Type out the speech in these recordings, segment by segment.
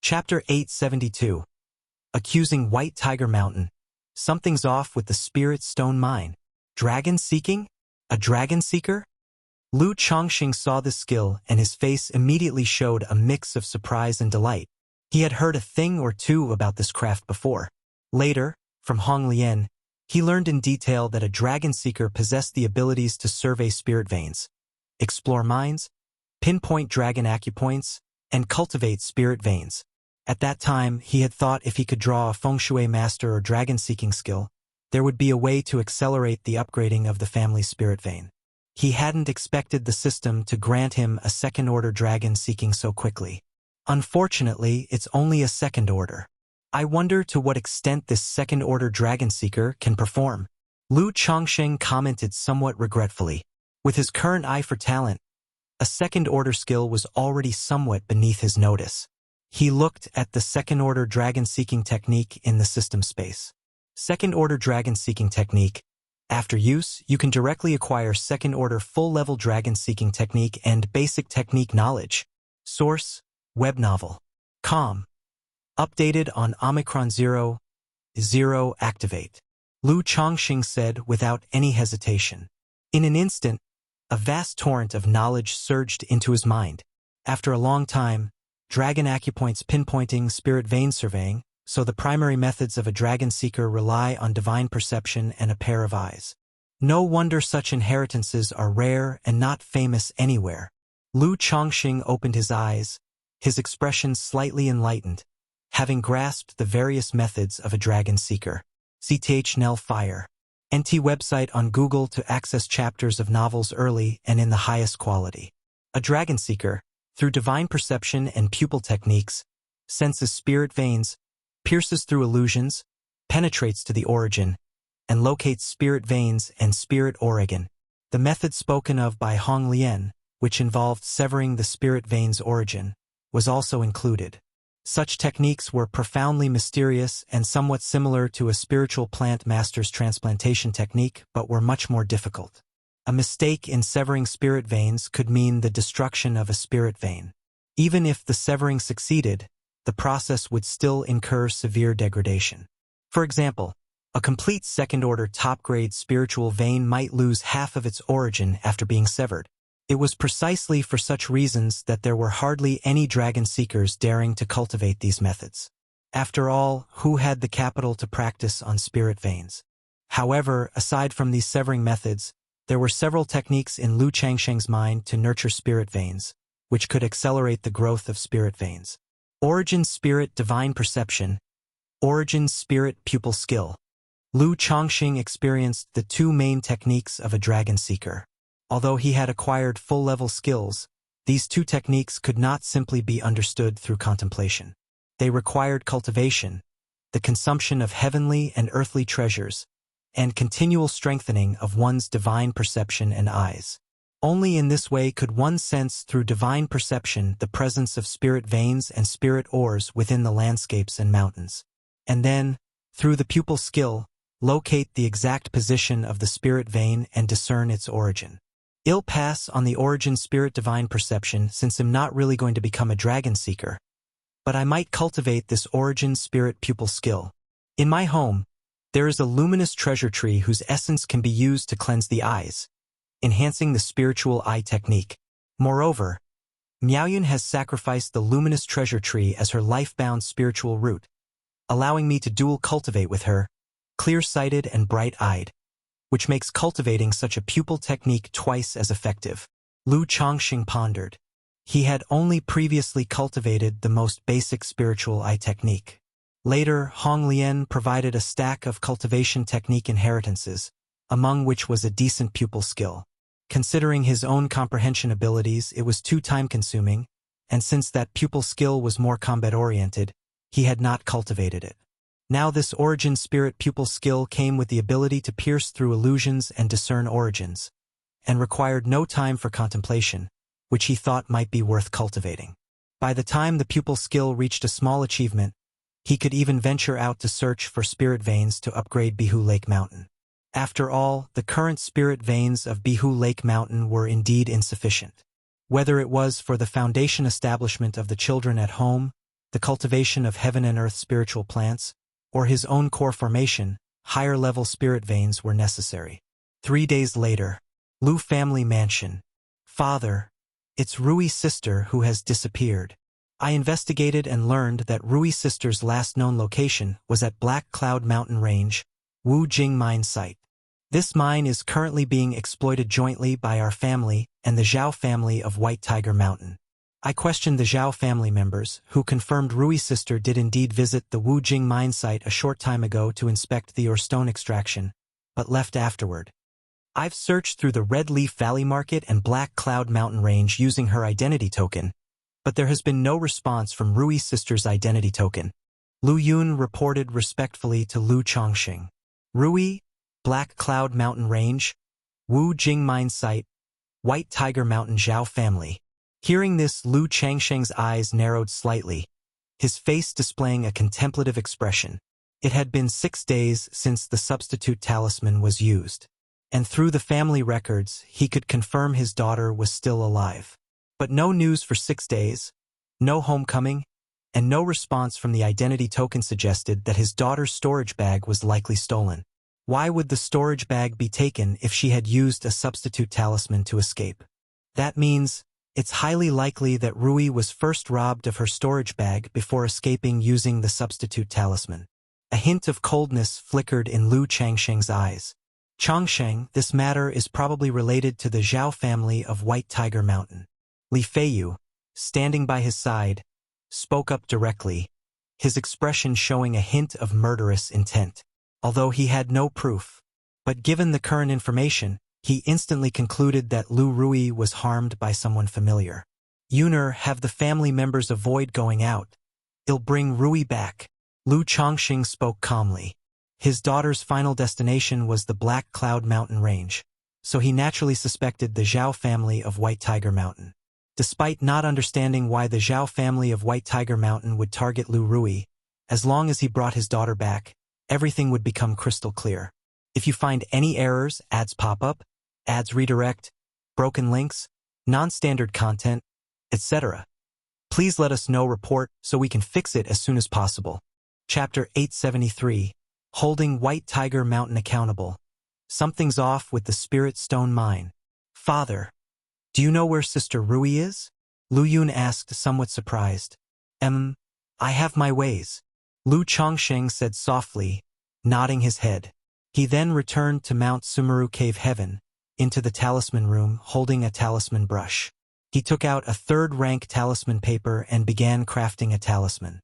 Chapter 872. Accusing White Tiger Mountain. Something's off with the Spirit Stone Mine. Dragon seeking? A dragon seeker? Lu Chongqing saw the skill and his face immediately showed a mix of surprise and delight. He had heard a thing or two about this craft before. Later, from Hong Lian, he learned in detail that a dragon seeker possessed the abilities to survey spirit veins, explore mines, pinpoint dragon acupoints, and cultivate spirit veins. At that time, he had thought if he could draw a feng shui master or dragon-seeking skill, there would be a way to accelerate the upgrading of the family's spirit vein. He hadn't expected the system to grant him a second-order dragon seeking so quickly. Unfortunately, it's only a second order. I wonder to what extent this second-order dragon seeker can perform. Lu Chongqing commented somewhat regretfully. With his current eye for talent, a second-order skill was already somewhat beneath his notice. He looked at the second-order dragon-seeking technique in the system space. Second-order dragon-seeking technique. After use, you can directly acquire second-order full-level dragon-seeking technique and basic technique knowledge. Source: Web novel. Com. Updated on Omicron 0.0 activate. Lu Chongqing said without any hesitation. In an instant, a vast torrent of knowledge surged into his mind. After a long time, dragon acupoints pinpointing, spirit vein surveying, so the primary methods of a dragon seeker rely on divine perception and a pair of eyes. No wonder such inheritances are rare and not famous anywhere. Lu Chongqing opened his eyes, his expression slightly enlightened, having grasped the various methods of a dragon seeker. CTHNL Fire. NT website on Google to access chapters of novels early and in the highest quality. A dragon seeker, through divine perception and pupil techniques, senses spirit veins, pierces through illusions, penetrates to the origin, and locates spirit veins and spirit origin. The method spoken of by Hong Lian, which involved severing the spirit veins' origin, was also included. Such techniques were profoundly mysterious and somewhat similar to a spiritual plant master's transplantation technique, but were much more difficult. A mistake in severing spirit veins could mean the destruction of a spirit vein. Even if the severing succeeded, the process would still incur severe degradation. For example, a complete second-order top-grade spiritual vein might lose half of its origin after being severed. It was precisely for such reasons that there were hardly any dragon seekers daring to cultivate these methods. After all, who had the capital to practice on spirit veins? However, aside from these severing methods, there were several techniques in Lu Chongqing's mind to nurture spirit veins, which could accelerate the growth of spirit veins. Origin Spirit Divine Perception. Origin Spirit Pupil Skill. Lu Chongqing experienced the two main techniques of a dragon seeker. Although he had acquired full-level skills, these two techniques could not simply be understood through contemplation. They required cultivation, the consumption of heavenly and earthly treasures, and continual strengthening of one's divine perception and eyes. Only in this way could one sense through divine perception the presence of spirit veins and spirit ores within the landscapes and mountains. And then, through the pupil skill, locate the exact position of the spirit vein and discern its origin. I'll pass on the origin spirit divine perception since I'm not really going to become a dragon seeker. But I might cultivate this origin spirit pupil skill. In my home, there is a luminous treasure tree whose essence can be used to cleanse the eyes, enhancing the spiritual eye technique. Moreover, Miaoyun has sacrificed the luminous treasure tree as her life-bound spiritual root, allowing me to dual cultivate with her, clear-sighted and bright-eyed, which makes cultivating such a pupil technique twice as effective. Lu Chongqing pondered. He had only previously cultivated the most basic spiritual eye technique. Later, Hong Lian provided a stack of cultivation technique inheritances, among which was a decent pupil skill. Considering his own comprehension abilities, it was too time-consuming, and since that pupil skill was more combat-oriented, he had not cultivated it. Now this origin spirit pupil skill came with the ability to pierce through illusions and discern origins, and required no time for contemplation, which he thought might be worth cultivating. By the time the pupil skill reached a small achievement, he could even venture out to search for spirit veins to upgrade Bihu Lake Mountain. After all, the current spirit veins of Bihu Lake Mountain were indeed insufficient. Whether it was for the foundation establishment of the children at home, the cultivation of heaven and earth spiritual plants, or his own core formation, higher-level spirit veins were necessary. 3 days later, Lu family mansion. Father, it's Rui's sister who has disappeared. I investigated and learned that Rui's sister's last known location was at Black Cloud Mountain Range, Wu Jing mine site. This mine is currently being exploited jointly by our family and the Zhao family of White Tiger Mountain. I questioned the Zhao family members, who confirmed Rui's sister did indeed visit the Wu Jing mine site a short time ago to inspect the ore stone extraction, but left afterward. I've searched through the Red Leaf Valley Market and Black Cloud Mountain Range using her identity token, but there has been no response from Rui's sister's identity token. Lu Yun reported respectfully to Lu Chongqing. Rui, Black Cloud Mountain Range, Wu Jing mine site, White Tiger Mountain Zhao family. Hearing this, Lu Changsheng's eyes narrowed slightly, his face displaying a contemplative expression. It had been 6 days since the substitute talisman was used, and through the family records he could confirm his daughter was still alive. But no news for 6 days, no homecoming, and no response from the identity token suggested that his daughter's storage bag was likely stolen. Why would the storage bag be taken if she had used a substitute talisman to escape? That means it's highly likely that Rui was first robbed of her storage bag before escaping using the substitute talisman. A hint of coldness flickered in Lu Changsheng's eyes. Chongsheng, this matter is probably related to the Zhao family of White Tiger Mountain. Li Feiyu, standing by his side, spoke up directly, his expression showing a hint of murderous intent. Although he had no proof, but given the current information, he instantly concluded that Lu Rui was harmed by someone familiar. Yuner, have the family members avoid going out. It'll bring Rui back. Lu Chongqing spoke calmly. His daughter's final destination was the Black Cloud Mountain Range, so he naturally suspected the Zhao family of White Tiger Mountain. Despite not understanding why the Zhao family of White Tiger Mountain would target Lu Rui, as long as he brought his daughter back, everything would become crystal clear. If you find any errors, ads pop up, ads redirect, broken links, non-standard content, etc., please let us know. Report so we can fix it as soon as possible. Chapter 873, Holding White Tiger Mountain Accountable. Something's off with the Spirit Stone Mine. Father, do you know where Sister Rui is? Lu Yun asked, somewhat surprised. I have my ways. Lu Chongsheng said softly, nodding his head. He then returned to Mount Sumeru Cave Heaven, into the talisman room, holding a talisman brush. He took out a third-rank talisman paper and began crafting a talisman.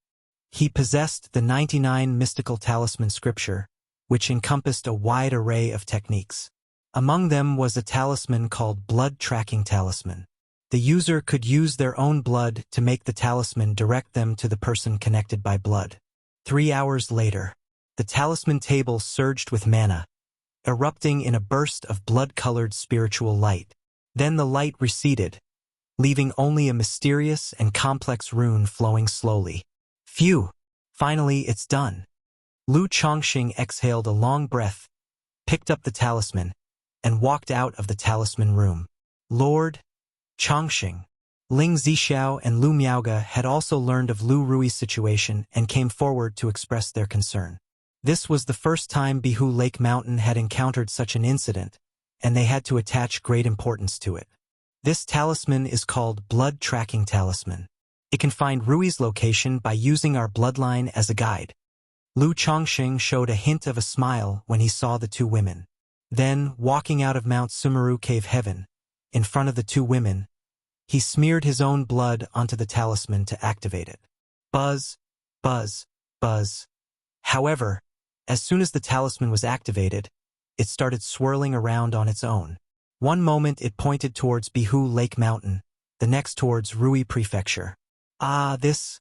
He possessed the 99 mystical talisman scripture, which encompassed a wide array of techniques. Among them was a talisman called Blood Tracking Talisman. The user could use their own blood to make the talisman direct them to the person connected by blood. 3 hours later, the talisman table surged with mana, erupting in a burst of blood-colored spiritual light. Then the light receded, leaving only a mysterious and complex rune flowing slowly. Phew! Finally, it's done. Lu Chongqing exhaled a long breath, picked up the talisman, and walked out of the talisman room. Lord Chongqing, Ling Zixiao and Lu Miaoge had also learned of Lu Rui's situation and came forward to express their concern. This was the first time Bihu Lake Mountain had encountered such an incident, and they had to attach great importance to it. This talisman is called Blood Tracking Talisman. It can find Rui's location by using our bloodline as a guide. Lu Chongqing showed a hint of a smile when he saw the two women. Then, walking out of Mount Sumeru Cave Heaven, in front of the two women, he smeared his own blood onto the talisman to activate it. Buzz, buzz, buzz. However, as soon as the talisman was activated, it started swirling around on its own. One moment it pointed towards Bihu Lake Mountain, the next towards Rui Prefecture. This...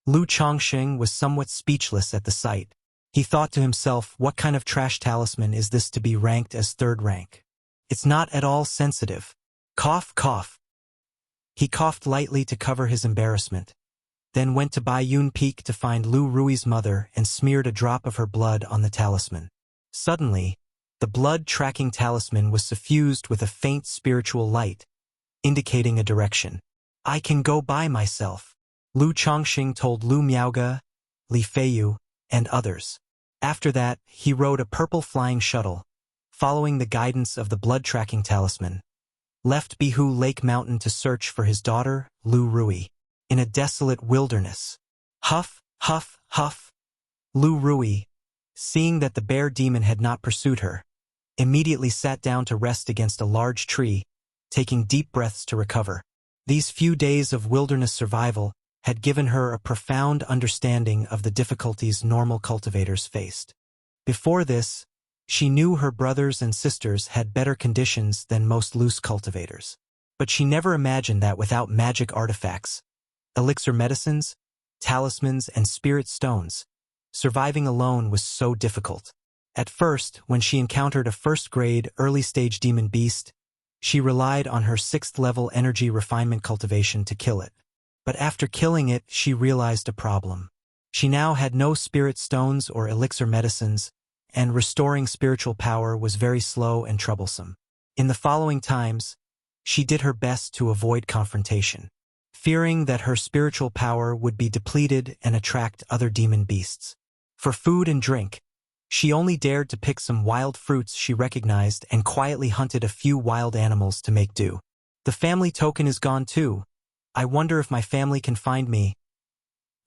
Lu Chongqing was somewhat speechless at the sight. He thought to himself, what kind of trash talisman is this to be ranked as third rank? It's not at all sensitive. Cough, cough. He coughed lightly to cover his embarrassment, then went to Baiyun Peak to find Lu Rui's mother and smeared a drop of her blood on the talisman. Suddenly, the blood-tracking talisman was suffused with a faint spiritual light, indicating a direction. I can go by myself. Lu Chongqing told Lu Miaoge, Li Feiyu, and others. After that, he rode a purple flying shuttle, following the guidance of the blood-tracking talisman, left Bihu Lake Mountain to search for his daughter, Lu Rui, in a desolate wilderness. Huff, huff, huff. Lu Rui, seeing that the bear demon had not pursued her, immediately sat down to rest against a large tree, taking deep breaths to recover. These few days of wilderness survival had given her a profound understanding of the difficulties normal cultivators faced. Before this, she knew her brothers and sisters had better conditions than most loose cultivators. But she never imagined that without magic artifacts, elixir medicines, talismans, and spirit stones, surviving alone was so difficult. At first, when she encountered a first-grade, early-stage demon beast, she relied on her 6th-level energy refinement cultivation to kill it. But after killing it, she realized a problem. She now had no spirit stones or elixir medicines, and restoring spiritual power was very slow and troublesome. In the following times, she did her best to avoid confrontation, fearing that her spiritual power would be depleted and attract other demon beasts. For food and drink, she only dared to pick some wild fruits she recognized and quietly hunted a few wild animals to make do. The family token is gone too. I wonder if my family can find me.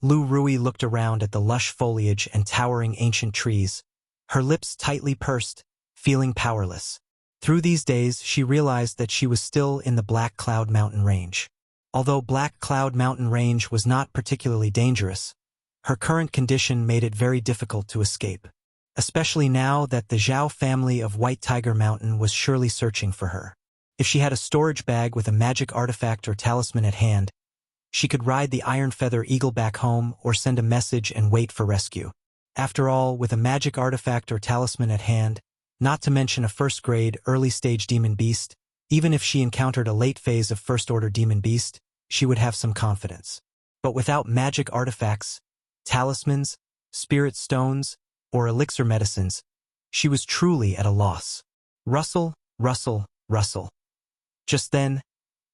Lu Rui looked around at the lush foliage and towering ancient trees, her lips tightly pursed, feeling powerless. Through these days, she realized that she was still in the Black Cloud Mountain Range. Although Black Cloud Mountain Range was not particularly dangerous, her current condition made it very difficult to escape, especially now that the Zhao family of White Tiger Mountain was surely searching for her. If she had a storage bag with a magic artifact or talisman at hand, she could ride the Iron Feather Eagle back home or send a message and wait for rescue. After all, with a magic artifact or talisman at hand, not to mention a first-grade, early-stage demon beast, even if she encountered a late phase of first-order demon beast, she would have some confidence. But without magic artifacts, talismans, spirit stones, or elixir medicines, she was truly at a loss. Rustle, rustle, rustle. Just then,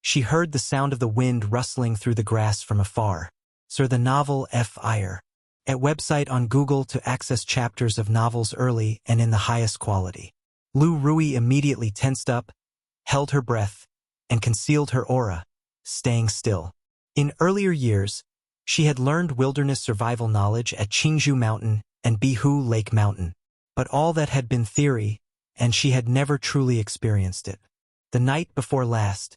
she heard the sound of the wind rustling through the grass from afar. Sir, the novel F.I.R. At website on Google to access chapters of novels early and in the highest quality. Lu Rui immediately tensed up, held her breath, and concealed her aura, staying still. In earlier years, she had learned wilderness survival knowledge at Qingzhou Mountain and Bihu Lake Mountain, but all that had been theory, and she had never truly experienced it. The night before last,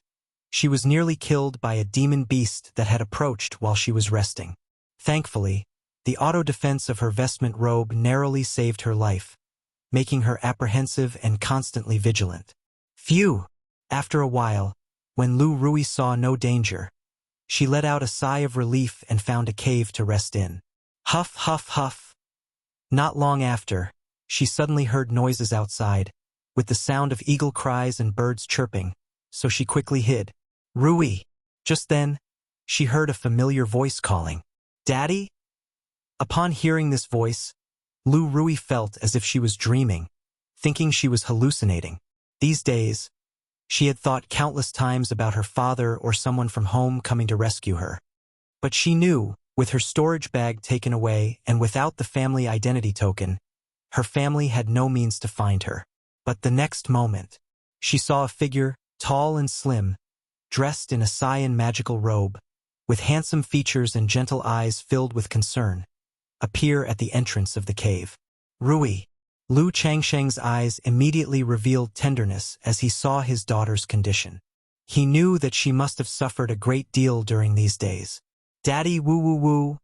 she was nearly killed by a demon beast that had approached while she was resting. Thankfully, the auto-defense of her vestment robe narrowly saved her life, making her apprehensive and constantly vigilant. Phew! After a while, when Lu Rui saw no danger, she let out a sigh of relief and found a cave to rest in. Huff, huff, huff. Not long after, she suddenly heard noises outside, with the sound of eagle cries and birds chirping, so she quickly hid. Rui! Just then, she heard a familiar voice calling, Daddy? Upon hearing this voice, Lu Rui felt as if she was dreaming, thinking she was hallucinating. These days, she had thought countless times about her father or someone from home coming to rescue her. But she knew, with her storage bag taken away and without the family identity token, her family had no means to find her. But the next moment, she saw a figure, tall and slim, dressed in a cyan magical robe, with handsome features and gentle eyes filled with concern, appear at the entrance of the cave. Rui! Lu Changsheng's eyes immediately revealed tenderness as he saw his daughter's condition. He knew that she must have suffered a great deal during these days. Daddy, woo woo woo!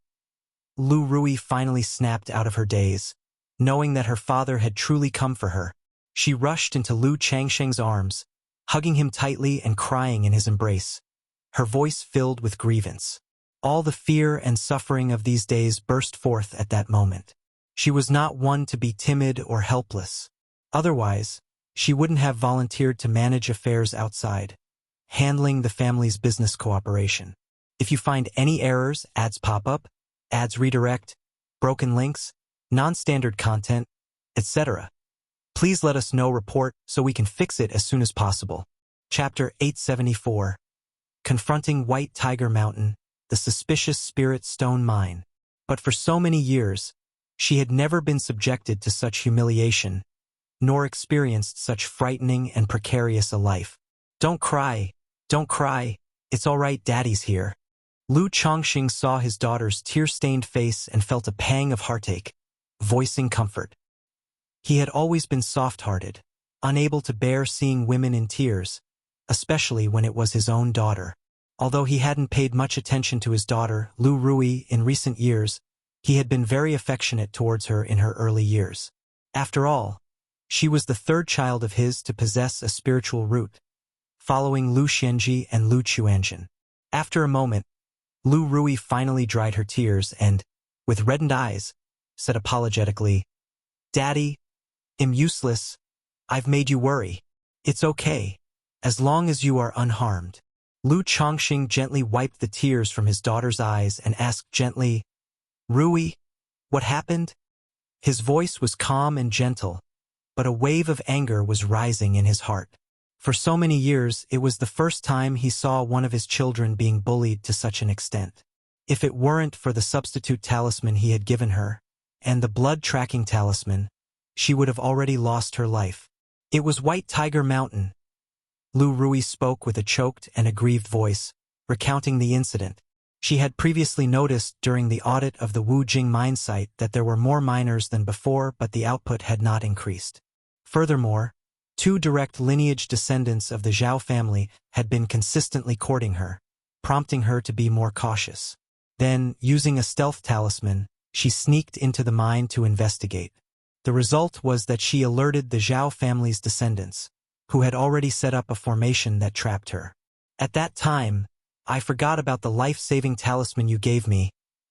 Lu Rui finally snapped out of her daze, knowing that her father had truly come for her. She rushed into Lu Changsheng's arms, hugging him tightly and crying in his embrace, her voice filled with grievance. All the fear and suffering of these days burst forth at that moment. She was not one to be timid or helpless. Otherwise, she wouldn't have volunteered to manage affairs outside, handling the family's business cooperation. If you find any errors, ads pop up, ads redirect, broken links, non-standard content, etc., please let us know. Report so we can fix it as soon as possible. Chapter 874. Confronting White Tiger Mountain, the suspicious spirit stone mine. But for so many years, she had never been subjected to such humiliation, nor experienced such frightening and precarious a life. Don't cry, it's all right, Daddy's here. Lu Chongqing saw his daughter's tear-stained face and felt a pang of heartache, voicing comfort. He had always been soft-hearted, unable to bear seeing women in tears, especially when it was his own daughter. Although he hadn't paid much attention to his daughter, Lu Rui, in recent years, he had been very affectionate towards her in her early years. After all, she was the third child of his to possess a spiritual root, following Lu Xianji and Lu Chuanjin. After a moment, Lu Rui finally dried her tears and, with reddened eyes, said apologetically, "Daddy, I'm useless. I've made you worry. It's okay, as long as you are unharmed." Lu Chongqing gently wiped the tears from his daughter's eyes and asked gently, "Rui, what happened?" His voice was calm and gentle, but a wave of anger was rising in his heart. For so many years, it was the first time he saw one of his children being bullied to such an extent. If it weren't for the substitute talisman he had given her, and the blood-tracking talisman, she would have already lost her life. It was White Tiger Mountain. Lu Rui spoke with a choked and aggrieved voice, recounting the incident. She had previously noticed during the audit of the Wujing mine site that there were more miners than before, but the output had not increased. Furthermore, 2 direct lineage descendants of the Zhao family had been consistently courting her, prompting her to be more cautious. Then, using a stealth talisman, she sneaked into the mine to investigate. The result was that she alerted the Zhao family's descendants, who had already set up a formation that trapped her. At that time, I forgot about the life-saving talisman you gave me,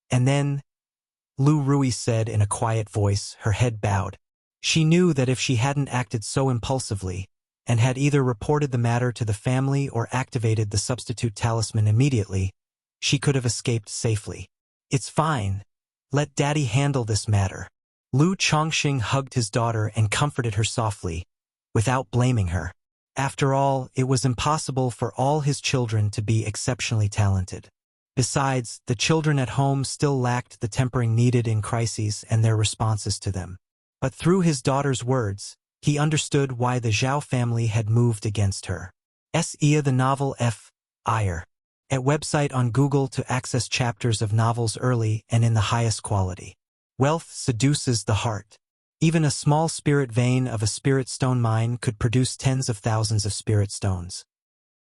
and then, Lu Rui said in a quiet voice, her head bowed. She knew that if she hadn't acted so impulsively, and had either reported the matter to the family or activated the substitute talisman immediately, she could have escaped safely. "It's fine. Let Daddy handle this matter." Lu Chongqing hugged his daughter and comforted her softly, without blaming her. After all, it was impossible for all his children to be exceptionally talented. Besides, the children at home still lacked the tempering needed in crises and their responses to them. But through his daughter's words, he understood why the Zhao family had moved against her. The novel F.I.R. at website on Google to access chapters of novels early and in the highest quality. Wealth seduces the heart. Even a small spirit vein of a spirit stone mine could produce tens of thousands of spirit stones.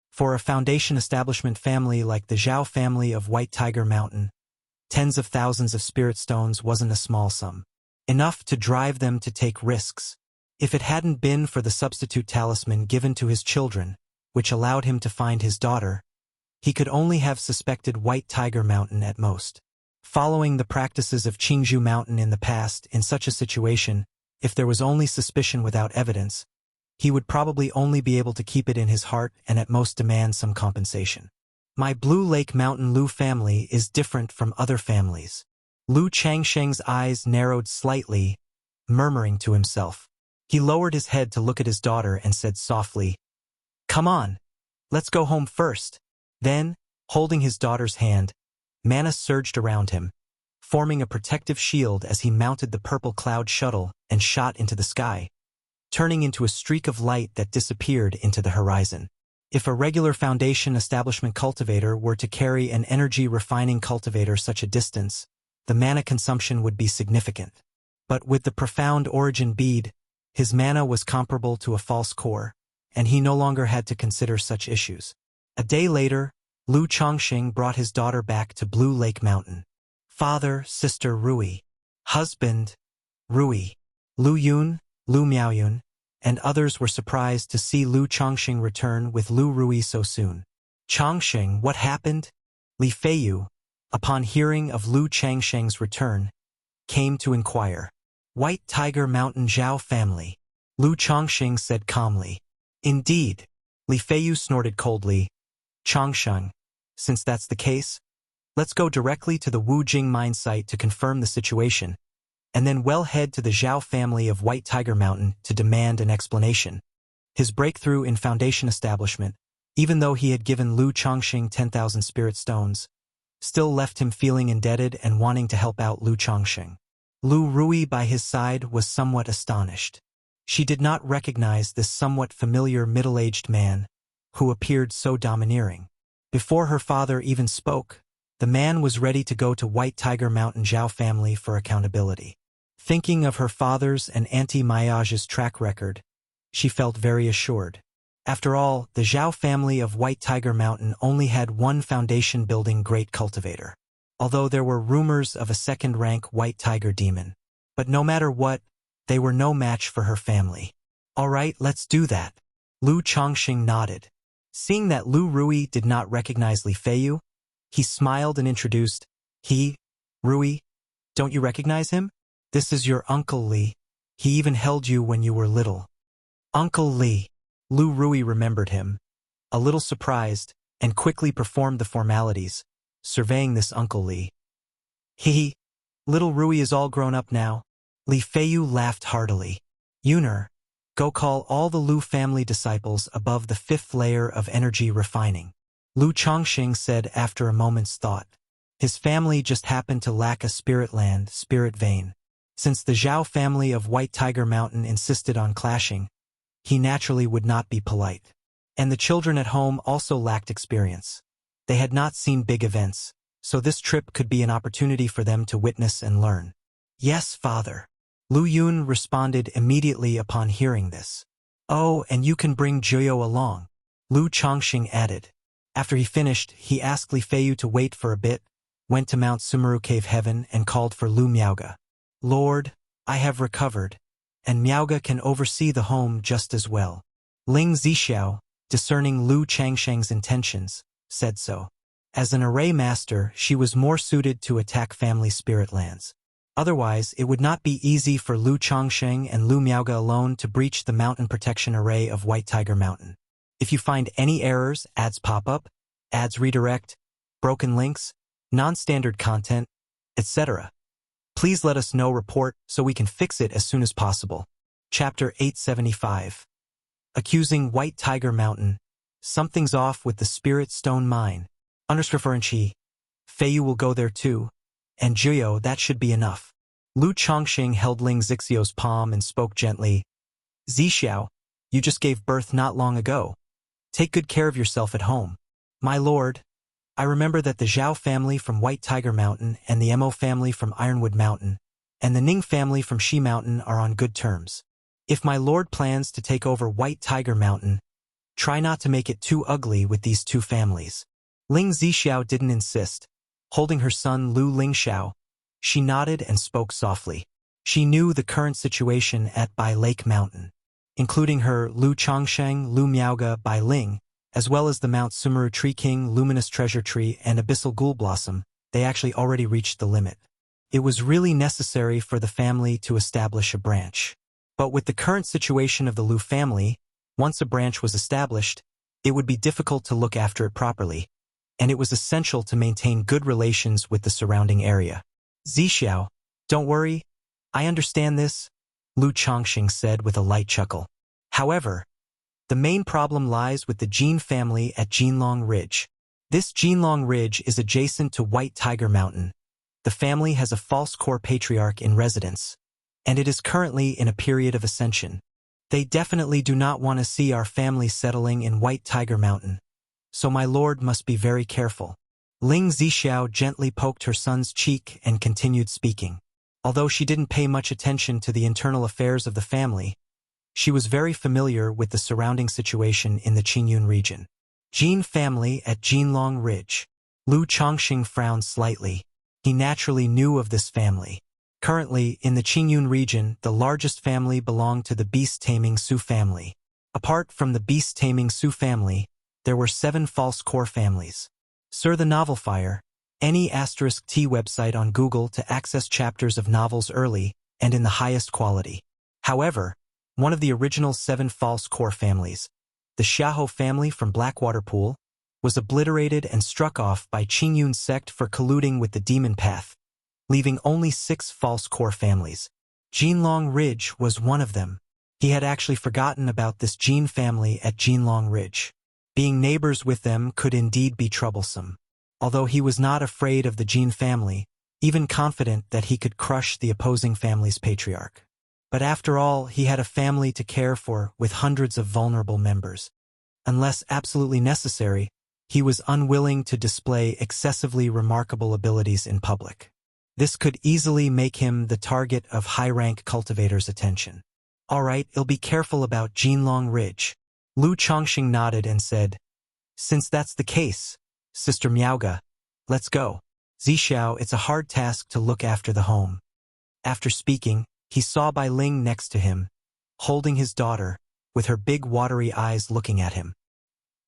For a foundation establishment family like the Zhao family of White Tiger Mountain, tens of thousands of spirit stones wasn't a small sum. Enough to drive them to take risks. If it hadn't been for the substitute talisman given to his children, which allowed him to find his daughter, he could only have suspected White Tiger Mountain at most. Following the practices of Qingzhou Mountain in the past, in such a situation, if there was only suspicion without evidence, he would probably only be able to keep it in his heart and at most demand some compensation. My Blue Lake Mountain Lu family is different from other families. Lu Changsheng's eyes narrowed slightly, murmuring to himself. He lowered his head to look at his daughter and said softly, "Come on, let's go home first." Then, holding his daughter's hand, mana surged around him, forming a protective shield as he mounted the purple cloud shuttle and shot into the sky, turning into a streak of light that disappeared into the horizon. If a regular foundation establishment cultivator were to carry an energy-refining cultivator such a distance, the mana consumption would be significant. But with the profound origin bead, his mana was comparable to a false core, and he no longer had to consider such issues. A day later, Lu Chongqing brought his daughter back to Blue Lake Mountain. Father, sister Rui, husband, Rui, Lu Yun, Lu Miaoyun, and others were surprised to see Lu Chongqing return with Lu Rui so soon. "Chongqing, what happened?" Li Feiyu, upon hearing of Lu Changsheng's return, came to inquire. "White Tiger Mountain Zhao family," Lu Chongqing said calmly. "Indeed." Li Feiyu snorted coldly. "Chongsheng, since that's the case, let's go directly to the Wujing mine site to confirm the situation, and then we'll head to the Zhao family of White Tiger Mountain to demand an explanation." His breakthrough in foundation establishment, even though he had given Lu Chongqing 10,000 spirit stones, still left him feeling indebted and wanting to help out Lu Chongqing. Lu Rui by his side was somewhat astonished. She did not recognize this somewhat familiar middle-aged man, who appeared so domineering. Before her father even spoke, the man was ready to go to White Tiger Mountain Zhao family for accountability. Thinking of her father's and Auntie Mayage's track record, she felt very assured. After all, the Zhao family of White Tiger Mountain only had one foundation-building great cultivator, although there were rumors of a second-rank White Tiger demon. But no matter what, they were no match for her family. All right, let's do that. Lu Chongqing nodded. Seeing that Lu Rui did not recognize Li Feiyu, he smiled and introduced, Rui, don't you recognize him? This is your Uncle Li. He even held you when you were little. Uncle Li. Lu Rui remembered him, a little surprised, and quickly performed the formalities, surveying this Uncle Li. Little Rui is all grown up now. Li Feiyu laughed heartily. Yuner, go call all the Lu family disciples above the 5th layer of energy refining. Lu Chongqing said after a moment's thought. His family just happened to lack a spirit land, spirit vein. Since the Zhao family of White Tiger Mountain insisted on clashing, he naturally would not be polite. And the children at home also lacked experience. They had not seen big events, so this trip could be an opportunity for them to witness and learn. Yes, father. Lu Yun responded immediately upon hearing this. Oh, and you can bring Juyo along, Lu Chongqing added. After he finished, he asked Li Feiyu to wait for a bit, went to Mount Sumeru Cave Heaven and called for Lu Miaoge. Lord, I have recovered, and Miaoge can oversee the home just as well. Ling Zixiao, discerning Lu Changsheng's intentions, said so. As an array master, she was more suited to attack family spirit lands. Otherwise, it would not be easy for Lu Chongqing and Lu Miaoge alone to breach the mountain protection array of White Tiger Mountain. If you find any errors, ads pop up, ads redirect, broken links, non-standard content, etc., please let us know. Report so we can fix it as soon as possible. Chapter 875. Accusing White Tiger Mountain. Something's off with the Spirit Stone Mine. Feiyu will go there too. And Juyo, that should be enough. Lu Chongqing held Ling Zixiao's palm and spoke gently. Zixiao, you just gave birth not long ago. Take good care of yourself at home. My lord, I remember that the Zhao family from White Tiger Mountain and the Mo family from Ironwood Mountain and the Ning family from Shi Mountain are on good terms. If my lord plans to take over White Tiger Mountain, try not to make it too ugly with these two families. Ling Zixiao didn't insist. Holding her son Lu Lingxiao, she nodded and spoke softly. She knew the current situation at Bai Lake Mountain, including her Lu Chongsheng, Lu Miaoge, Bai Ling, as well as the Mount Sumeru Tree King, Luminous Treasure Tree, and Abyssal Ghoul Blossom. They actually already reached the limit. It was really necessary for the family to establish a branch. But with the current situation of the Lu family, once a branch was established, it would be difficult to look after it properly, and it was essential to maintain good relations with the surrounding area. Zixiao, don't worry, I understand this, Lu Chongqing said with a light chuckle. However, the main problem lies with the Jin family at Jinlong Ridge. This Jinlong Ridge is adjacent to White Tiger Mountain. The family has a false core patriarch in residence, and it is currently in a period of ascension. They definitely do not want to see our family settling in White Tiger Mountain, so my lord must be very careful. Ling Zixiao gently poked her son's cheek and continued speaking. Although she didn't pay much attention to the internal affairs of the family, she was very familiar with the surrounding situation in the Qingyun region. Jin family at Jinlong Ridge. Lu Chongqing frowned slightly. He naturally knew of this family. Currently, in the Qingyun region, the largest family belonged to the beast-taming Su family. Apart from the beast-taming Su family, there were 7 false core families. Sir the Novel Fire, any *T website on Google to access chapters of novels early and in the highest quality. However, one of the original 7 false core families, the Xiahou family from Blackwater Pool, was obliterated and struck off by Qingyun sect for colluding with the demon path, leaving only 6 false core families. Jinlong Ridge was one of them. He had actually forgotten about this Jin family at Jinlong Ridge. Being neighbors with them could indeed be troublesome. although he was not afraid of the Jin family, even confident that he could crush the opposing family's patriarch. But after all, he had a family to care for with hundreds of vulnerable members. Unless absolutely necessary, he was unwilling to display excessively remarkable abilities in public. This could easily make him the target of high-rank cultivators' attention. All right, I'll be careful about Jinlong Ridge. Lu Chongqing nodded and said, since that's the case, Sister Miaoga, let's go. Zixiao, it's a hard task to look after the home. After speaking, he saw Bai Ling next to him, holding his daughter, with her big watery eyes looking at him.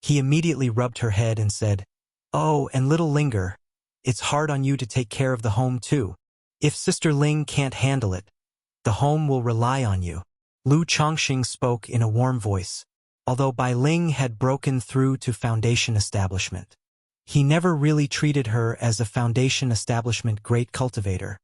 He immediately rubbed her head and said, oh, and little Linger, it's hard on you to take care of the home too. If Sister Ling can't handle it, the home will rely on you. Lu Chongqing spoke in a warm voice, although Bai Ling had broken through to Foundation establishment. He never really treated her as a Foundation establishment great cultivator,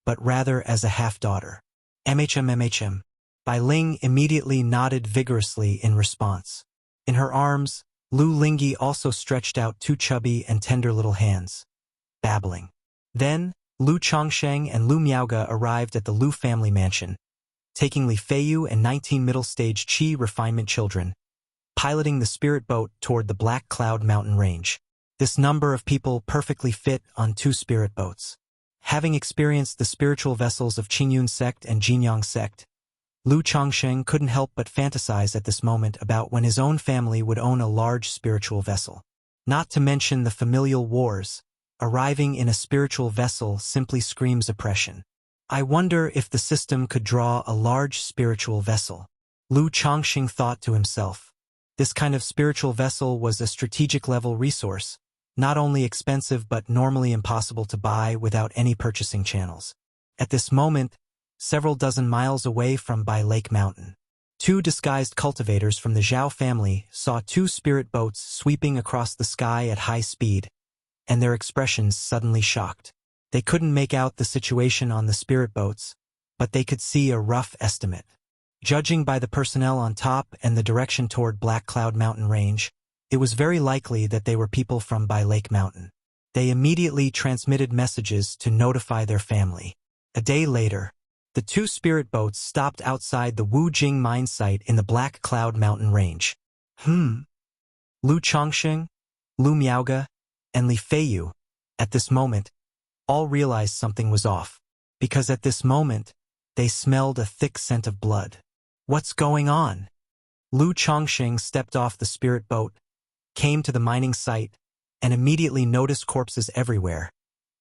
but rather as a half-daughter. MHM. Bai Ling immediately nodded vigorously in response. In her arms, Lu Lingyi also stretched out two chubby and tender little hands, babbling. Then, Lu Chongsheng and Lu Miaoga arrived at the Lu family mansion, taking Li Feiyu and 19 middle-stage Qi refinement children, piloting the spirit boat toward the Black Cloud mountain range. This number of people perfectly fit on two spirit boats. Having experienced the spiritual vessels of Qingyun sect and Jinyang sect, Lu Chongsheng couldn't help but fantasize at this moment about when his own family would own a large spiritual vessel. Not to mention the familial wars, arriving in a spiritual vessel simply screams oppression. I wonder if the system could draw a large spiritual vessel. Lu Chongqing thought to himself. This kind of spiritual vessel was a strategic-level resource, not only expensive but normally impossible to buy without any purchasing channels. At this moment, several dozen miles away from Bai Lake Mountain, two disguised cultivators from the Zhao family saw two spirit boats sweeping across the sky at high speed, and their expressions suddenly shocked. They couldn't make out the situation on the spirit boats, but they could see a rough estimate. Judging by the personnel on top and the direction toward Black Cloud Mountain Range, it was very likely that they were people from Bai Lake Mountain. They immediately transmitted messages to notify their family. A day later, the two spirit boats stopped outside the Wujing mine site in the Black Cloud Mountain Range. Lu Chongqing, Lu Miaoga, and Li Feiyu, at this moment, all realized something was off, because at this moment, they smelled a thick scent of blood. What's going on? Lu Chongqing stepped off the spirit boat, came to the mining site, and immediately noticed corpses everywhere,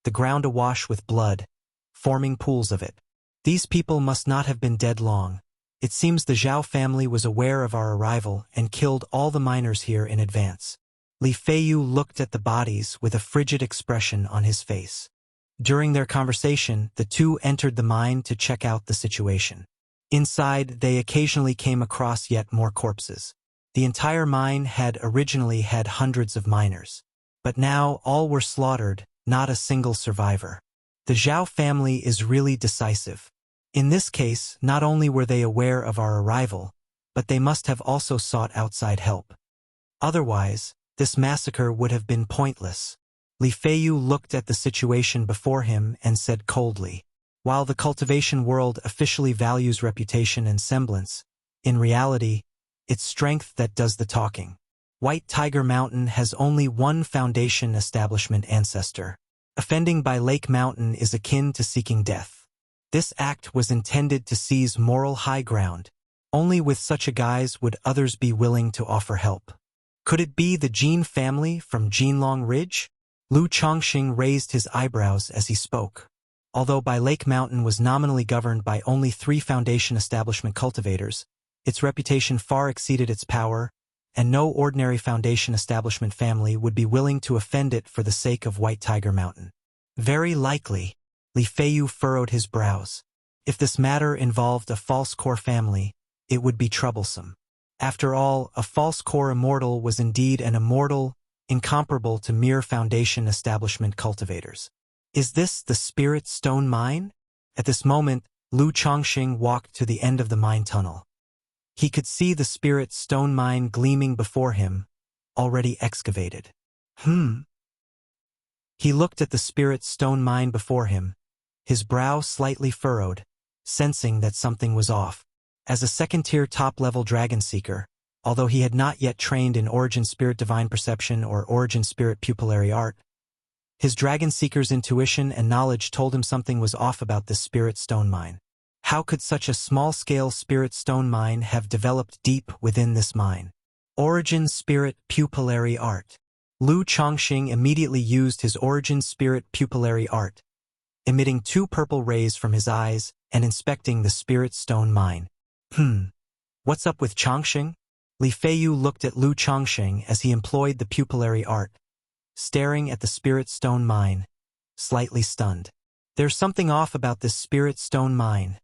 the ground awash with blood, forming pools of it. These people must not have been dead long. It seems the Zhao family was aware of our arrival and killed all the miners here in advance. Li Feiyu looked at the bodies with a frigid expression on his face. During their conversation, the two entered the mine to check out the situation. Inside, they occasionally came across yet more corpses. The entire mine had originally had hundreds of miners. But now all were slaughtered, not a single survivor. The Zhao family is really decisive. In this case, not only were they aware of our arrival, but they must have also sought outside help. Otherwise, this massacre would have been pointless. Li Feiyu looked at the situation before him and said coldly, while the cultivation world officially values reputation and semblance, in reality, it's strength that does the talking. White Tiger Mountain has only one Foundation establishment ancestor. Offending by Lake Mountain is akin to seeking death. This act was intended to seize moral high ground. Only with such a guise would others be willing to offer help. Could it be the Jin family from Jinlong Ridge? Lu Chongqing raised his eyebrows as he spoke. Although Bai Lake Mountain was nominally governed by only 3 Foundation establishment cultivators, its reputation far exceeded its power, and no ordinary Foundation establishment family would be willing to offend it for the sake of White Tiger Mountain. Very likely, Li Feiyu furrowed his brows. If this matter involved a false core family, it would be troublesome. After all, a false core immortal was indeed an immortal, incomparable to mere Foundation establishment cultivators. Is this the Spirit Stone Mine? At this moment, Lu Chongqing walked to the end of the mine tunnel. He could see the Spirit Stone Mine gleaming before him, already excavated. He looked at the spirit stone mine before him, his brow slightly furrowed, sensing that something was off. As a second-tier top-level dragon seeker, although he had not yet trained in Origin Spirit Divine Perception or Origin Spirit Pupillary Art, his dragon seeker's intuition and knowledge told him something was off about this spirit stone mine. How could such a small-scale spirit stone mine have developed deep within this mine? Origin Spirit Pupillary Art. Lu Chongqing immediately used his Origin Spirit Pupillary Art, emitting 2 purple rays from his eyes and inspecting the spirit stone mine. What's up with Chongqing? Li Feiyu looked at Lu Chongqing as he employed the pupillary art, staring at the spirit stone mine, slightly stunned. There's something off about this spirit stone mine.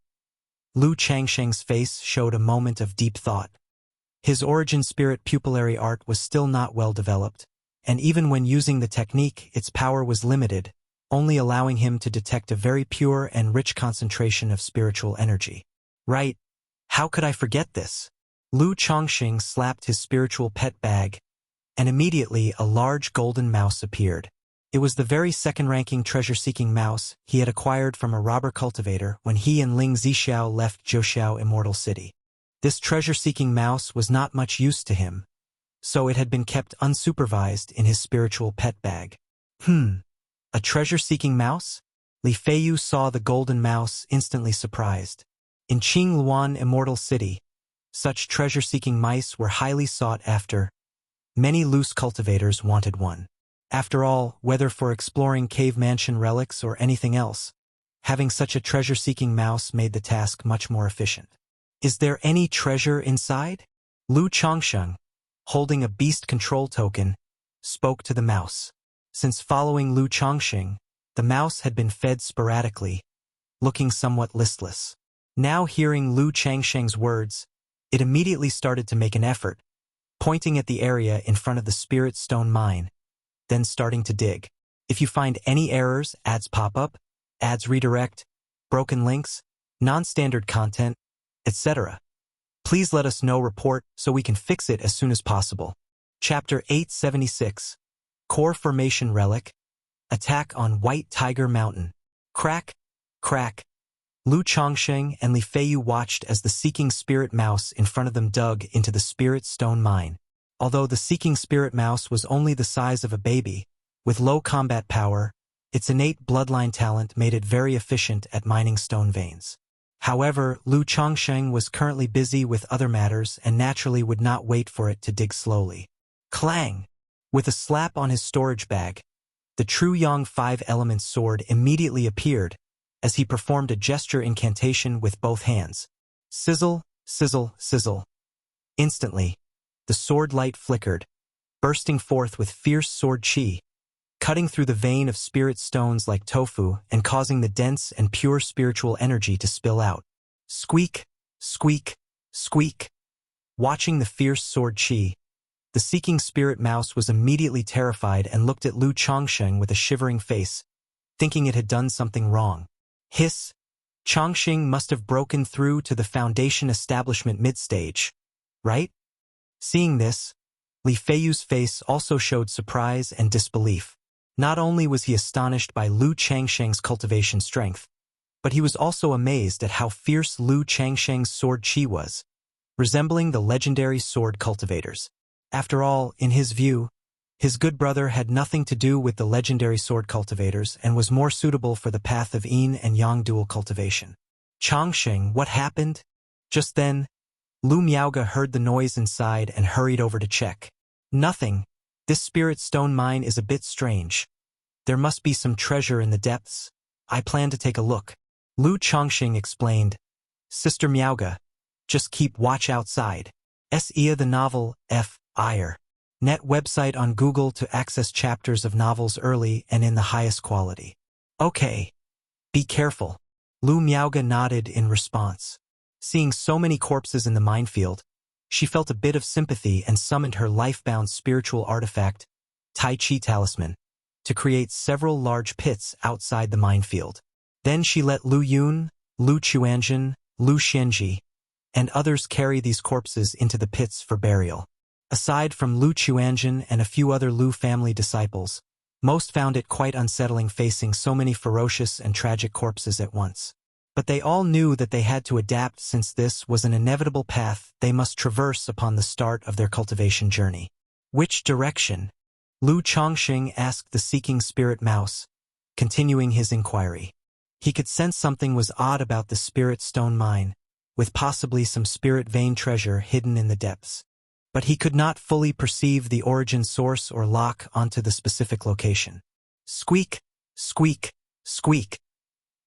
Lu Chongqing's face showed a moment of deep thought. His Origin Spirit Pupillary Art was still not well developed, and even when using the technique, its power was limited, only allowing him to detect a very pure and rich concentration of spiritual energy. Right. How could I forget this? Lu Chongqing slapped his spiritual pet bag, and immediately a large golden mouse appeared. It was the very second-ranking treasure-seeking mouse he had acquired from a robber cultivator when he and Ling Zixiao left Zhouxiao Immortal City. This treasure-seeking mouse was not much use to him, so it had been kept unsupervised in his spiritual pet bag. A treasure-seeking mouse? Li Feiyu saw the golden mouse, instantly surprised. In Qingluan Immortal City, such treasure-seeking mice were highly sought after. Many loose cultivators wanted one. After all, whether for exploring cave mansion relics or anything else, having such a treasure-seeking mouse made the task much more efficient. Is there any treasure inside? Lu Chongqing, holding a beast control token, spoke to the mouse. Since following Lu Chongqing, the mouse had been fed sporadically, looking somewhat listless. Now hearing Lu Chongqing's words, it immediately started to make an effort, pointing at the area in front of the spirit stone mine, then starting to dig. If you find any errors, ads pop up, ads redirect, broken links, non-standard content, etc., please let us know. Report so we can fix it as soon as possible. Chapter 876. Core Formation Relic. Attack on White Tiger Mountain. Crack, crack. Lu Chongqing and Li Feiyu watched as the seeking spirit mouse in front of them dug into the spirit stone mine. Although the seeking spirit mouse was only the size of a baby, with low combat power, its innate bloodline talent made it very efficient at mining stone veins. However, Lu Chongqing was currently busy with other matters and naturally would not wait for it to dig slowly. Clang! With a slap on his storage bag, the True Yang 5-element sword immediately appeared as he performed a gesture incantation with both hands. Sizzle, sizzle, sizzle. Instantly, the sword light flickered, bursting forth with fierce sword chi, cutting through the vein of spirit stones like tofu and causing the dense and pure spiritual energy to spill out. Squeak, squeak, squeak. Watching the fierce sword chi, the seeking spirit mouse was immediately terrified and looked at Lu Chongqing with a shivering face, thinking it had done something wrong. Hiss! Chongqing must have broken through to the Foundation establishment mid-stage, right? Seeing this, Li Feiyu's face also showed surprise and disbelief. Not only was he astonished by Lu Chongqing's cultivation strength, but he was also amazed at how fierce Lu Chongqing's sword chi was, resembling the legendary sword cultivators. After all, in his view, his good brother had nothing to do with the legendary sword cultivators and was more suitable for the path of yin and yang dual cultivation. Chongqing, what happened? Just then, Lu Miaoge heard the noise inside and hurried over to check. Nothing. This spirit stone mine is a bit strange. There must be some treasure in the depths. I plan to take a look. Lu Chongqing explained. Sister Miaoge, just keep watch outside. S.E.A. the novel, F.I.R. Net website on Google to access chapters of novels early and in the highest quality. Okay. Be careful. Lu Miaoge nodded in response. Seeing so many corpses in the minefield, she felt a bit of sympathy and summoned her life-bound spiritual artifact, Tai Chi Talisman, to create several large pits outside the minefield. Then she let Lu Yun, Lu Chuanjin, Lu Xianji, and others carry these corpses into the pits for burial. Aside from Lu Chuanjin and a few other Lu family disciples, Most found it quite unsettling facing so many ferocious and tragic corpses at once. But they all knew that they had to adapt since this was an inevitable path they must traverse upon the start of their cultivation journey. Which direction? Lu Chongqing asked the seeking spirit mouse, continuing his inquiry. He could sense something was odd about the spirit stone mine, with possibly some spirit vein treasure hidden in the depths. But he could not fully perceive the origin source or lock onto the specific location. Squeak, squeak, squeak.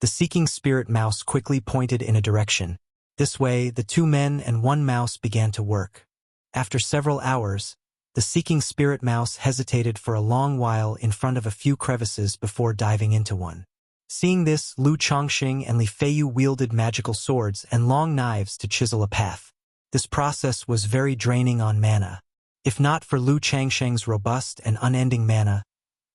The seeking spirit mouse quickly pointed in a direction. This way, the 2 men and 1 mouse began to work. After several hours, the seeking spirit mouse hesitated for a long while in front of a few crevices before diving into one. Seeing this, Lu Chongqing and Li Feiyu wielded magical swords and long knives to chisel a path. This process was very draining on mana. If not for Lu Chongqing's robust and unending mana,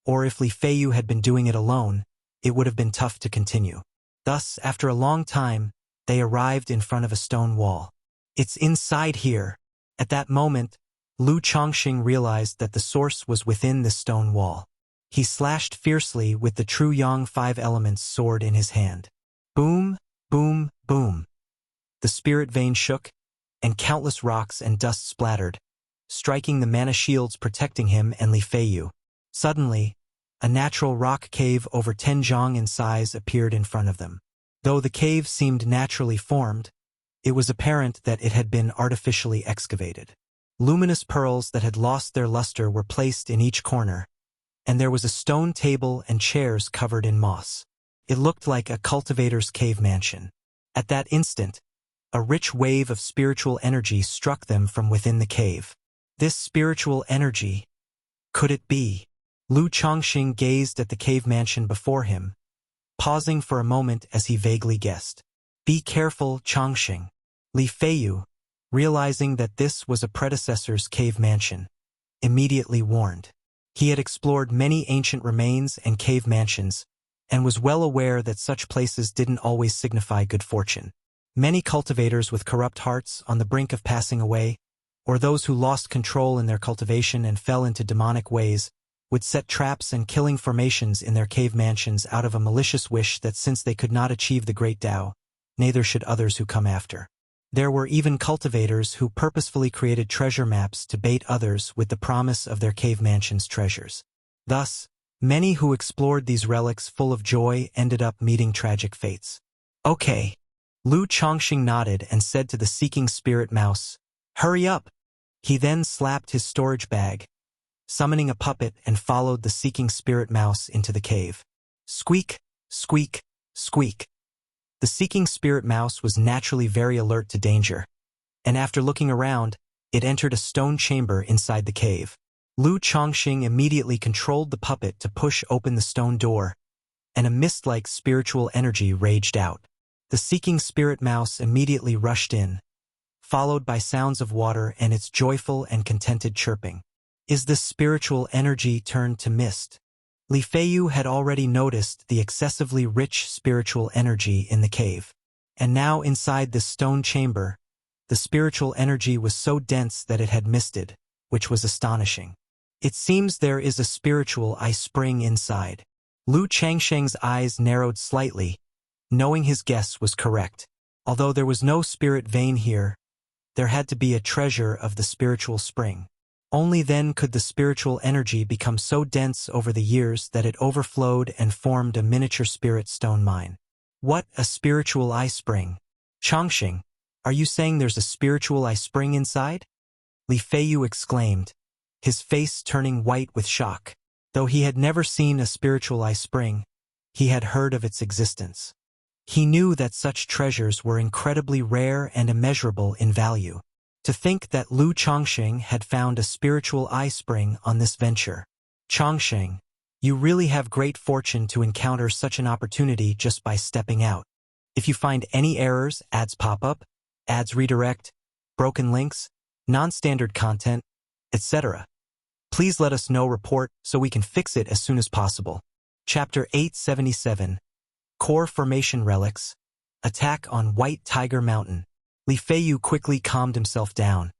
or if Li Feiyu had been doing it alone, it would have been tough to continue. Thus, after a long time, they arrived in front of a stone wall. It's inside here. At that moment, Lu Chongqing realized that the source was within the stone wall. He slashed fiercely with the true Yang 5 Elements sword in his hand. Boom, boom, boom. The spirit vein shook, and countless rocks and dust splattered, striking the mana shields protecting him and Li Feiyu. Suddenly, a natural rock cave over 10 zhang in size appeared in front of them. Though the cave seemed naturally formed, it was apparent that it had been artificially excavated. Luminous pearls that had lost their luster were placed in each corner, and there was a stone table and chairs covered in moss. It looked like a cultivator's cave mansion. At that instant, a rich wave of spiritual energy struck them from within the cave. This spiritual energy, could it be? Lu Chongqing gazed at the cave mansion before him, pausing for a moment as he vaguely guessed. Be careful, Chongqing. Li Feiyu, realizing that this was a predecessor's cave mansion, immediately warned. He had explored many ancient remains and cave mansions, and was well aware that such places didn't always signify good fortune. Many cultivators with corrupt hearts on the brink of passing away, or those who lost control in their cultivation and fell into demonic ways, would set traps and killing formations in their cave mansions out of a malicious wish that since they could not achieve the great Tao, neither should others who come after. There were even cultivators who purposefully created treasure maps to bait others with the promise of their cave mansion's treasures. Thus, many who explored these relics full of joy ended up meeting tragic fates. Okay. Lu Chongqing nodded and said to the seeking spirit mouse, hurry up! He then slapped his storage bag, summoning a puppet and followed the seeking spirit mouse into the cave. Squeak, squeak, squeak. The seeking spirit mouse was naturally very alert to danger, and after looking around, it entered a stone chamber inside the cave. Lu Chongqing immediately controlled the puppet to push open the stone door, and a mist-like spiritual energy raged out. The seeking spirit mouse immediately rushed in, followed by sounds of water and its joyful and contented chirping. Is the spiritual energy turned to mist? Li Feiyu had already noticed the excessively rich spiritual energy in the cave. And now inside this stone chamber, the spiritual energy was so dense that it had misted, which was astonishing. It seems there is a spiritual ice spring inside. Lu Chongqing's eyes narrowed slightly, knowing his guess was correct. Although there was no spirit vein here, there had to be a treasure of the spiritual spring. Only then could the spiritual energy become so dense over the years that it overflowed and formed a miniature spirit stone mine. What, a spiritual ice spring? Chongqing, are you saying there's a spiritual ice spring inside? Li Feiyu exclaimed, his face turning white with shock. Though he had never seen a spiritual ice spring, he had heard of its existence. He knew that such treasures were incredibly rare and immeasurable in value. To think that Lu Chongqing had found a spiritual eye spring on this venture. Chongqing, you really have great fortune to encounter such an opportunity just by stepping out. If you find any errors, ads pop up, ads redirect, broken links, non-standard content, etc., please let us know report so we can fix it as soon as possible. Chapter 877. Core Formation Relics. Attack on White Tiger Mountain. Li Feiyu quickly calmed himself down,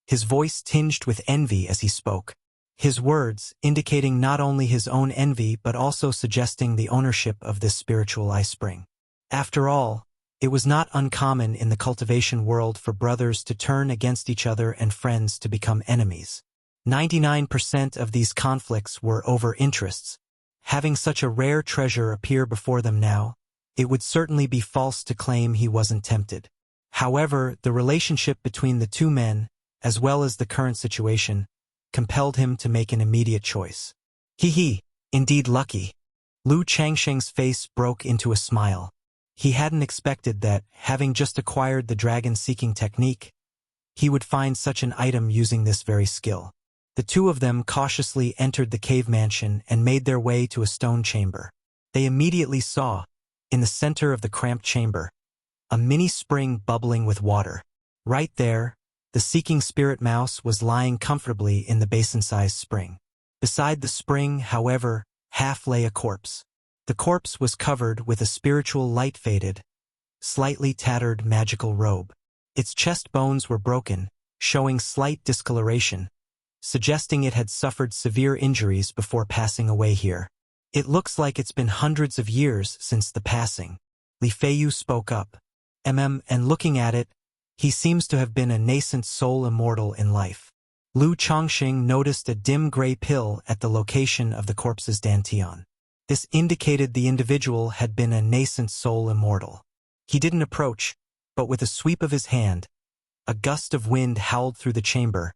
his voice tinged with envy as he spoke. His words, indicating not only his own envy but also suggesting the ownership of this spiritual eye spring. After all, it was not uncommon in the cultivation world for brothers to turn against each other and friends to become enemies. 99% of these conflicts were over interests. Having such a rare treasure appear before them now, it would certainly be false to claim he wasn't tempted. However, the relationship between the two men, as well as the current situation, compelled him to make an immediate choice. Indeed lucky. Lu Changsheng's face broke into a smile. He hadn't expected that, having just acquired the dragon-seeking technique, he would find such an item using this very skill. The two of them cautiously entered the cave mansion and made their way to a stone chamber. They immediately saw, in the center of the cramped chamber, a mini spring bubbling with water. Right there, the seeking spirit mouse was lying comfortably in the basin-sized spring. Beside the spring, however, half lay a corpse. The corpse was covered with a spiritual light-faded, slightly tattered magical robe. Its chest bones were broken, showing slight discoloration, suggesting it had suffered severe injuries before passing away here. It looks like it's been hundreds of years since the passing. Li Feiyu spoke up. And looking at it, he seems to have been a nascent soul immortal in life. Lu Chongqing noticed a dim gray pill at the location of the corpse's dantian. This indicated the individual had been a nascent soul immortal. He didn't approach, but with a sweep of his hand, a gust of wind howled through the chamber,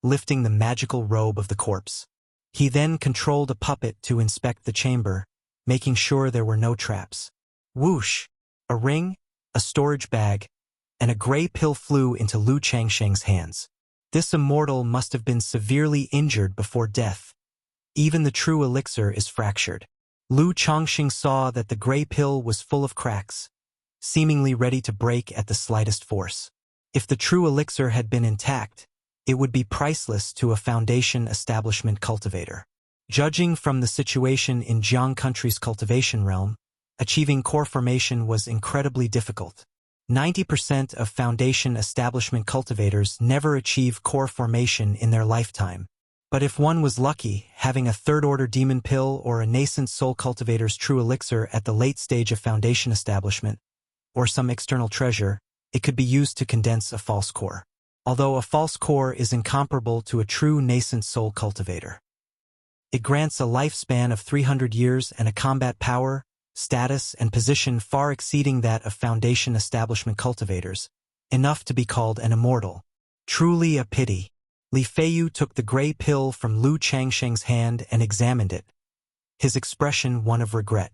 lifting the magical robe of the corpse. He then controlled a puppet to inspect the chamber, making sure there were no traps. Whoosh! A ring, a storage bag, and a gray pill flew into Lu Changsheng's hands. This immortal must have been severely injured before death. Even the true elixir is fractured. Lu Chongqing saw that the gray pill was full of cracks, seemingly ready to break at the slightest force. If the true elixir had been intact, it would be priceless to a foundation establishment cultivator. Judging from the situation in Jiang country's cultivation realm, achieving core formation was incredibly difficult. 90% of foundation establishment cultivators never achieve core formation in their lifetime. But if one was lucky, having a third-order demon pill or a nascent soul cultivator's true elixir at the late stage of foundation establishment, or some external treasure, it could be used to condense a false core. Although a false core is incomparable to a true nascent soul cultivator. It grants a lifespan of 300 years and a combat power, status, and position far exceeding that of foundation establishment cultivators, enough to be called an immortal. Truly a pity. Li Feiyu took the gray pill from Lu Changsheng's hand and examined it, his expression one of regret.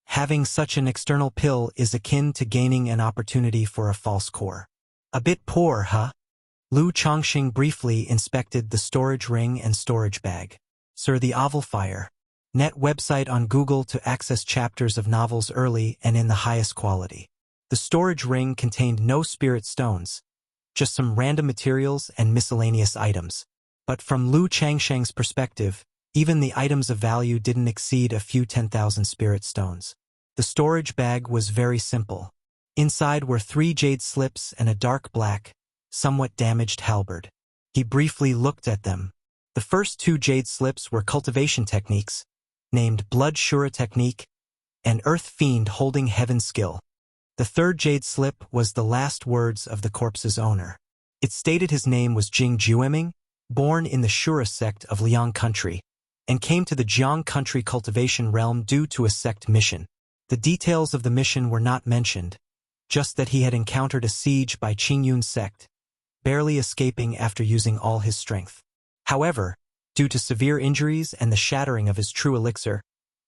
Having such an external pill is akin to gaining an opportunity for a false core. A bit poor, huh? Lu Chongqing briefly inspected the storage ring and storage bag. Sir, the Oval Fire. Net website on Google to access chapters of novels early and in the highest quality. The storage ring contained no spirit stones, just some random materials and miscellaneous items. But from Lu Changsheng's perspective, even the items of value didn't exceed a few 10,000 spirit stones. The storage bag was very simple. Inside were 3 jade slips and a dark black, somewhat damaged halberd. He briefly looked at them. The first 2 jade slips were cultivation techniques, named Blood Shura Technique and Earth Fiend Holding Heaven Skill. The third jade slip was the last words of the corpse's owner. It stated his name was Jing Jueming, born in the Shura sect of Liang country, and came to the Jiang country cultivation realm due to a sect mission. The details of the mission were not mentioned, just that he had encountered a siege by Qingyun's sect, barely escaping after using all his strength. However, due to severe injuries and the shattering of his true elixir,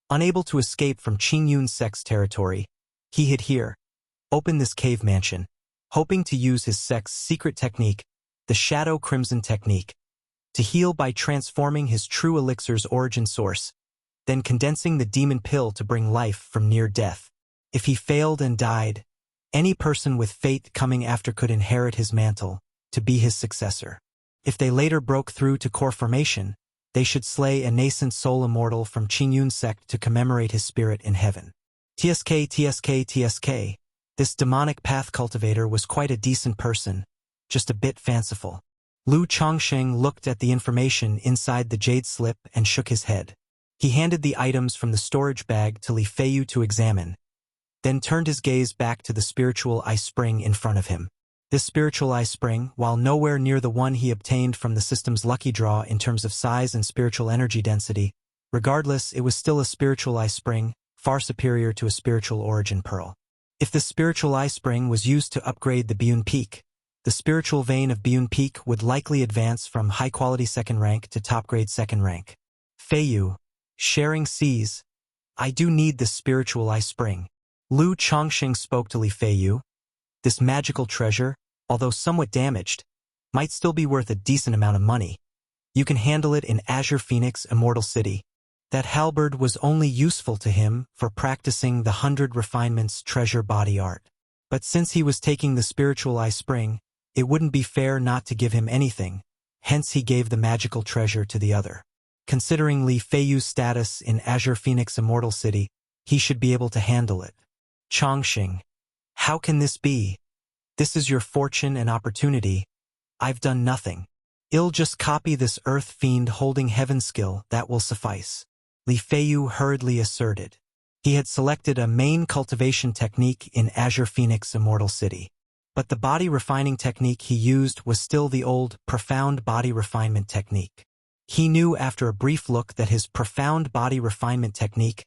unable to escape from Qingyun's sect's territory, he hid here, opened this cave mansion, hoping to use his sect's secret technique, the Shadow Crimson Technique, to heal by transforming his true elixir's origin source, then condensing the demon pill to bring life from near death. If he failed and died, any person with fate coming after could inherit his mantle, to be his successor. If they later broke through to core formation, they should slay a nascent soul immortal from Qingyun's sect to commemorate his spirit in heaven. TSK. This demonic path cultivator was quite a decent person, just a bit fanciful. Lu Chongsheng looked at the information inside the jade slip and shook his head. He handed the items from the storage bag to Li Feiyu to examine, then turned his gaze back to the spiritual eye spring in front of him. This spiritual eye spring, while nowhere near the one he obtained from the system's lucky draw in terms of size and spiritual energy density, regardless, it was still a spiritual eye spring, far superior to a spiritual origin pearl. If the spiritual eye spring was used to upgrade the Biyun Peak, the spiritual vein of Biyun Peak would likely advance from high-quality second rank to top-grade second rank. Feiyu, sharing seas, I do need this spiritual eye spring. Lu Chongsheng spoke to Li Feiyu. This magical treasure, although somewhat damaged, might still be worth a decent amount of money. You can handle it in Azure Phoenix Immortal City. That halberd was only useful to him for practicing the 100 Refinements treasure body art. But since he was taking the spiritual eye spring, it wouldn't be fair not to give him anything, hence he gave the magical treasure to the other. Considering Li Feiyu's status in Azure Phoenix Immortal City, he should be able to handle it. Chongqing, how can this be? This is your fortune and opportunity. I've done nothing. I'll just copy this earth fiend holding heaven skill, that will suffice. Li Feiyu hurriedly asserted. He had selected a main cultivation technique in Azure Phoenix Immortal City. But the body refining technique he used was still the old, profound body refinement technique. He knew after a brief look that his profound body refinement technique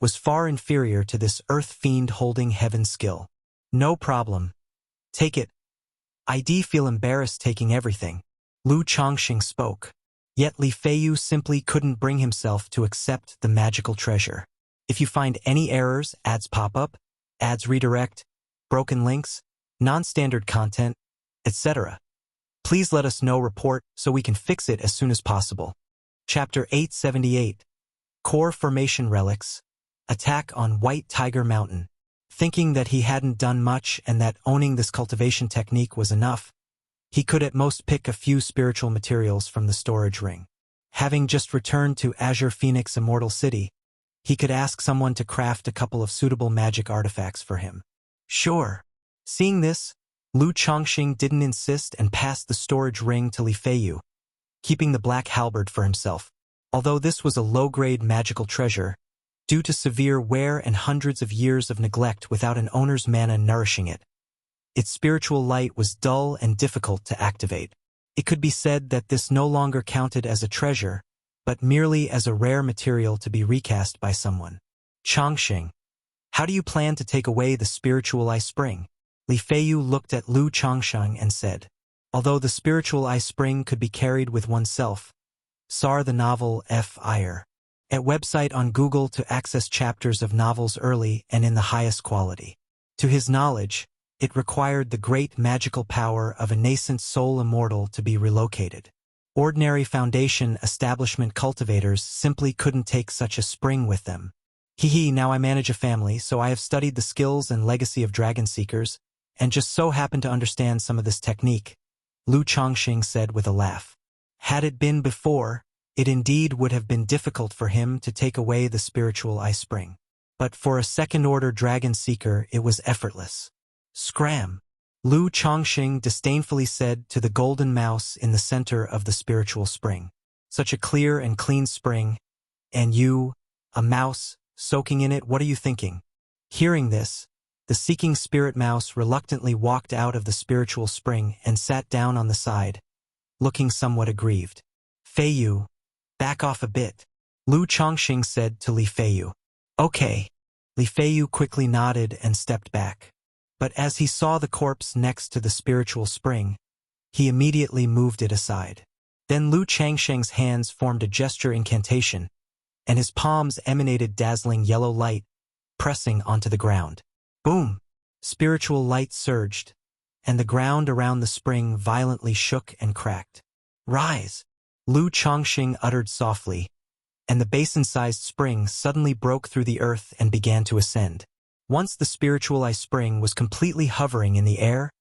was far inferior to this earth fiend holding heaven skill. No problem. Take it. I feel embarrassed taking everything. Lu Chongqing spoke. Yet Li Feiyu simply couldn't bring himself to accept the magical treasure. If you find any errors, ads pop up, ads redirect, broken links, non-standard content, etc., please let us know. Report so we can fix it as soon as possible. Chapter 878. Core Formation Relics. Attack on White Tiger Mountain. Thinking that he hadn't done much and that owning this cultivation technique was enough, he could at most pick a few spiritual materials from the storage ring. Having just returned to Azure Phoenix Immortal City, he could ask someone to craft a couple of suitable magic artifacts for him. Sure. Seeing this, Lu Chongqing didn't insist and passed the storage ring to Li Feiyu, keeping the black halberd for himself. Although this was a low-grade magical treasure, due to severe wear and hundreds of years of neglect without an owner's mana nourishing it, its spiritual light was dull and difficult to activate. It could be said that this no longer counted as a treasure, but merely as a rare material to be recast by someone. Chongqing, how do you plan to take away the spiritual eye spring? Li Feiyu looked at Lu Chongsheng and said, although the spiritual eye spring could be carried with oneself, Sar the novel F. Iyer. At website on Google to access chapters of novels early and in the highest quality. To his knowledge, it required the great magical power of a nascent soul immortal to be relocated. Ordinary foundation establishment cultivators simply couldn't take such a spring with them. Now I manage a family, so I have studied the skills and legacy of dragon seekers, and just so happen to understand some of this technique, Lu Chongqing said with a laugh. Had it been before, it indeed would have been difficult for him to take away the spiritual eye spring. But for a second-order dragon seeker, it was effortless. Scram! Lu Chongqing disdainfully said to the golden mouse in the center of the spiritual spring. Such a clear and clean spring, and you, a mouse, soaking in it, what are you thinking? Hearing this, the seeking spirit mouse reluctantly walked out of the spiritual spring and sat down on the side, looking somewhat aggrieved. Feiyu, back off a bit, Lu Chongqing said to Li Feiyu. Okay. Li Feiyu quickly nodded and stepped back. But as he saw the corpse next to the spiritual spring, he immediately moved it aside. Then Lu Chongqing's hands formed a gesture incantation, and his palms emanated dazzling yellow light, pressing onto the ground. Boom! Spiritual light surged, and the ground around the spring violently shook and cracked. Rise! Lu Chongqing uttered softly, and the basin-sized spring suddenly broke through the earth and began to ascend. Once the spiritual eye spring was completely hovering in the air,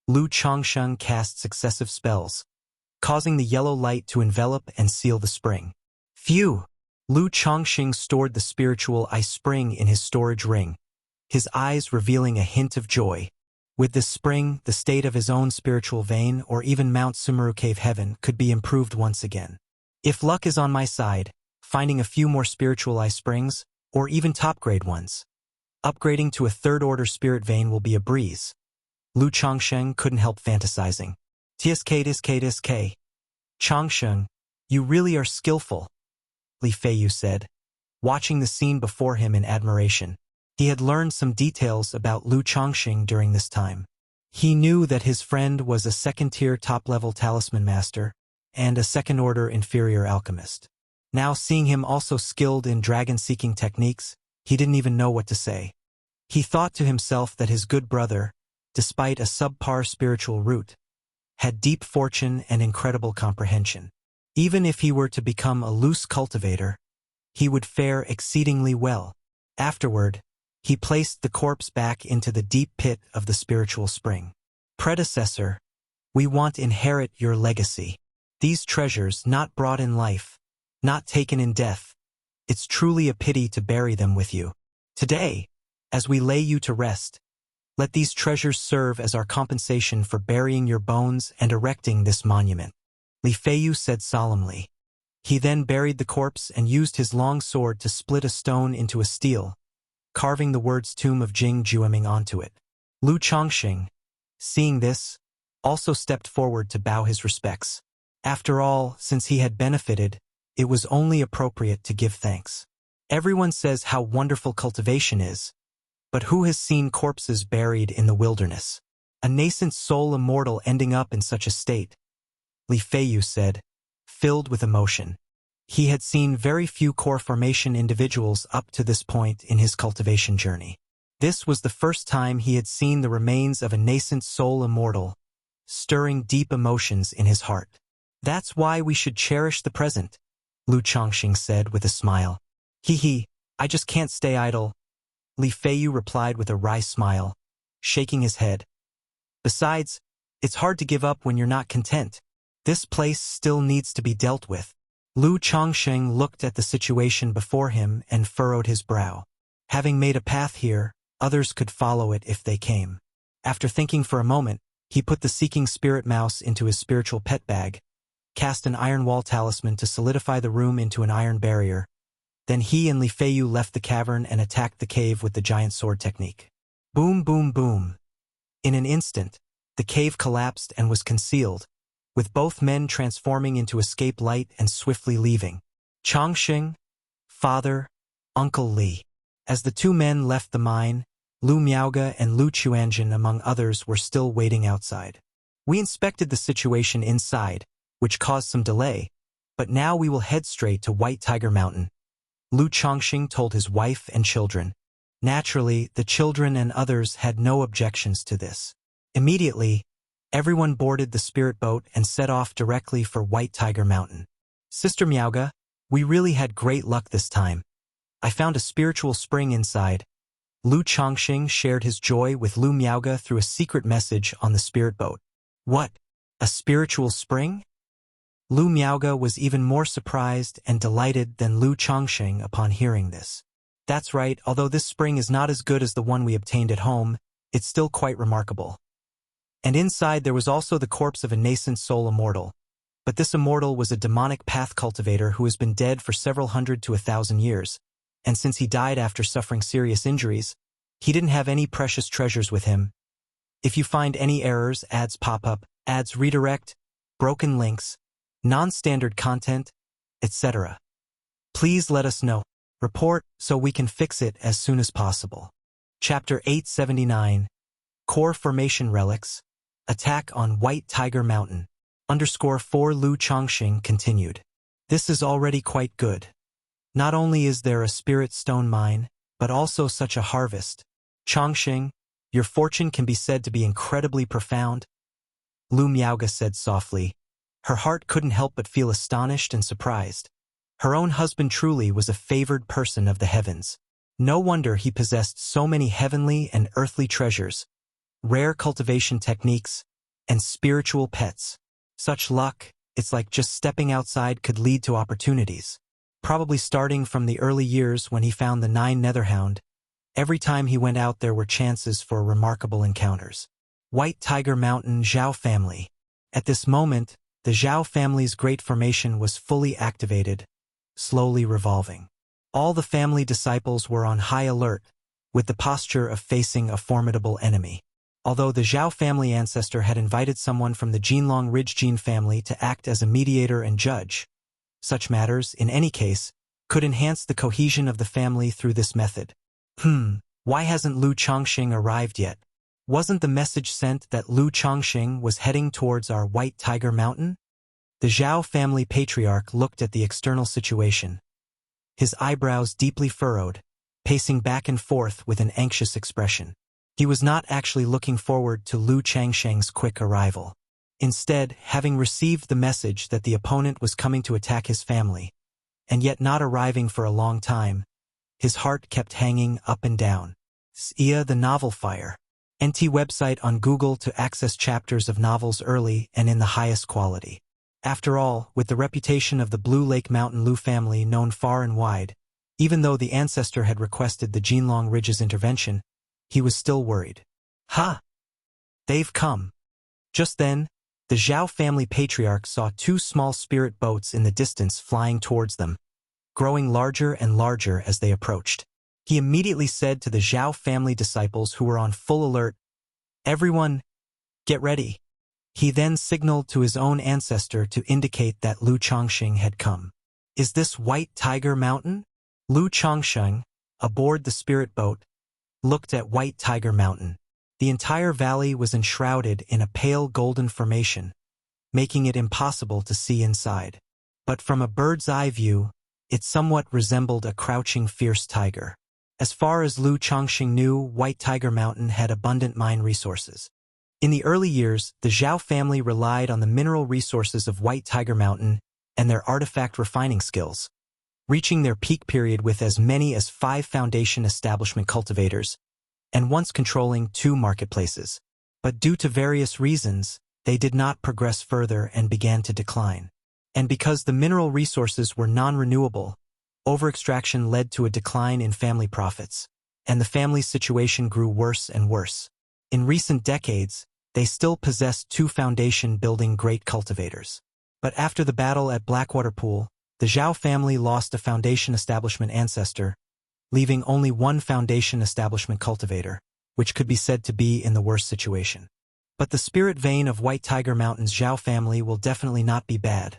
Lu Chongqing cast successive spells, causing the yellow light to envelop and seal the spring. Phew! Lu Chongqing stored the spiritual eye spring in his storage ring, his eyes revealing a hint of joy. With this spring, the state of his own spiritual vein or even Mount Sumeru Cave Heaven could be improved once again. If luck is on my side, finding a few more spiritual eye springs, or even top-grade ones, upgrading to a third-order spirit vein will be a breeze. Lu Changsheng couldn't help fantasizing. Tsk. Changsheng, you really are skillful, Li Feiyu said, watching the scene before him in admiration. He had learned some details about Lu Changsheng during this time. He knew that his friend was a second-tier top-level talisman master and a second-order inferior alchemist. Now seeing him also skilled in dragon-seeking techniques, he didn't even know what to say. He thought to himself that his good brother, despite a subpar spiritual root, had deep fortune and incredible comprehension. Even if he were to become a loose cultivator, he would fare exceedingly well. Afterward, he placed the corpse back into the deep pit of the spiritual spring. Predecessor, we want to inherit your legacy. These treasures not brought in life, not taken in death. It's truly a pity to bury them with you. Today, as we lay you to rest, let these treasures serve as our compensation for burying your bones and erecting this monument. Li Feiyu said solemnly. He then buried the corpse and used his long sword to split a stone into a stele, carving the words Tomb of Jing Jueming onto it. Lu Changsheng, seeing this, also stepped forward to bow his respects. After all, since he had benefited, it was only appropriate to give thanks. Everyone says how wonderful cultivation is, but who has seen corpses buried in the wilderness? A nascent soul immortal ending up in such a state, Li Feiyu said, filled with emotion. He had seen very few core formation individuals up to this point in his cultivation journey. This was the first time he had seen the remains of a nascent soul immortal, stirring deep emotions in his heart. That's why we should cherish the present, Lu Changsheng said with a smile. I just can't stay idle, Li Feiyu replied with a wry smile, shaking his head. Besides, it's hard to give up when you're not content. This place still needs to be dealt with. Lu Changsheng looked at the situation before him and furrowed his brow. Having made a path here, others could follow it if they came. After thinking for a moment, he put the seeking spirit mouse into his spiritual pet bag, cast an iron wall talisman to solidify the room into an iron barrier. Then he and Li Feiyu left the cavern and attacked the cave with the giant sword technique. Boom, boom, boom. In an instant, the cave collapsed and was concealed, with both men transforming into escape light and swiftly leaving. Changsheng, father, Uncle Li. As the two men left the mine, Lu Miaoge and Lu Chuanjin, among others, were still waiting outside. We inspected the situation inside, which caused some delay, but now we will head straight to White Tiger Mountain, Lu Changsheng told his wife and children. Naturally, the children and others had no objections to this. Immediately, everyone boarded the spirit boat and set off directly for White Tiger Mountain. Sister Miaoge, we really had great luck this time. I found a spiritual spring inside. Lu Changsheng shared his joy with Lu Miaoge through a secret message on the spirit boat. What? A spiritual spring? Lu Miaoge was even more surprised and delighted than Lu Changsheng upon hearing this. That's right, although this spring is not as good as the one we obtained at home, it's still quite remarkable. And inside there was also the corpse of a nascent soul immortal. But this immortal was a demonic path cultivator who has been dead for several hundred to 1,000 years, and since he died after suffering serious injuries, he didn't have any precious treasures with him. If you find any errors, ads pop up, ads redirect, broken links, non-standard content, etc., please let us know. Report so we can fix it as soon as possible. Chapter 879, Core Formation Relics, Attack on White Tiger Mountain. _4 Lu Changsheng continued. This is already quite good. Not only is there a spirit stone mine, but also such a harvest. Changsheng, your fortune can be said to be incredibly profound, Lu Miaoge said softly. Her heart couldn't help but feel astonished and surprised. Her own husband truly was a favored person of the heavens. No wonder he possessed so many heavenly and earthly treasures, rare cultivation techniques, and spiritual pets. Such luck, it's like just stepping outside could lead to opportunities. Probably starting from the early years when he found the 9 Netherhound, every time he went out there were chances for remarkable encounters. White Tiger Mountain Zhao family. At this moment, the Zhao family's great formation was fully activated, slowly revolving. All the family disciples were on high alert, with the posture of facing a formidable enemy. Although the Zhao family ancestor had invited someone from the Jinlong Ridge Jin family to act as a mediator and judge, such matters, in any case, could enhance the cohesion of the family through this method. Why hasn't Lu Chongqing arrived yet? Wasn't the message sent that Lu Chongqing was heading towards our White Tiger Mountain? The Zhao family patriarch looked at the external situation, his eyebrows deeply furrowed, pacing back and forth with an anxious expression. He was not actually looking forward to Lu Changsheng's quick arrival. Instead, having received the message that the opponent was coming to attack his family, and yet not arriving for a long time, his heart kept hanging up and down. Xia the Novel Fire. NT website on Google to access chapters of novels early and in the highest quality. After all, with the reputation of the Blue Lake Mountain Lu family known far and wide, even though the ancestor had requested the Jinlong Ridge's intervention, he was still worried. Ha! They've come. Just then, the Zhao family patriarch saw two small spirit boats in the distance flying towards them, growing larger and larger as they approached. He immediately said to the Zhao family disciples who were on full alert, "Everyone, get ready." He then signaled to his own ancestor to indicate that Lu Chongqing had come. Is this White Tiger Mountain? Lu Chongqing, aboard the spirit boat, looked at White Tiger Mountain. The entire valley was enshrouded in a pale golden formation, making it impossible to see inside. But from a bird's eye view, it somewhat resembled a crouching fierce tiger. As far as Lu Chongqing knew, White Tiger Mountain had abundant mine resources. In the early years, the Zhao family relied on the mineral resources of White Tiger Mountain and their artifact refining skills, reaching their peak period with as many as 5 foundation establishment cultivators, and once controlling 2 marketplaces. But due to various reasons, they did not progress further and began to decline. And because the mineral resources were non-renewable, over-extraction led to a decline in family profits, and the family's situation grew worse and worse. In recent decades, they still possessed 2 foundation-building great cultivators. But after the battle at Blackwater Pool, the Zhao family lost a foundation establishment ancestor, leaving only 1 foundation establishment cultivator, which could be said to be in the worst situation. But the spirit vein of White Tiger Mountain's Zhao family will definitely not be bad.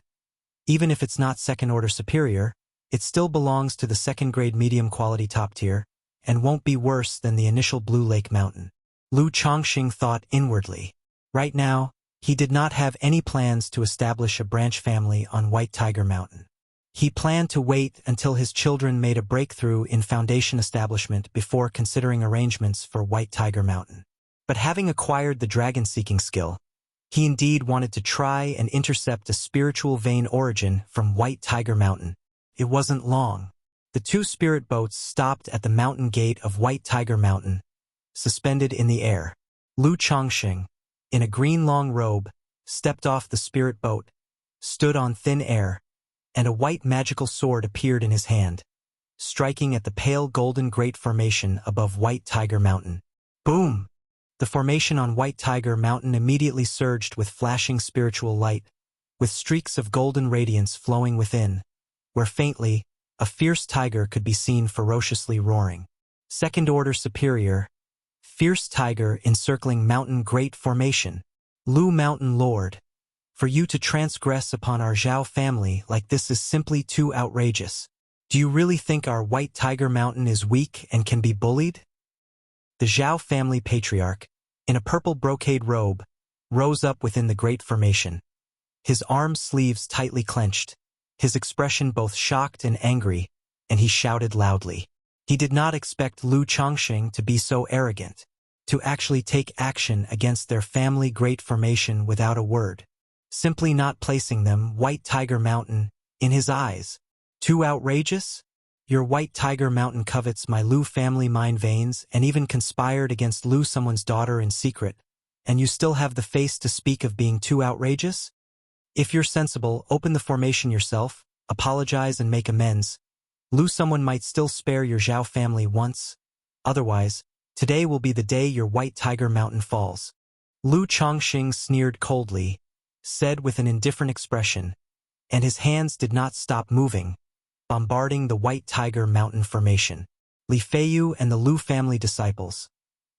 Even if it's not second-order superior, it still belongs to the second-grade medium-quality top tier, and won't be worse than the initial Blue Lake Mountain. Lu Chongqing thought inwardly. Right now, he did not have any plans to establish a branch family on White Tiger Mountain. He planned to wait until his children made a breakthrough in foundation establishment before considering arrangements for White Tiger Mountain. But having acquired the dragon-seeking skill, he indeed wanted to try and intercept a spiritual vein origin from White Tiger Mountain. It wasn't long. The 2 spirit boats stopped at the mountain gate of White Tiger Mountain, suspended in the air. Lu Chongqing, in a green long robe, stepped off the spirit boat, stood on thin air, and a white magical sword appeared in his hand, striking at the pale golden great formation above White Tiger Mountain. Boom! The formation on White Tiger Mountain immediately surged with flashing spiritual light, with streaks of golden radiance flowing within, where faintly, a fierce tiger could be seen ferociously roaring. Second-order superior, fierce tiger encircling mountain great formation. Lu Mountain Lord, for you to transgress upon our Zhao family like this is simply too outrageous. Do you really think our White Tiger Mountain is weak and can be bullied? The Zhao family patriarch, in a purple brocade robe, rose up within the great formation, his arm sleeves tightly clenched, his expression both shocked and angry, and he shouted loudly. He did not expect Lu Chongqing to be so arrogant, to actually take action against their family great formation without a word, simply not placing them, White Tiger Mountain, in his eyes. Too outrageous? Your White Tiger Mountain covets my Lu family mine veins and even conspired against Lu someone's daughter in secret, and you still have the face to speak of being too outrageous? If you're sensible, open the formation yourself, apologize and make amends. Lu someone might still spare your Zhao family once. Otherwise, today will be the day your White Tiger Mountain falls. Lu Chongqing sneered coldly, said with an indifferent expression, and his hands did not stop moving, bombarding the White Tiger Mountain formation. Li Feiyu and the Lu family disciples,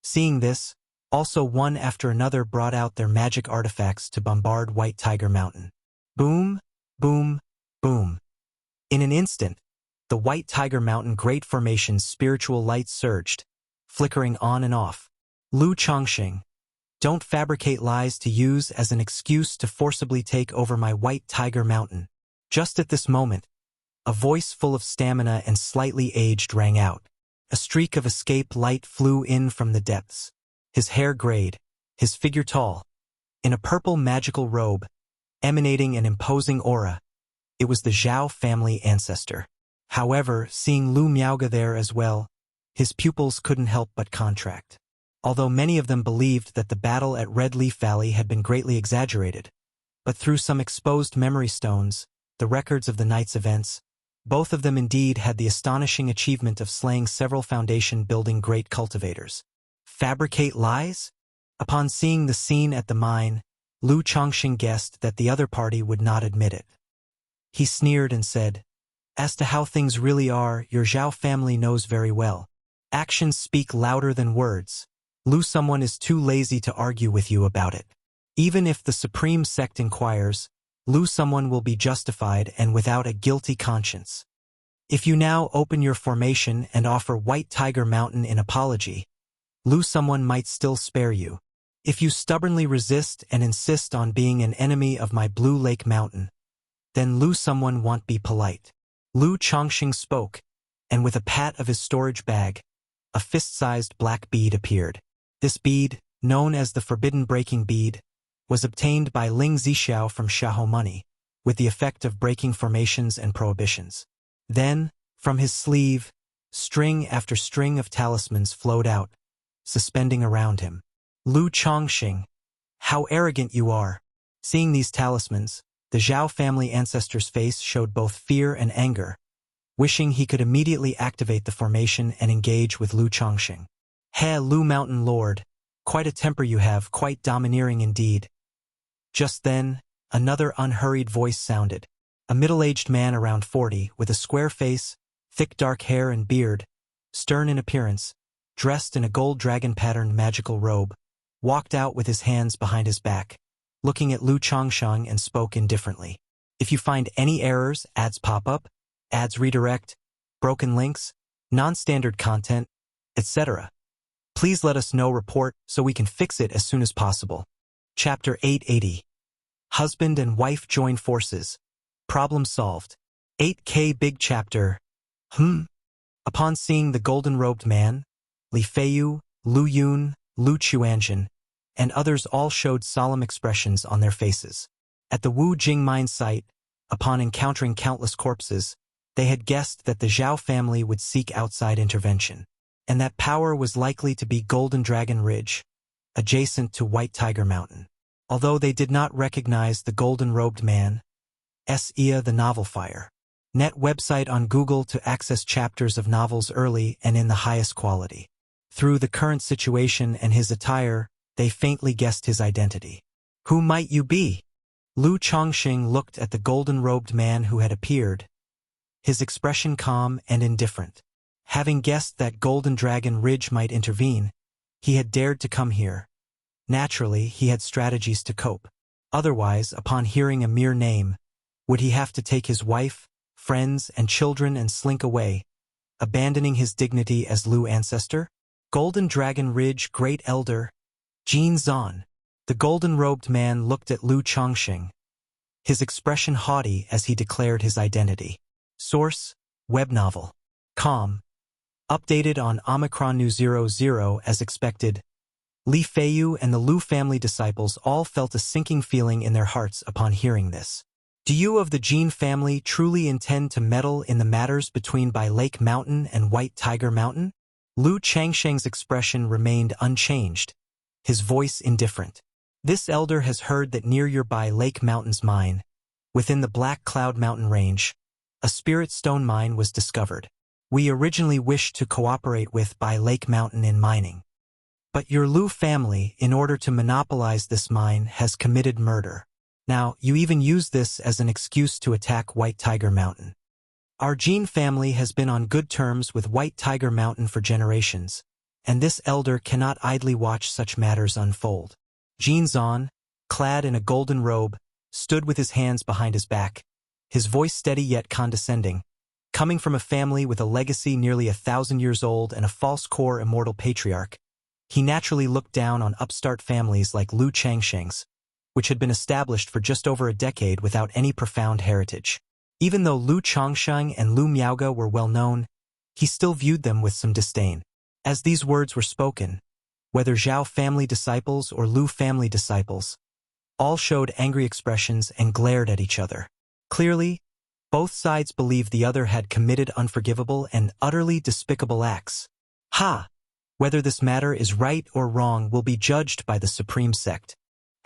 seeing this, also one after another brought out their magic artifacts to bombard White Tiger Mountain. Boom, boom, boom. In an instant, the White Tiger Mountain Great Formation's spiritual light surged, flickering on and off. Lu Chongqing, don't fabricate lies to use as an excuse to forcibly take over my White Tiger Mountain. Just at this moment, a voice full of stamina and slightly aged rang out. A streak of escape light flew in from the depths. His hair grayed, his figure tall, in a purple magical robe, emanating an imposing aura. It was the Zhao family ancestor. However, seeing Lu Miaoge there as well, his pupils couldn't help but contract. Although many of them believed that the battle at Red Leaf Valley had been greatly exaggerated, but through some exposed memory stones, the records of the night's events, both of them indeed had the astonishing achievement of slaying several foundation-building great cultivators. Fabricate lies? Upon seeing the scene at the mine, Lu Chongqing guessed that the other party would not admit it. He sneered and said, "As to how things really are, your Zhao family knows very well. Actions speak louder than words. Lu someone is too lazy to argue with you about it. Even if the supreme sect inquires, Lu someone will be justified and without a guilty conscience. If you now open your formation and offer White Tiger Mountain in apology, Lu someone might still spare you. If you stubbornly resist and insist on being an enemy of my Blue Lake Mountain, then Lu someone won't be polite." Lu Chongqing spoke, and with a pat of his storage bag, a fist-sized black bead appeared. This bead, known as the Forbidden Breaking Bead, was obtained by Ling Zixiao from Xiahou Money, with the effect of breaking formations and prohibitions. Then, from his sleeve, string after string of talismans flowed out, suspending around him. Lu Chongqing, how arrogant you are! Seeing these talismans, the Zhao family ancestor's face showed both fear and anger, wishing he could immediately activate the formation and engage with Lu Chongqing. "He, Lu Mountain Lord, quite a temper you have, quite domineering indeed." Just then, another unhurried voice sounded. A middle-aged man around 40, with a square face, thick dark hair and beard, stern in appearance, dressed in a gold dragon-patterned magical robe, walked out with his hands behind his back, looking at Lu Chongqing and spoke indifferently. "If you find any errors, ads pop up, ads redirect, broken links, non-standard content, etc., please let us know, report so we can fix it as soon as possible." Chapter 880. Husband and wife join forces. Problem solved. 8K Big Chapter. Upon seeing the golden-robed man, Li Feiyu, Lu Yun, Lu Chuanjin, and others all showed solemn expressions on their faces. At the Wu Jing mine site, upon encountering countless corpses, they had guessed that the Zhao family would seek outside intervention, and that power was likely to be Golden Dragon Ridge, adjacent to White Tiger Mountain. Although they did not recognize the golden-robed man, S.E.A. the Novel Fire. Net website on Google to access chapters of novels early and in the highest quality. Through the current situation and his attire, they faintly guessed his identity. "Who might you be?" Lu Chongqing looked at the golden-robed man who had appeared, his expression calm and indifferent. Having guessed that Golden Dragon Ridge might intervene, he had dared to come here. Naturally, he had strategies to cope. Otherwise, upon hearing a mere name, would he have to take his wife, friends, and children and slink away, abandoning his dignity as Lu ancestor? Golden Dragon Ridge Great Elder, Jin Zan. The golden-robed man looked at Lu Chongqing, his expression haughty as he declared his identity. Source, web novel. Com. Updated on Omicron New 00 as expected. Li Feiyu and the Lu family disciples all felt a sinking feeling in their hearts upon hearing this. Do you of the Jin family truly intend to meddle in the matters between Bai Lake Mountain and White Tiger Mountain? Lu Changsheng's expression remained unchanged, his voice indifferent. This elder has heard that near your Bai Lake Mountain's mine, within the Black Cloud Mountain range, a spirit stone mine was discovered. We originally wished to cooperate with Bai Lake Mountain in mining, But your Lu family, in order to monopolize this mine, has committed murder. Now, you even use this as an excuse to attack White Tiger Mountain. Our Jin family has been on good terms with White Tiger Mountain for generations, and this elder cannot idly watch such matters unfold. Jin Zan, clad in a golden robe, stood with his hands behind his back, his voice steady yet condescending. Coming from a family with a legacy nearly 1,000 years old and a false core immortal patriarch, he naturally looked down on upstart families like Lu Changsheng's, which had been established for just over a decade without any profound heritage. Even though Lu Changsheng and Lu Miaoge were well known, he still viewed them with some disdain. As these words were spoken, whether Zhao family disciples or Lu family disciples, all showed angry expressions and glared at each other. Clearly, both sides believed the other had committed unforgivable and utterly despicable acts. Ha! Whether this matter is right or wrong will be judged by the Supreme Sect.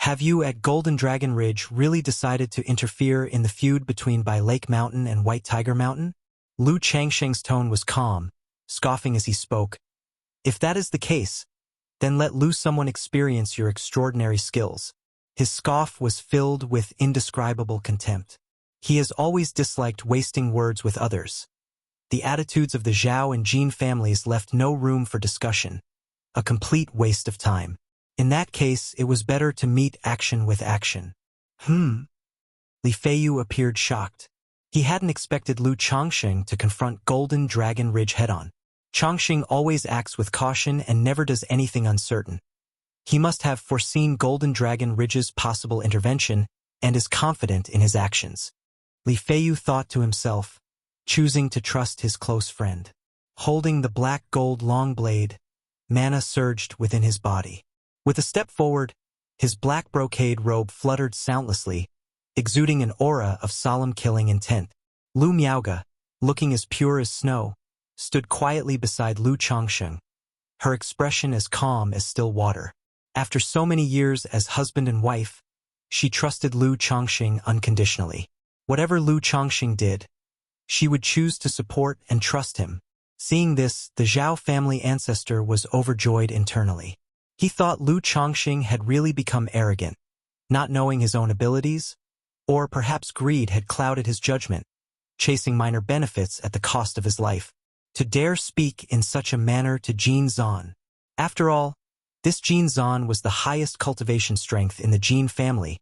Have you at Golden Dragon Ridge really decided to interfere in the feud between Bai Lake Mountain and White Tiger Mountain? Lu Changsheng's tone was calm, scoffing as he spoke. If that is the case, then let Lu someone experience your extraordinary skills. His scoff was filled with indescribable contempt. He has always disliked wasting words with others. The attitudes of the Zhao and Jin families left no room for discussion. A complete waste of time. In that case, it was better to meet action with action. Li Feiyu appeared shocked. He hadn't expected Lu Changsheng to confront Golden Dragon Ridge head-on. Changsheng always acts with caution and never does anything uncertain. He must have foreseen Golden Dragon Ridge's possible intervention and is confident in his actions. Li Feiyu thought to himself, choosing to trust his close friend. Holding the black gold long blade, mana surged within his body. With a step forward, his black brocade robe fluttered soundlessly, exuding an aura of solemn killing intent. Lu Miaoge, looking as pure as snow, stood quietly beside Lu Changsheng, her expression as calm as still water. After so many years as husband and wife, she trusted Lu Changsheng unconditionally. Whatever Lu Changsheng did, she would choose to support and trust him. Seeing this, the Zhao family ancestor was overjoyed internally. He thought Lu Changsheng had really become arrogant, not knowing his own abilities, or perhaps greed had clouded his judgment, chasing minor benefits at the cost of his life. To dare speak in such a manner to Jin Zan. After all, this Jin Zan was the highest cultivation strength in the Jin family,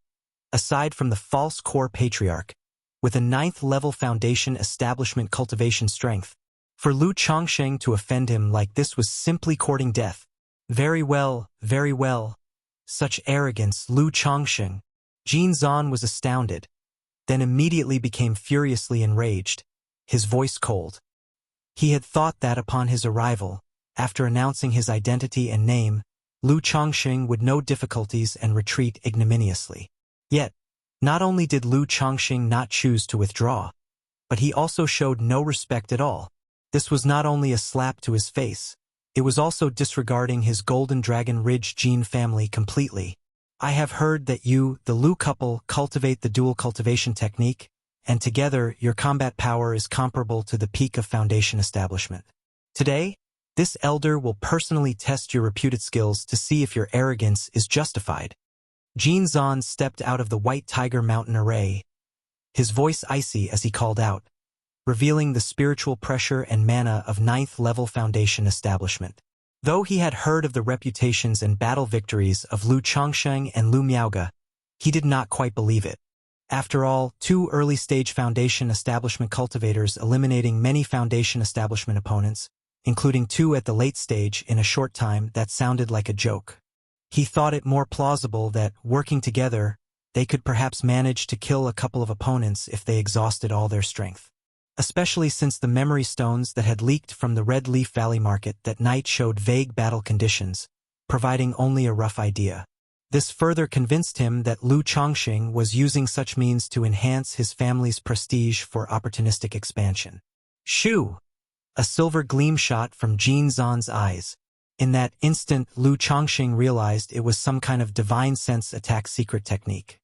aside from the false core patriarch, with a 9th-level foundation establishment cultivation strength. For Lu Changsheng to offend him like this was simply courting death. Very well, very well. Such arrogance, Lu Changsheng. Jin Zan was astounded, then immediately became furiously enraged, his voice cold. He had thought that upon his arrival, after announcing his identity and name, Lu Changsheng would know difficulties and retreat ignominiously. Yet, not only did Lu Changsheng not choose to withdraw, but he also showed no respect at all. This was not only a slap to his face, it was also disregarding his Golden Dragon Ridge Jin family completely. I have heard that you, the Lu couple, cultivate the dual cultivation technique, and together your combat power is comparable to the peak of foundation establishment. Today, this elder will personally test your reputed skills to see if your arrogance is justified. Jin Zan stepped out of the White Tiger Mountain array, his voice icy as he called out, revealing the spiritual pressure and mana of 9th-level foundation establishment. Though he had heard of the reputations and battle victories of Lu Changsheng and Lu Miaoge, he did not quite believe it. After all, 2 early-stage foundation establishment cultivators eliminating many foundation establishment opponents, including 2 at the late stage in a short time, that sounded like a joke. He thought it more plausible that, working together, they could perhaps manage to kill a couple of opponents if they exhausted all their strength. Especially since the memory stones that had leaked from the Red Leaf Valley market that night showed vague battle conditions, providing only a rough idea. This further convinced him that Lu Changsheng was using such means to enhance his family's prestige for opportunistic expansion. Shoo! A silver gleam shot from Jin Zan's eyes. In that instant, Lu Changsheng realized it was some kind of divine sense attack secret technique.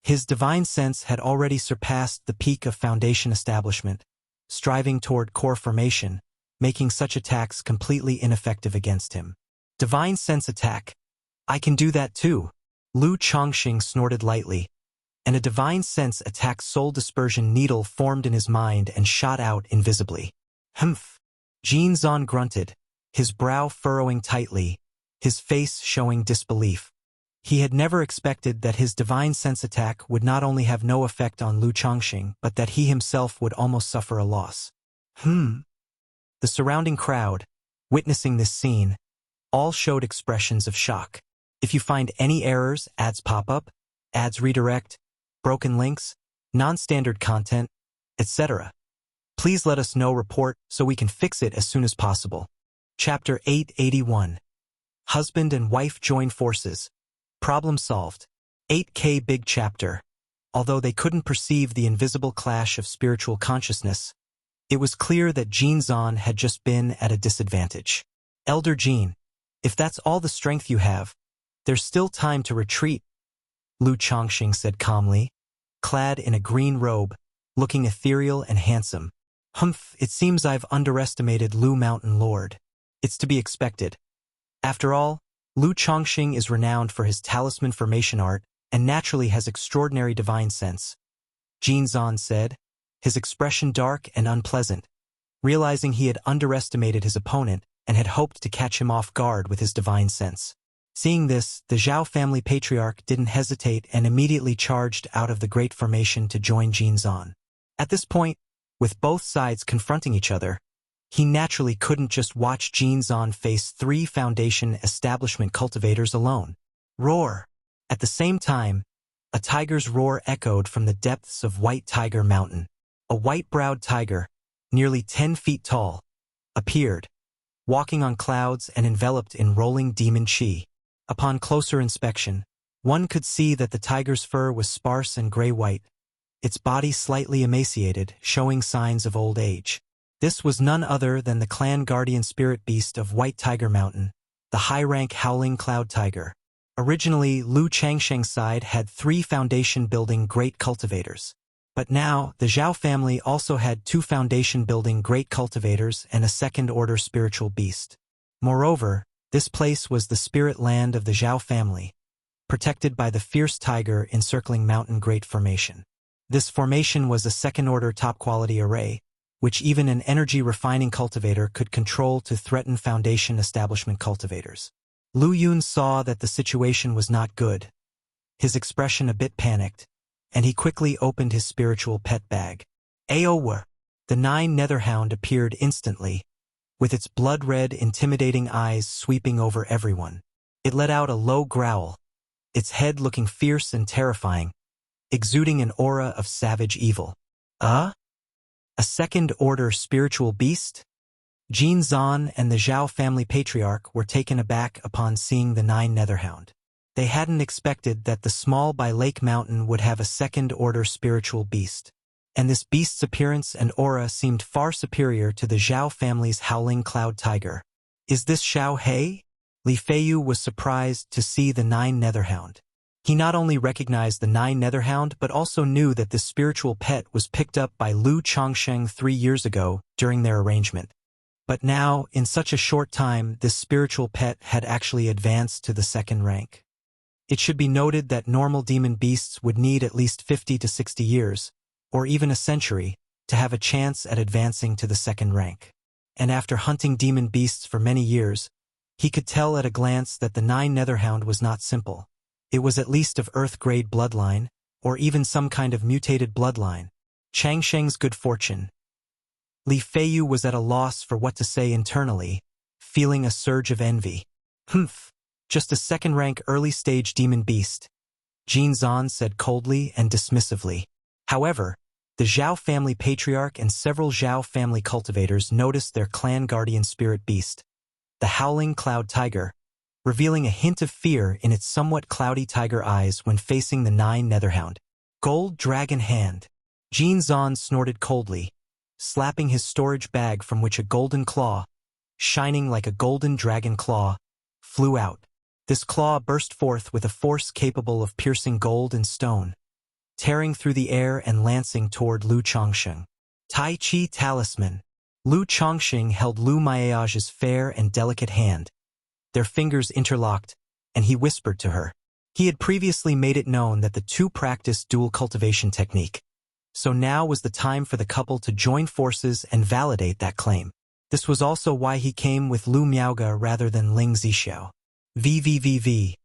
His divine sense had already surpassed the peak of foundation establishment, striving toward core formation, making such attacks completely ineffective against him. Divine sense attack. I can do that too. Lu Chongqing snorted lightly, and a divine sense attack soul dispersion needle formed in his mind and shot out invisibly. Humph. Jin Zan grunted, his brow furrowing tightly, his face showing disbelief. He had never expected that his divine sense attack would not only have no effect on Lu Chongqing, but that he himself would almost suffer a loss. The surrounding crowd, witnessing this scene, all showed expressions of shock. If you find any errors, ads pop up, ads redirect, broken links, non-standard content, etc., please let us know. Report so we can fix it as soon as possible. Chapter 881. Husband and wife join forces. Problem solved. 8K big chapter. Although they couldn't perceive the invisible clash of spiritual consciousness, it was clear that Jin Zan had just been at a disadvantage. Elder Jin, if that's all the strength you have, there's still time to retreat, Lu Chongqing said calmly, clad in a green robe, looking ethereal and handsome. Humph, it seems I've underestimated Lu Mountain Lord. It's to be expected. After all, Lu Chongqing is renowned for his talisman formation art and naturally has extraordinary divine sense, Jin Zan said, his expression dark and unpleasant, realizing he had underestimated his opponent and had hoped to catch him off guard with his divine sense. Seeing this, the Zhao family patriarch didn't hesitate and immediately charged out of the great formation to join Jin Zan. At this point, with both sides confronting each other, he naturally couldn't just watch Jin Zan face 3 foundation establishment cultivators alone. Roar! At the same time, a tiger's roar echoed from the depths of White Tiger Mountain. A white-browed tiger, nearly 10 feet tall, appeared, walking on clouds and enveloped in rolling demon chi. Upon closer inspection, one could see that the tiger's fur was sparse and gray-white, its body slightly emaciated, showing signs of old age. This was none other than the clan guardian spirit beast of White Tiger Mountain, the high-rank howling cloud tiger. Originally, Lu Changsheng's side had 3 foundation-building great cultivators. But now, the Zhao family also had 2 foundation-building great cultivators and a second-order spiritual beast. Moreover, this place was the spirit land of the Zhao family, protected by the fierce tiger encircling Mountain Great Formation. This formation was a second-order top-quality array, which even an energy-refining cultivator could control to threaten foundation establishment cultivators. Lu Yun saw that the situation was not good, his expression a bit panicked, and he quickly opened his spiritual pet bag. Aowa! The 9 Netherhound appeared instantly, with its blood-red, intimidating eyes sweeping over everyone. It let out a low growl, its head looking fierce and terrifying, exuding an aura of savage evil. A second-order spiritual beast? Jin Zan and the Zhao family patriarch were taken aback upon seeing the 9 Netherhound. They hadn't expected that the small by Lake Mountain would have a second-order spiritual beast, and this beast's appearance and aura seemed far superior to the Zhao family's howling cloud tiger. Is this Xiao He? Li Feiyu was surprised to see the 9 Netherhound. He not only recognized the 9 Netherhound but also knew that this spiritual pet was picked up by Lu Chongsheng 3 years ago during their arrangement. But now, in such a short time, this spiritual pet had actually advanced to the 2nd rank. It should be noted that normal demon beasts would need at least 50 to 60 years, or even a century, to have a chance at advancing to the 2nd rank. And after hunting demon beasts for many years, he could tell at a glance that the 9 Netherhound was not simple. It was at least of Earth-grade bloodline, or even some kind of mutated bloodline. Changsheng's good fortune. Li Feiyu was at a loss for what to say internally, feeling a surge of envy. Humph, just a 2nd-rank early-stage demon beast, Jin Zan said coldly and dismissively. However, the Zhao family patriarch and several Zhao family cultivators noticed their clan guardian spirit beast, the howling cloud tiger, revealing a hint of fear in its somewhat cloudy tiger eyes when facing the 9 Netherhound. Gold dragon hand. Jin Zan snorted coldly, slapping his storage bag from which a golden claw, shining like a golden dragon claw, flew out. This claw burst forth with a force capable of piercing gold and stone, tearing through the air and lancing toward Lu Chongqing. Tai Chi Talisman. Lu Chongqing held Lu Maiage's fair and delicate hand, Their fingers interlocked, and he whispered to her. He had previously made it known that the two practiced dual cultivation technique. So now was the time for the couple to join forces and validate that claim. This was also why he came with Lu Miaoge rather than Ling Zixiao. VVVV.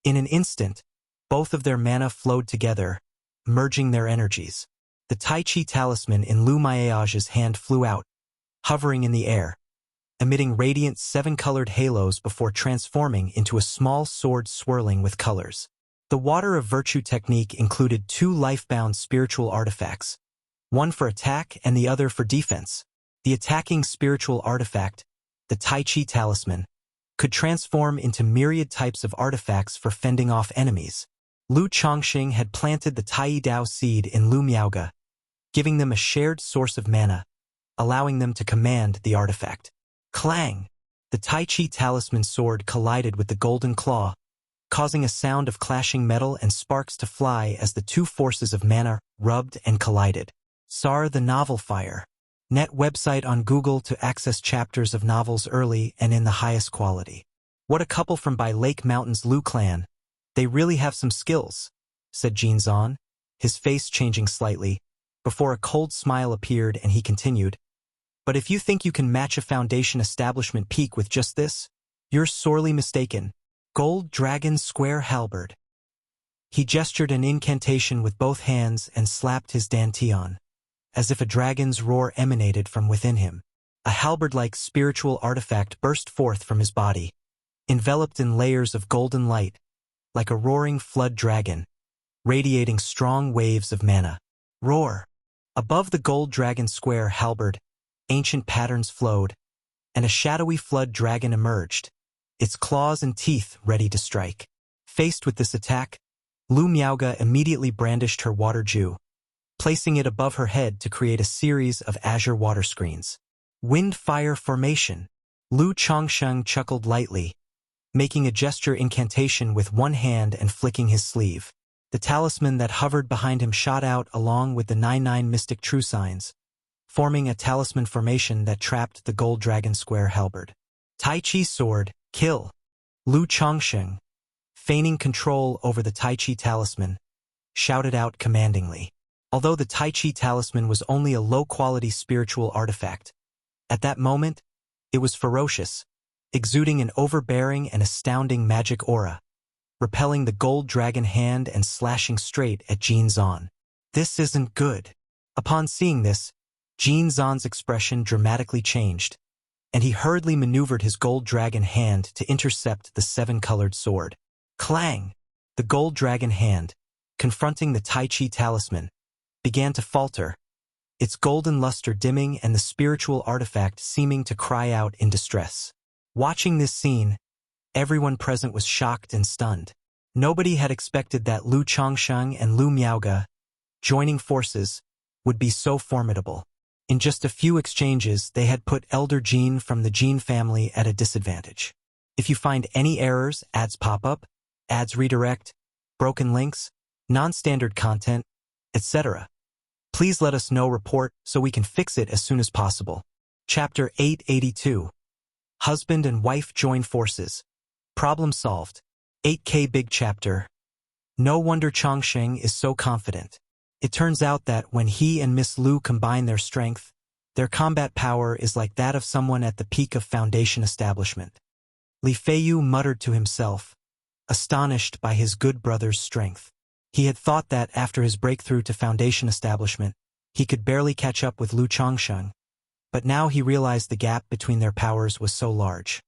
In an instant, both of their mana flowed together, merging their energies. The Tai Chi talisman in Lu Miaoge's hand flew out, hovering in the air, emitting radiant seven-colored halos before transforming into a small sword swirling with colors. The Water of Virtue technique included two life-bound spiritual artifacts, one for attack and the other for defense. The attacking spiritual artifact, the Tai Chi talisman, could transform into myriad types of artifacts for fending off enemies. Lu Chongqing had planted the Tai Dao seed in Lu Miaoge, giving them a shared source of mana, allowing them to command the artifact. Clang! The Tai Chi talisman sword collided with the golden claw, causing a sound of clashing metal and sparks to fly as the two forces of mana rubbed and collided. SAR the Novel Fire. Net website on Google to access chapters of novels early and in the highest quality. What a couple from by Lake Mountain's Lu clan. They really have some skills, said Jin Zan, his face changing slightly, before a cold smile appeared and he continued. But if you think you can match a Foundation establishment peak with just this, you're sorely mistaken. Gold Dragon Square Halberd. He gestured an incantation with both hands and slapped his dantian, as if a dragon's roar emanated from within him. A halberd-like spiritual artifact burst forth from his body, enveloped in layers of golden light, like a roaring flood dragon, radiating strong waves of mana. Roar! Above the Gold Dragon Square Halberd, ancient patterns flowed, and a shadowy flood dragon emerged, its claws and teeth ready to strike. Faced with this attack, Lu Miaoge immediately brandished her water ju, placing it above her head to create a series of azure water screens. Wind-fire formation. Lu Chongsheng chuckled lightly, making a gesture incantation with one hand and flicking his sleeve. The talisman that hovered behind him shot out along with the 99 mystic true signs, forming a talisman formation that trapped the Gold Dragon Square Halberd. Tai Chi sword, kill. Lu Chongsheng, feigning control over the Tai Chi talisman, shouted out commandingly. Although the Tai Chi talisman was only a low-quality spiritual artifact, at that moment, it was ferocious, exuding an overbearing and astounding magic aura, repelling the Gold Dragon hand and slashing straight at Jin Zan. This isn't good. Upon seeing this, Jin Zan's expression dramatically changed, and he hurriedly maneuvered his Gold Dragon hand to intercept the seven-colored sword. Clang! The Gold Dragon hand, confronting the Tai Chi talisman, began to falter, its golden luster dimming and the spiritual artifact seeming to cry out in distress. Watching this scene, everyone present was shocked and stunned. Nobody had expected that Lu Chongsheng and Lu Miaoge, joining forces, would be so formidable. In just a few exchanges, they had put Elder Jin from the Jin family at a disadvantage. If you find any errors, ads pop up, ads redirect, broken links, non-standard content, etc., please let us know. Report so we can fix it as soon as possible. Chapter 882. Husband and wife join forces. Problem solved. 8K big chapter. No wonder Chongqing is so confident. It turns out that when he and Miss Lu combine their strength, their combat power is like that of someone at the peak of Foundation establishment. Li Feiyu muttered to himself, astonished by his good brother's strength. He had thought that after his breakthrough to Foundation establishment, he could barely catch up with Lu Chongsheng, but now he realized the gap between their powers was so large.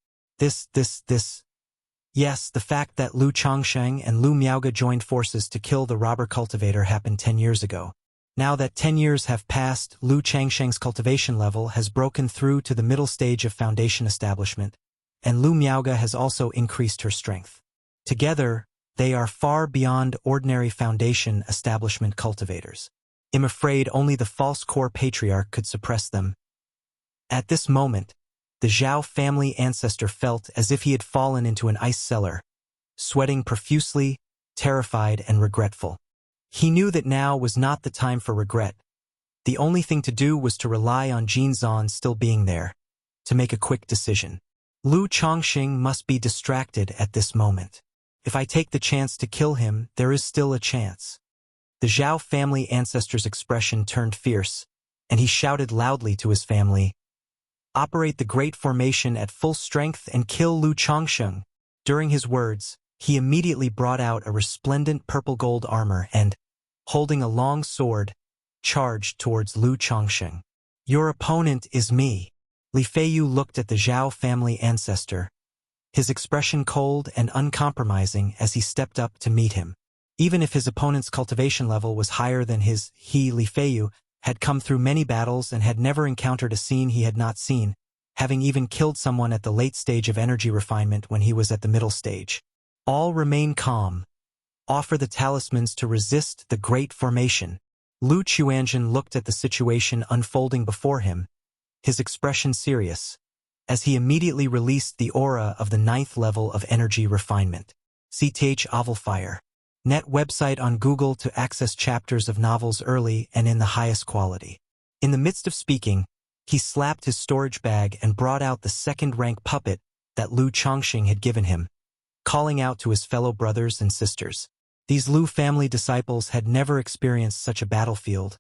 Yes, the fact that Lu Chongsheng and Lu Miaoge joined forces to kill the robber cultivator happened 10 years ago. Now that 10 years have passed, Lu Changsheng's cultivation level has broken through to the middle stage of Foundation establishment, and Lu Miaoge has also increased her strength. Together, they are far beyond ordinary Foundation establishment cultivators. I'm afraid only the false core patriarch could suppress them. At this moment, the Zhao family ancestor felt as if he had fallen into an ice cellar, sweating profusely, terrified and regretful. He knew that now was not the time for regret. The only thing to do was to rely on Jin Zan still being there, to make a quick decision. Lu Chongqing must be distracted at this moment. If I take the chance to kill him, there is still a chance. The Zhao family ancestor's expression turned fierce, and he shouted loudly to his family, "Operate the Great Formation at full strength and kill Lu Chongqing." During his words, he immediately brought out a resplendent purple-gold armor and, holding a long sword, charged towards Lu Chongqing. "Your opponent is me." Li Feiyu looked at the Zhao family ancestor, his expression cold and uncompromising as he stepped up to meet him. Even if his opponent's cultivation level was higher than his, Li Feiyu had come through many battles and had never encountered a scene he had not seen, having even killed someone at the late stage of energy refinement when he was at the middle stage. All remain calm. Offer the talismans to resist the Great Formation. Lu Chuanzhen looked at the situation unfolding before him, his expression serious, as he immediately released the aura of the 9th level of energy refinement. CTH Ovalfire. Net website on Google to access chapters of novels early and in the highest quality. In the midst of speaking, he slapped his storage bag and brought out the second-rank puppet that Lu Chongqing had given him, calling out to his fellow brothers and sisters. These Lu family disciples had never experienced such a battlefield,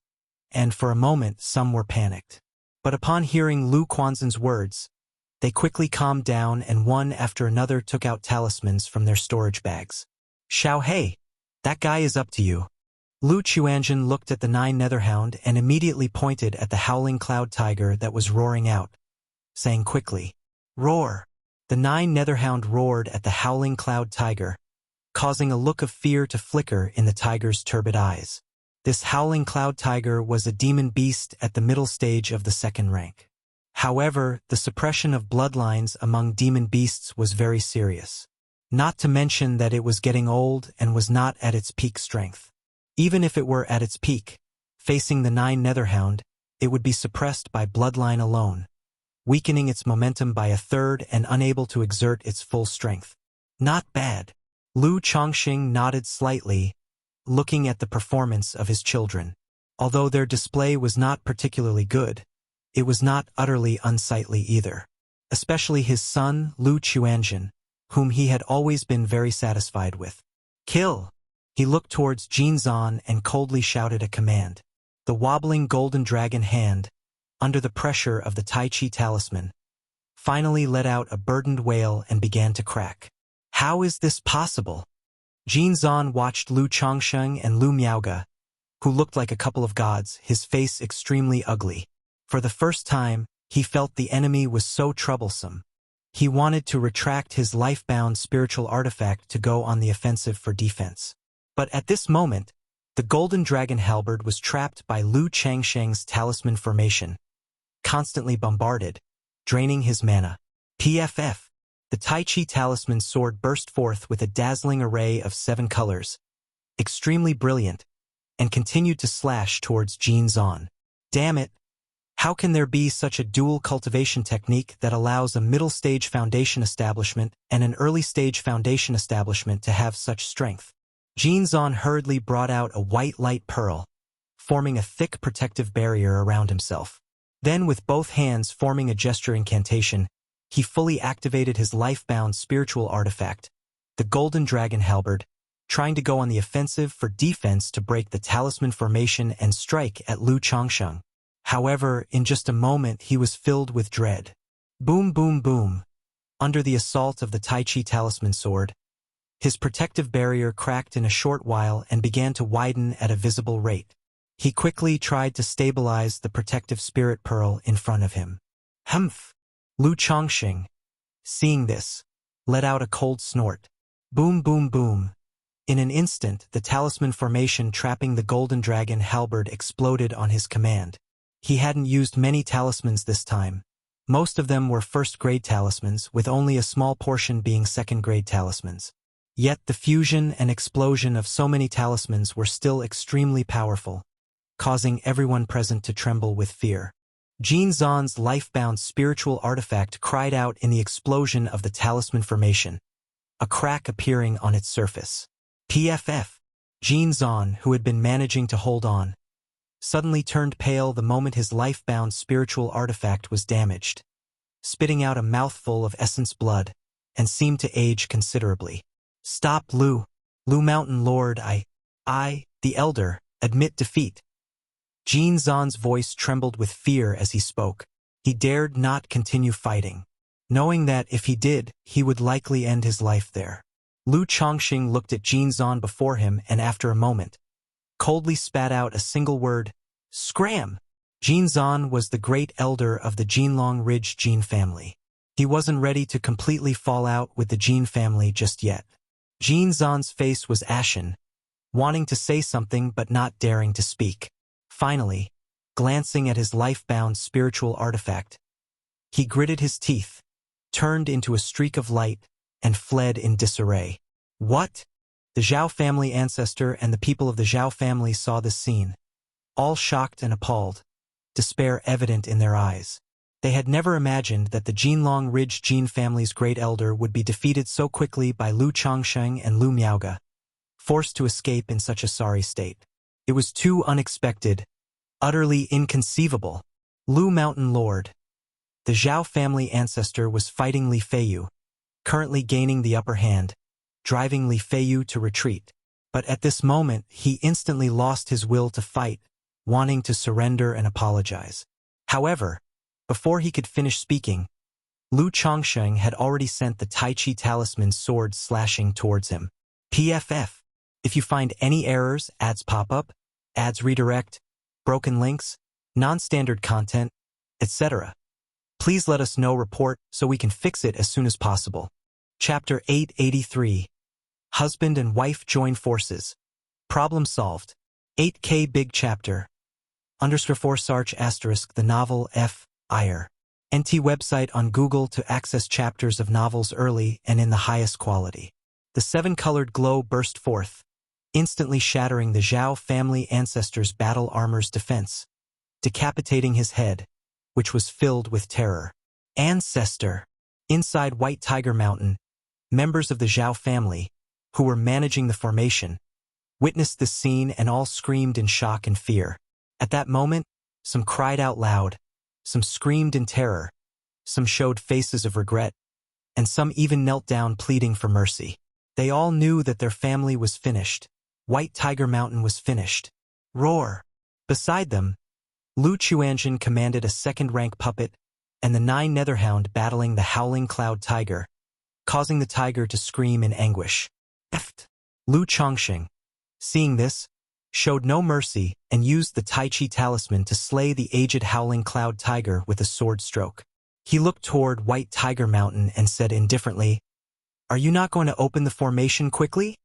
and for a moment some were panicked. But upon hearing Lu Quanzhen's words, they quickly calmed down and one after another took out talismans from their storage bags. "Xiao Hei, that guy is up to you." Lu Chuanzhen looked at the 9 Netherhound and immediately pointed at the howling cloud tiger that was roaring out, saying quickly, "Roar." The 9 Netherhound roared at the howling cloud tiger, causing a look of fear to flicker in the tiger's turbid eyes. This howling cloud tiger was a demon beast at the middle stage of the 2nd rank. However, the suppression of bloodlines among demon beasts was very serious. Not to mention that it was getting old and was not at its peak strength. Even if it were at its peak, facing the 9 Netherhound, it would be suppressed by bloodline alone, weakening its momentum by a third and unable to exert its full strength. Not bad. Lu Chongqing nodded slightly, looking at the performance of his children. Although their display was not particularly good, it was not utterly unsightly either. Especially his son, Lu Chuanzhen, whom he had always been very satisfied with. "Kill!" He looked towards Jin Zan and coldly shouted a command. The wobbling golden dragon hand, under the pressure of the Tai Chi talisman, finally let out a burdened wail and began to crack. How is this possible? Jin Zan watched Lu Chongqing and Lu Miaoge, who looked like a couple of gods, his face extremely ugly. For the first time, he felt the enemy was so troublesome. He wanted to retract his life-bound spiritual artifact to go on the offensive for defense. But at this moment, the golden dragon halberd was trapped by Lu Changsheng's talisman formation, constantly bombarded, draining his mana. PFF. The Tai Chi talisman sword burst forth with a dazzling array of 7 colors, extremely brilliant, and continued to slash towards Jin Zan. Damn it! How can there be such a dual cultivation technique that allows a middle-stage foundation establishment and an early-stage foundation establishment to have such strength? Jin Zan hurriedly brought out a white light pearl, forming a thick protective barrier around himself. Then, with both hands forming a gesture incantation, he fully activated his life-bound spiritual artifact, the golden dragon halberd, trying to go on the offensive for defense to break the talisman formation and strike at Lu Chongqing. However, in just a moment he was filled with dread. Boom, boom, boom. Under the assault of the Tai Chi talisman sword, his protective barrier cracked in a short while and began to widen at a visible rate. He quickly tried to stabilize the protective spirit pearl in front of him. Humph! Lu Chongqing, seeing this, let out a cold snort. Boom, boom, boom. In an instant, the talisman formation trapping the golden dragon halberd exploded on his command. He hadn't used many talismans this time. Most of them were first-grade talismans, with only a small portion being second-grade talismans. Yet the fusion and explosion of so many talismans were still extremely powerful, causing everyone present to tremble with fear. Jin Zan's life-bound spiritual artifact cried out in the explosion of the talisman formation, a crack appearing on its surface. PFF. Jin Zan, who had been managing to hold on, suddenly turned pale the moment his life-bound spiritual artifact was damaged. spitting out a mouthful of essence blood, and seemed to age considerably. "Stop, Lu. Lu Mountain Lord, the elder, admit defeat." Jin Zan's voice trembled with fear as he spoke. He dared not continue fighting, knowing that if he did, he would likely end his life there. Lu Chongqing looked at Jin Zan before him and after a moment, coldly spat out a single word, "Scram!" Jin Zan was the great elder of the Jinlong Ridge Jin family. He wasn't ready to completely fall out with the Jin family just yet. Jin Zan's face was ashen, wanting to say something but not daring to speak. Finally, glancing at his life-bound spiritual artifact, he gritted his teeth, turned into a streak of light, and fled in disarray. What? The Zhao family ancestor and the people of the Zhao family saw this scene, all shocked and appalled, despair evident in their eyes. They had never imagined that the Jinlong Ridge Jin family's great elder would be defeated so quickly by Lu Chongsheng and Lu Miaoge, forced to escape in such a sorry state. It was too unexpected, utterly inconceivable. Lu Mountain Lord. The Zhao family ancestor was fighting Li Feiyu, currently gaining the upper hand, driving Li Feiyu to retreat. But at this moment, he instantly lost his will to fight, wanting to surrender and apologize. However, before he could finish speaking, Lu Chongsheng had already sent the Tai Chi talisman sword slashing towards him. PFF. If you find any errors, ads pop up, ads redirect, broken links, non-standard content, etc., please let us know. Report so we can fix it as soon as possible. Chapter 883. Husband and wife join forces. Problem solved. 8K Big Chapter. _4 * the novel F. IR. NT website on Google to access chapters of novels early and in the highest quality. The 7-colored glow burst forth, instantly shattering the Zhao family ancestor's battle armor's defense, decapitating his head, which was filled with terror. Ancestor. Inside White Tiger Mountain, members of the Zhao family, who were managing the formation, witnessed this scene and all screamed in shock and fear. At that moment, some cried out loud, some screamed in terror, some showed faces of regret, and some even knelt down pleading for mercy. They all knew that their family was finished. White Tiger Mountain was finished. Roar! Beside them, Lu Chuanjin commanded a second-rank puppet and the 9 Netherhound battling the howling cloud tiger, causing the tiger to scream in anguish. Lu Chongqing, seeing this, showed no mercy and used the Tai Chi talisman to slay the aged howling cloud tiger with a sword stroke. He looked toward White Tiger Mountain and said indifferently, "Are you not going to open the formation quickly?"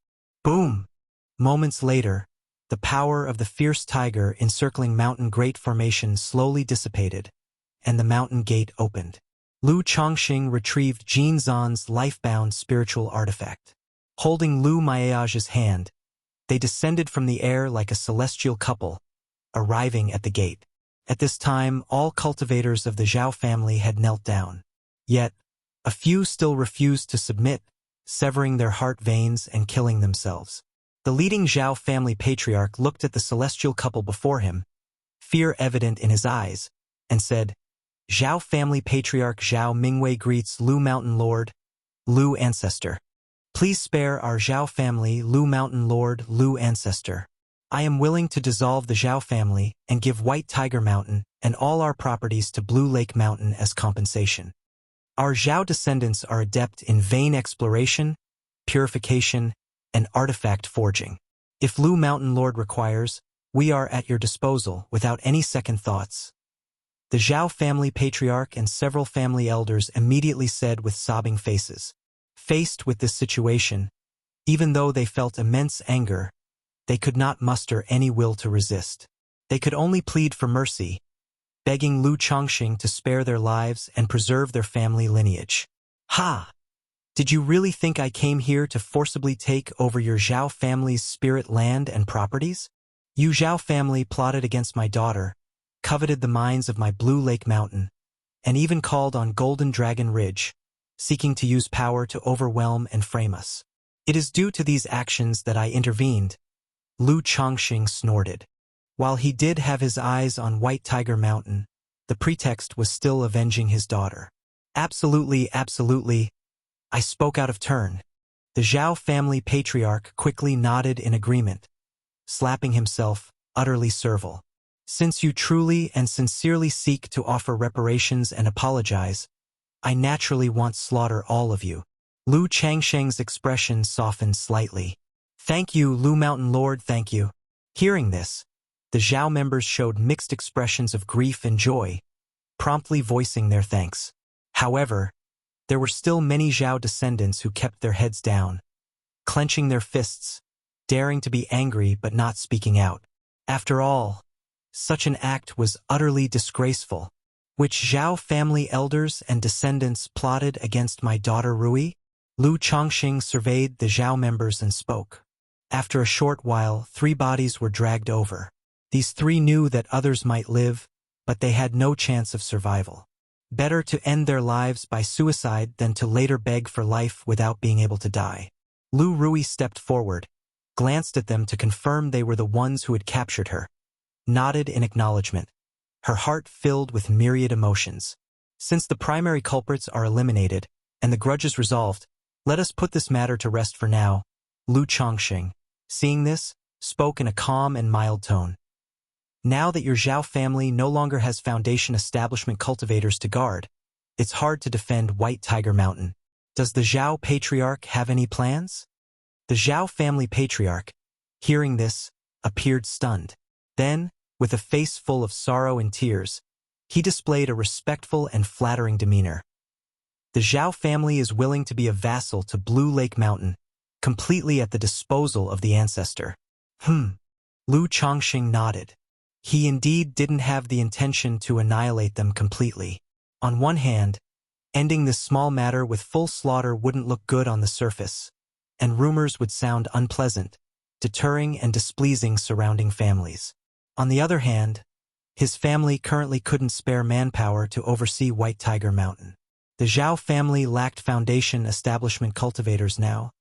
Boom! Moments later, the power of the fierce tiger encircling Mountain Great Formation slowly dissipated, and the mountain gate opened. Lu Chongqing retrieved Jin Zan's life-bound spiritual artifact. Holding Lu Miaoge's hand, they descended from the air like a celestial couple, arriving at the gate. At this time, all cultivators of the Zhao family had knelt down. Yet, a few still refused to submit, severing their heart veins and killing themselves. The leading Zhao family patriarch looked at the celestial couple before him, fear evident in his eyes, and said, "Zhao family patriarch Zhao Mingwei greets Lu Mountain Lord, Lu Ancestor. Please spare our Zhao family, Lu Mountain Lord, Lu Ancestor. I am willing to dissolve the Zhao family and give White Tiger Mountain and all our properties to Blue Lake Mountain as compensation. Our Zhao descendants are adept in vein exploration, purification, and artifact forging. If Lu Mountain Lord requires, we are at your disposal without any second thoughts." The Zhao family patriarch and several family elders immediately said with sobbing faces. Faced with this situation, even though they felt immense anger, they could not muster any will to resist. They could only plead for mercy, begging Lu Chongqing to spare their lives and preserve their family lineage. "Ha! Did you really think I came here to forcibly take over your Zhao family's spirit land and properties? You Zhao family plotted against my daughter, coveted the mines of my Blue Lake Mountain, and even called on Golden Dragon Ridge, seeking to use power to overwhelm and frame us. It is due to these actions that I intervened." Lu Chongqing snorted. While he did have his eyes on White Tiger Mountain, the pretext was still avenging his daughter. Absolutely, absolutely. I spoke out of turn. The Zhao family patriarch quickly nodded in agreement, slapping himself, utterly servile. Since you truly and sincerely seek to offer reparations and apologize, I naturally want slaughter all of you. Lu Changsheng's expression softened slightly. Thank you, Lu Mountain Lord, thank you. Hearing this, the Zhao members showed mixed expressions of grief and joy, promptly voicing their thanks. However, there were still many Zhao descendants who kept their heads down, clenching their fists, daring to be angry but not speaking out. After all, such an act was utterly disgraceful. Which Zhao family elders and descendants plotted against my daughter Rui? Lu Chongqing surveyed the Zhao members and spoke. After a short while, 3 bodies were dragged over. These 3 knew that others might live, but they had no chance of survival. Better to end their lives by suicide than to later beg for life without being able to die. Lu Rui stepped forward, glanced at them to confirm they were the ones who had captured her, nodded in acknowledgement, her heart filled with myriad emotions. Since the primary culprits are eliminated and the grudge is resolved, let us put this matter to rest for now. Lu Chongqing, seeing this, spoke in a calm and mild tone. Now that your Zhao family no longer has Foundation establishment cultivators to guard, it's hard to defend White Tiger Mountain. Does the Zhao patriarch have any plans? The Zhao family patriarch, hearing this, appeared stunned. Then, with a face full of sorrow and tears, he displayed a respectful and flattering demeanor. The Zhao family is willing to be a vassal to Blue Lake Mountain, completely at the disposal of the ancestor. Lu Chongqing nodded. He indeed didn't have the intention to annihilate them completely. On one hand, ending this small matter with full slaughter wouldn't look good on the surface, and rumors would sound unpleasant, deterring and displeasing surrounding families. On the other hand, his family currently couldn't spare manpower to oversee White Tiger Mountain. The Zhao family lacked Foundation establishment cultivators now,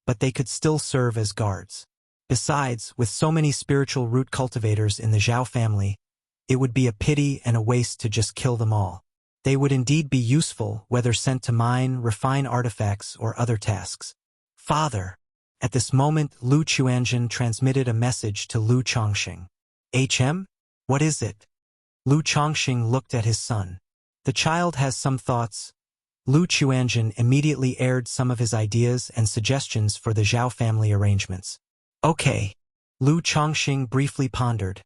but they could still serve as guards. Besides, with so many spiritual root cultivators in the Zhao family, it would be a pity and a waste to just kill them all. They would indeed be useful, whether sent to mine, refine artifacts, or other tasks. Father! At this moment, Lu Chuanjin transmitted a message to Lu Chongqing. HM? What is it? Lu Chongqing looked at his son. The child has some thoughts. Lu Chuanjin immediately aired some of his ideas and suggestions for the Zhao family arrangements. Okay. Lu Chongqing briefly pondered,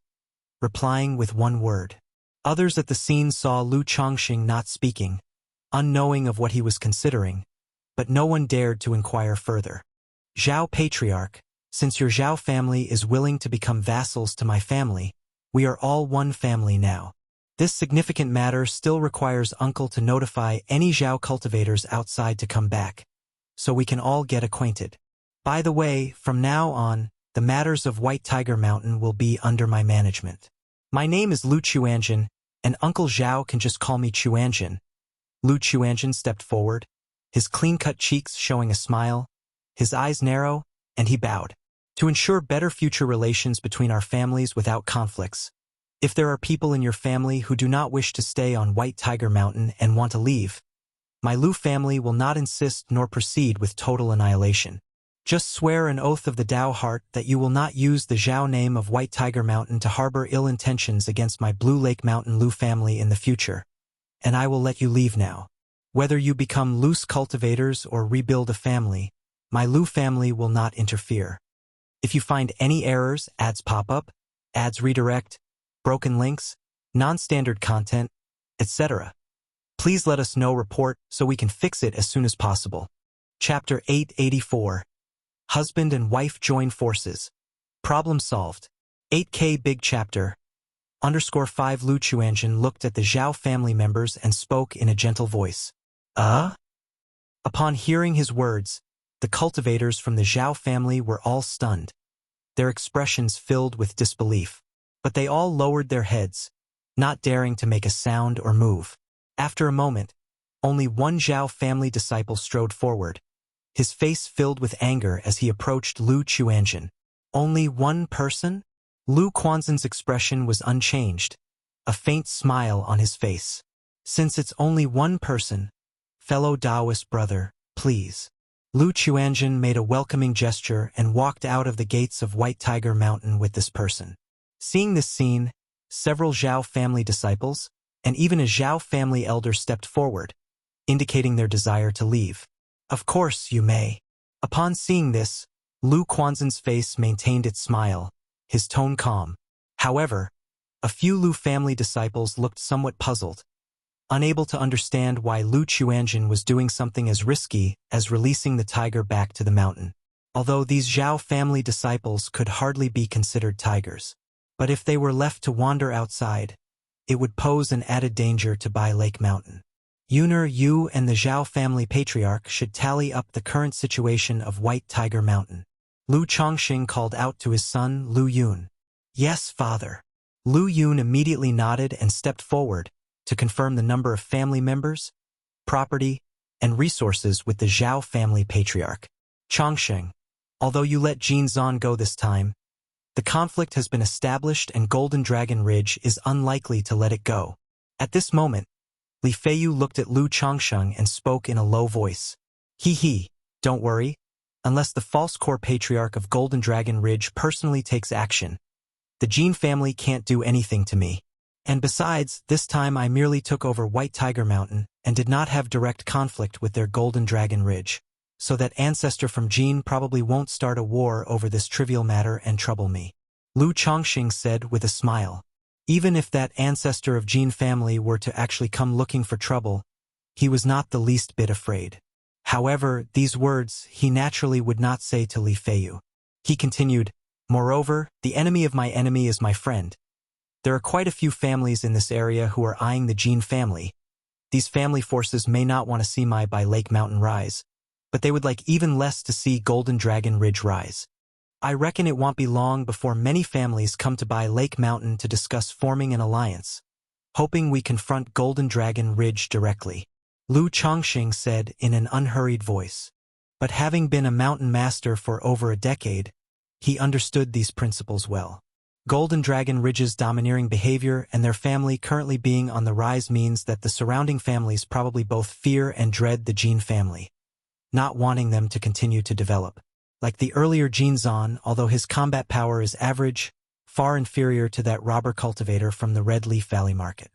replying with one word. Others at the scene saw Lu Chongqing not speaking, unknowing of what he was considering, but no one dared to inquire further. Zhao Patriarch, since your Zhao family is willing to become vassals to my family, we are all one family now. This significant matter still requires Uncle to notify any Zhao cultivators outside to come back, so we can all get acquainted. By the way, from now on, the matters of White Tiger Mountain will be under my management. My name is Lu Chuanjin, and Uncle Zhao can just call me Chuanjin. Lu Chuanjin stepped forward, his clean-cut cheeks showing a smile, his eyes narrow, and he bowed. To ensure better future relations between our families without conflicts, if there are people in your family who do not wish to stay on White Tiger Mountain and want to leave, my Lu family will not insist nor proceed with total annihilation. Just swear an oath of the Tao Heart that you will not use the Zhao name of White Tiger Mountain to harbor ill intentions against my Blue Lake Mountain Lu family in the future, and I will let you leave now. Whether you become loose cultivators or rebuild a family, my Lu family will not interfere. If you find any errors, ads pop up, ads redirect, broken links, non-standard content, etc., please let us know. Report so we can fix it as soon as possible. Chapter 884. Husband and wife join forces. Problem solved. 8K Big Chapter. _5 Lu Chuanjin looked at the Zhao family members and spoke in a gentle voice. Upon hearing his words, the cultivators from the Zhao family were all stunned, their expressions filled with disbelief. But they all lowered their heads, not daring to make a sound or move. After a moment, only one Zhao family disciple strode forward, his face filled with anger as he approached Lu Chuanjin. Only one person? Lu Quanzhen's expression was unchanged, a faint smile on his face. Since it's only one person, fellow Taoist brother, please. Lu Chuanjin made a welcoming gesture and walked out of the gates of White Tiger Mountain with this person. Seeing this scene, several Zhao family disciples, and even a Zhao family elder stepped forward, indicating their desire to leave. Of course, you may. Upon seeing this, Lu Quanzhen's face maintained its smile, his tone calm. However, a few Lu family disciples looked somewhat puzzled, unable to understand why Lu Chuanjin was doing something as risky as releasing the tiger back to the mountain. Although these Zhao family disciples could hardly be considered tigers. But if they were left to wander outside, it would pose an added danger to Bai Lake Mountain. You and the Zhao family patriarch should tally up the current situation of White Tiger Mountain. Lu Chongqing called out to his son, Lu Yun. Yes, father. Lu Yun immediately nodded and stepped forward to confirm the number of family members, property, and resources with the Zhao family patriarch. Chongqing, although you let Jin Zan go this time, the conflict has been established and Golden Dragon Ridge is unlikely to let it go. At this moment, Li Feiyu looked at Lu Chongqing and spoke in a low voice. Don't worry. Unless the false core patriarch of Golden Dragon Ridge personally takes action, the Jin family can't do anything to me. And besides, this time I merely took over White Tiger Mountain and did not have direct conflict with their Golden Dragon Ridge, so that ancestor from Jin probably won't start a war over this trivial matter and trouble me. Lu Chongqing said with a smile. Even if that ancestor of Jin family were to actually come looking for trouble, he was not the least bit afraid. However, these words he naturally would not say to Li Feiyu. He continued, moreover, the enemy of my enemy is my friend. There are quite a few families in this area who are eyeing the Jin family. These family forces may not want to see my Bai Lake Mountain rise, but they would like even less to see Golden Dragon Ridge rise. I reckon it won't be long before many families come to Bai Lake Mountain to discuss forming an alliance, hoping we confront Golden Dragon Ridge directly. Lu Chongqing said in an unhurried voice. But having been a mountain master for over a decade, he understood these principles well. Golden Dragon Ridge's domineering behavior and their family currently being on the rise means that the surrounding families probably both fear and dread the Jin family, not wanting them to continue to develop. Like the earlier Jin Zan, although his combat power is average, far inferior to that robber cultivator from the Red Leaf Valley Market.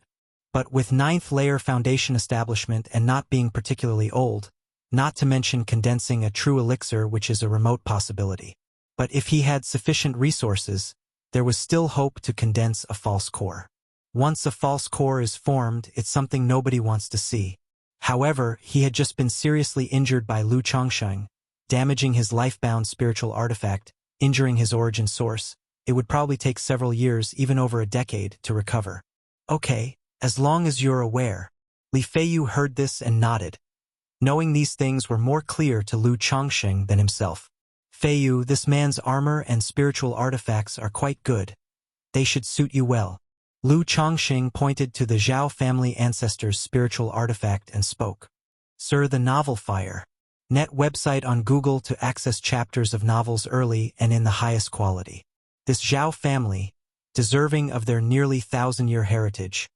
But with 9th layer foundation establishment and not being particularly old, not to mention condensing a true elixir which is a remote possibility. But if he had sufficient resources, there was still hope to condense a false core. Once a false core is formed, it's something nobody wants to see. However, he had just been seriously injured by Lu Chongqing, damaging his life-bound spiritual artifact, injuring his origin source. It would probably take several years, even over a decade, to recover. Okay, as long as you're aware. Li Feiyu heard this and nodded, knowing these things were more clear to Lu Chongqing than himself. Feiyu, this man's armor and spiritual artifacts are quite good. They should suit you well. Lu Chongqing pointed to the Zhao family ancestor's spiritual artifact and spoke. Sir, the Novel Fire. Net website on Google to access chapters of novels early and in the highest quality. This Zhao family, deserving of their nearly 1,000-year heritage,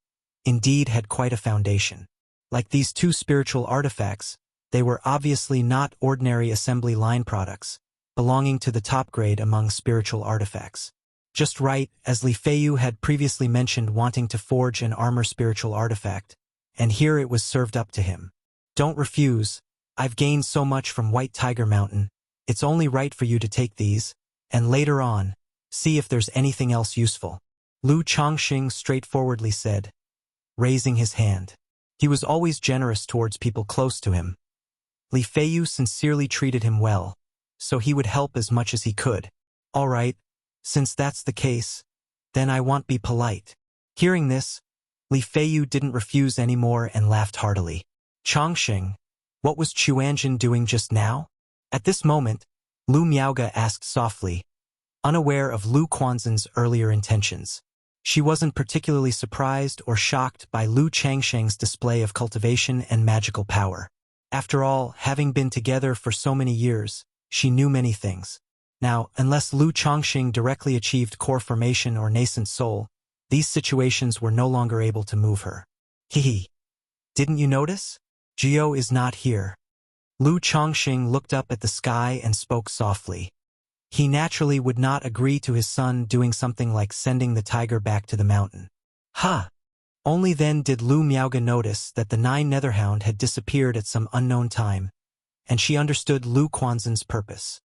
indeed had quite a foundation. Like these two spiritual artifacts, they were obviously not ordinary assembly line products, belonging to the top grade among spiritual artifacts. Just right, as Li Feiyu had previously mentioned wanting to forge an armor spiritual artifact, and here it was served up to him. Don't refuse. I've gained so much from White Tiger Mountain, it's only right for you to take these, and later on, see if there's anything else useful. Lu Chongqing straightforwardly said, raising his hand. He was always generous towards people close to him. Li Feiyu sincerely treated him well, so he would help as much as he could. All right, since that's the case, then I won't be polite. Hearing this, Li Feiyu didn't refuse anymore and laughed heartily. Chongqing, what was Chuanjin doing just now? At this moment, Lu Miaoge asked softly, unaware of Lu Quanzhen's earlier intentions. She wasn't particularly surprised or shocked by Lu Changsheng's display of cultivation and magical power. After all, having been together for so many years, she knew many things. Now, unless Lu Chongqing directly achieved core formation or nascent soul, these situations were no longer able to move her. Didn't you notice? Jiao is not here. Lu Chongqing looked up at the sky and spoke softly. He naturally would not agree to his son doing something like sending the tiger back to the mountain. Ha! Only then did Lu Miaoge notice that the 9 Netherhound had disappeared at some unknown time, and she understood Lu Quanzhen's purpose.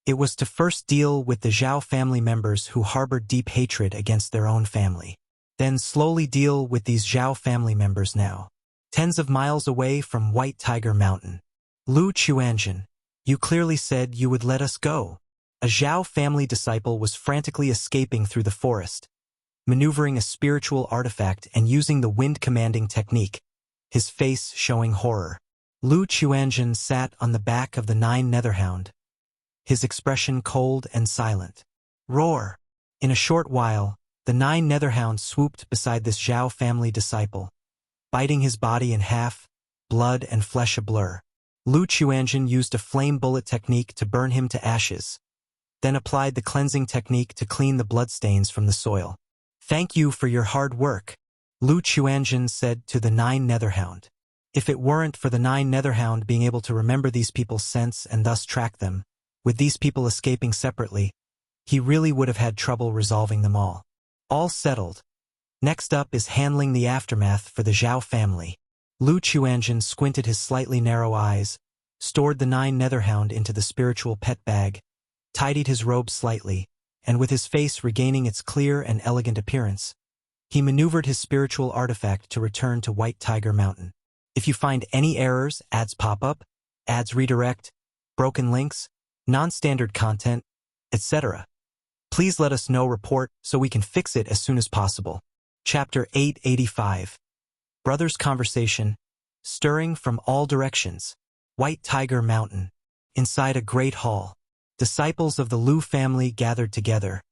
It was to first deal with the Zhao family members who harbored deep hatred against their own family. Then slowly deal with these Zhao family members now. Tens of miles away from White Tiger Mountain. Lu Chuanzhen, you clearly said you would let us go. A Zhao family disciple was frantically escaping through the forest, maneuvering a spiritual artifact and using the wind-commanding technique, his face showing horror. Lu Chuanzhen sat on the back of the 9 Netherhound, his expression cold and silent. Roar! In a short while, the 9 Netherhound swooped beside this Zhao family disciple, biting his body in half, blood and flesh a blur. Lu Chuanzhen used a flame bullet technique to burn him to ashes, then applied the cleansing technique to clean the bloodstains from the soil. Thank you for your hard work, Lu Chuanzhen said to the 9 Netherhound. If it weren't for the 9 Netherhound being able to remember these people's scents and thus track them, with these people escaping separately, he really would have had trouble resolving them all. All settled. Next up is handling the aftermath for the Zhao family. Lu Chuanzhen squinted his slightly narrow eyes, stored the 9 Netherhound into the spiritual pet bag, tidied his robe slightly, and with his face regaining its clear and elegant appearance, he maneuvered his spiritual artifact to return to White Tiger Mountain. If you find any errors, ads pop up, ads redirect, broken links, non-standard content, etc., please let us know. Report so we can fix it as soon as possible. Chapter 885. Brothers' Conversation, stirring from all directions. White Tiger Mountain. Inside a great hall, disciples of the Lu family gathered together,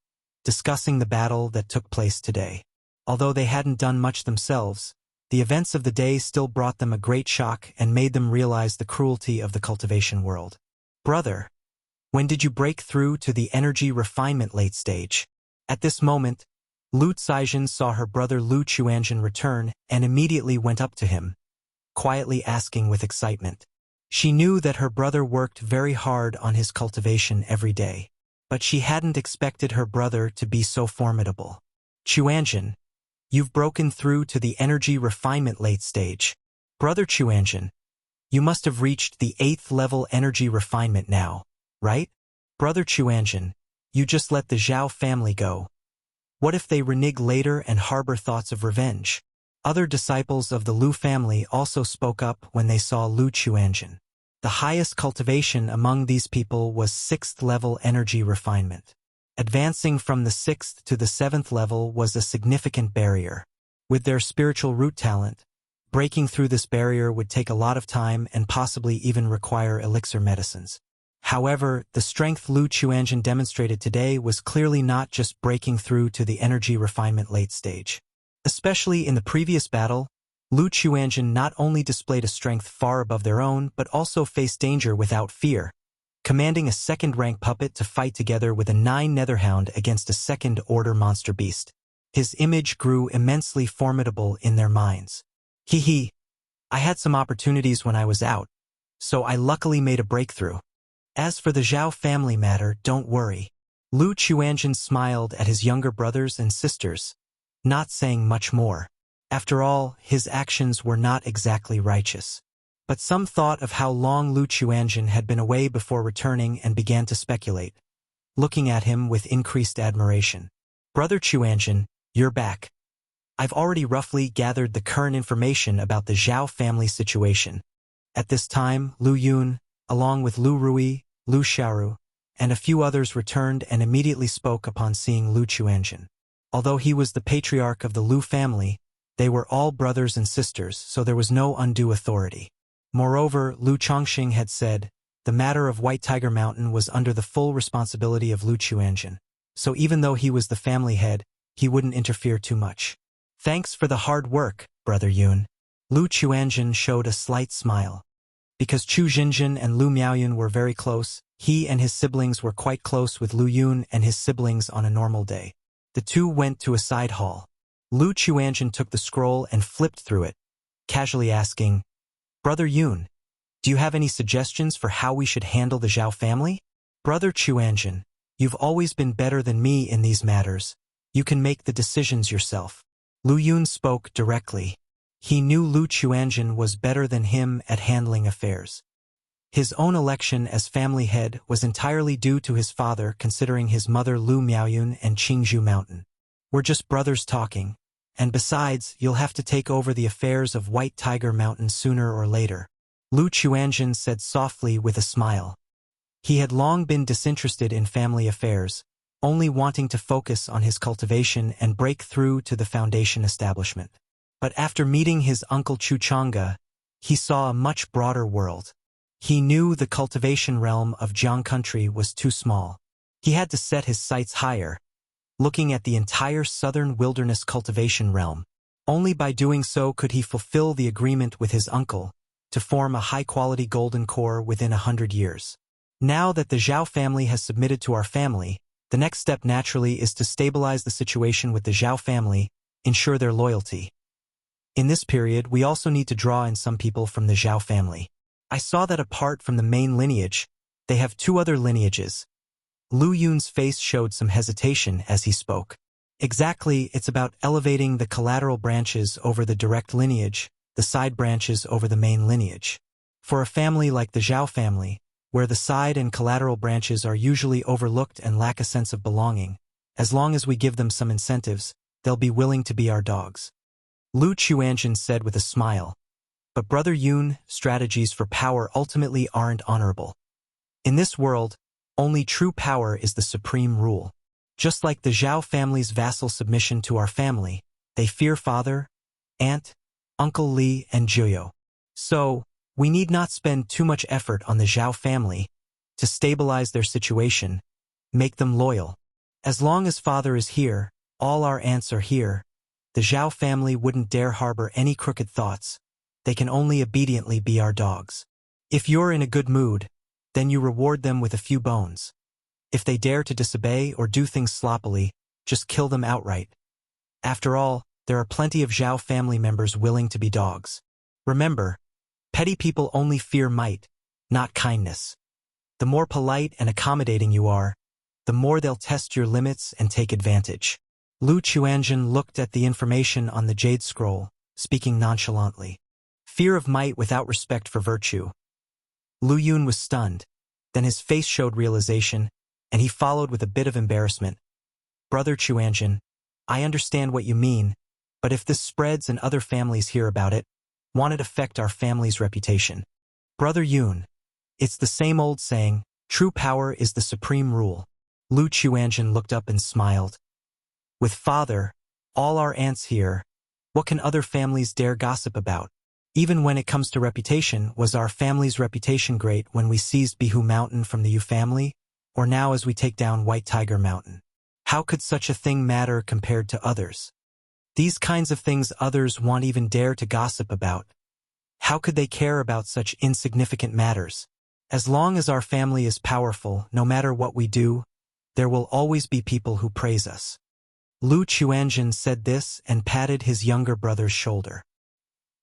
discussing the battle that took place today. Although they hadn't done much themselves, the events of the day still brought them a great shock and made them realize the cruelty of the cultivation world. Brother, when did you break through to the energy refinement late stage? At this moment, Lu Caizhen saw her brother Lu Chuanzhen return and immediately went up to him, quietly asking with excitement. She knew that her brother worked very hard on his cultivation every day, but she hadn't expected her brother to be so formidable. Chuanzhen, you've broken through to the energy refinement late stage. Brother Chuanzhen, you must have reached the 8th level energy refinement now, right? Brother Chuanzhen, you just let the Zhao family go. What if they renege later and harbor thoughts of revenge? Other disciples of the Lu family also spoke up when they saw Lu Chuanzhen. The highest cultivation among these people was 6th level energy refinement. Advancing from the 6th to the 7th level was a significant barrier. With their spiritual root talent, breaking through this barrier would take a lot of time and possibly even require elixir medicines. However, the strength Lu Chuanzhen demonstrated today was clearly not just breaking through to the energy refinement late stage. Especially in the previous battle, Lu Chuanzhen not only displayed a strength far above their own but also faced danger without fear, commanding a second-rank puppet to fight together with a 9 Netherhound against a second-order monster beast. His image grew immensely formidable in their minds. Hee. I had some opportunities when I was out, so I luckily made a breakthrough. As for the Zhao family matter, don't worry. Lu Chuanzhen smiled at his younger brothers and sisters, not saying much more. After all, his actions were not exactly righteous. But some thought of how long Lu Chuanzhen had been away before returning and began to speculate, looking at him with increased admiration. Brother Chuanzhen, you're back. I've already roughly gathered the current information about the Zhao family situation. At this time, Lu Yun, along with Lu Rui, Lu Xiaoru, and a few others returned and immediately spoke upon seeing Lu Chuanzhen. Although he was the patriarch of the Lu family, they were all brothers and sisters, so there was no undue authority. Moreover, Lu Chongqing had said, the matter of White Tiger Mountain was under the full responsibility of Lu Chuanzhen, so even though he was the family head, he wouldn't interfere too much. Thanks for the hard work, Brother Yun. Lu Chuanzhen showed a slight smile. Because Chu Jinjin and Lu Miaoyun were very close, he and his siblings were quite close with Lu Yun and his siblings on a normal day. The two went to a side hall. Lu Chuanzhen took the scroll and flipped through it, casually asking, Brother Yun, do you have any suggestions for how we should handle the Zhao family? Brother Chuanjin, you've always been better than me in these matters. You can make the decisions yourself. Lu Yun spoke directly. He knew Lu Chuanjin was better than him at handling affairs. His own election as family head was entirely due to his father considering his mother Lu Miaoyun and Qingzhou Mountain. We're just brothers talking, and besides, you'll have to take over the affairs of White Tiger Mountain sooner or later. Lu Chuanjin said softly with a smile. He had long been disinterested in family affairs, only wanting to focus on his cultivation and break through to the foundation establishment. But after meeting his uncle Chu Chang'e, he saw a much broader world. He knew the cultivation realm of Jiang country was too small. He had to set his sights higher, looking at the entire southern wilderness cultivation realm. Only by doing so could he fulfill the agreement with his uncle to form a high-quality golden core within 100 years. Now that the Zhao family has submitted to our family, the next step naturally is to stabilize the situation with the Zhao family, ensure their loyalty. In this period, we also need to draw in some people from the Zhao family. I saw that apart from the main lineage, they have two other lineages. Lu Yun's face showed some hesitation as he spoke. Exactly, it's about elevating the collateral branches over the direct lineage, the side branches over the main lineage. For a family like the Zhao family, where the side and collateral branches are usually overlooked and lack a sense of belonging, as long as we give them some incentives, they'll be willing to be our dogs. Lu Chuanjin said with a smile. But Brother Yun, strategies for power ultimately aren't honorable. In this world, only true power is the supreme rule. Just like the Zhao family's vassal submission to our family, they fear father, aunt, Uncle Li, and Juyo. So, we need not spend too much effort on the Zhao family to stabilize their situation, make them loyal. As long as father is here, all our aunts are here, the Zhao family wouldn't dare harbor any crooked thoughts. They can only obediently be our dogs. If you're in a good mood, then you reward them with a few bones. If they dare to disobey or do things sloppily, just kill them outright. After all, there are plenty of Zhao family members willing to be dogs. Remember, petty people only fear might, not kindness. The more polite and accommodating you are, the more they'll test your limits and take advantage. Lu Chuanjin looked at the information on the jade scroll, speaking nonchalantly. Fear of might without respect for virtue. Lu Yun was stunned. Then his face showed realization, and he followed with a bit of embarrassment. Brother Chuanjin, I understand what you mean, but if this spreads and other families hear about it, won't it affect our family's reputation? Brother Yun, it's the same old saying, true power is the supreme rule. Lu Chuanjin looked up and smiled. With father, all our aunts here, what can other families dare gossip about? Even when it comes to reputation, was our family's reputation great when we seized Bihu Mountain from the Yu family, or now as we take down White Tiger Mountain? How could such a thing matter compared to others? These kinds of things others won't even dare to gossip about. How could they care about such insignificant matters? As long as our family is powerful, no matter what we do, there will always be people who praise us. Lu Chuanjin said this and patted his younger brother's shoulder.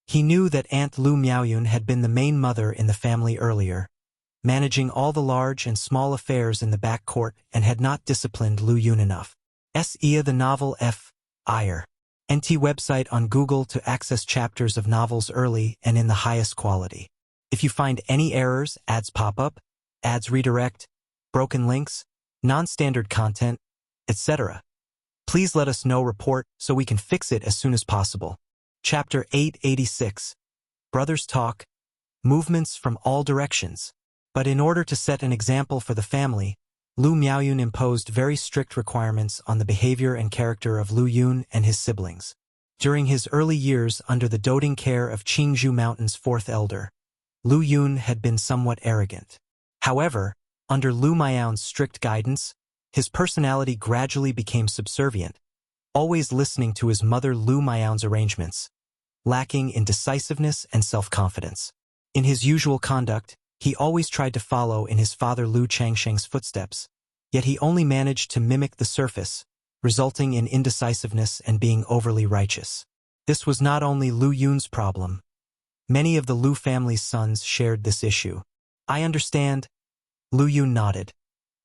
He knew that Aunt Lu Miaoyun had been the main mother in the family earlier, managing all the large and small affairs in the back court, and had not disciplined Lu Yun enough. The novel F. Ire. NT website on Google to access chapters of novels early and in the highest quality. If you find any errors, ads pop up, ads redirect, broken links, non-standard content, etc., please let us know. Report so we can fix it as soon as possible. Chapter 886. Brothers Talk. Movements from all directions. But in order to set an example for the family, Lu Miaoyun imposed very strict requirements on the behavior and character of Lu Yun and his siblings. During his early years under the doting care of Qingzhou Mountain's fourth elder, Lu Yun had been somewhat arrogant. However, under Lu Miaoyun's strict guidance, his personality gradually became subservient, always listening to his mother Lu Miaoyun's arrangements, lacking in decisiveness and self-confidence. In his usual conduct, he always tried to follow in his father Lu Changsheng's footsteps, yet he only managed to mimic the surface, resulting in indecisiveness and being overly righteous. This was not only Lu Yun's problem, Many of the Lu family's sons shared this issue. I understand. Lu Yun nodded,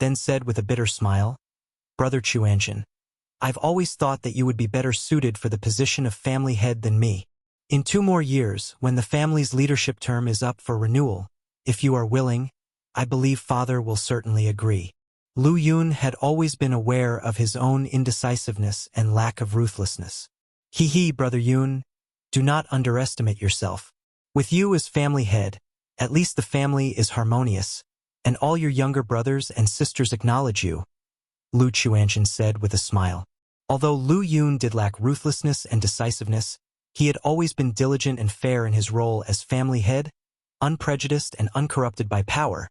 then said with a bitter smile, Brother Chuanjin, I've always thought that you would be better suited for the position of family head than me. In 2 more years, when the family's leadership term is up for renewal, if you are willing, I believe father will certainly agree. Lu Yun had always been aware of his own indecisiveness and lack of ruthlessness. He, Brother Yun, do not underestimate yourself. With you as family head, at least the family is harmonious, and all your younger brothers and sisters acknowledge you, Lu Chuanjin said with a smile. Although Lu Yun did lack ruthlessness and decisiveness, he had always been diligent and fair in his role as family head, unprejudiced and uncorrupted by power.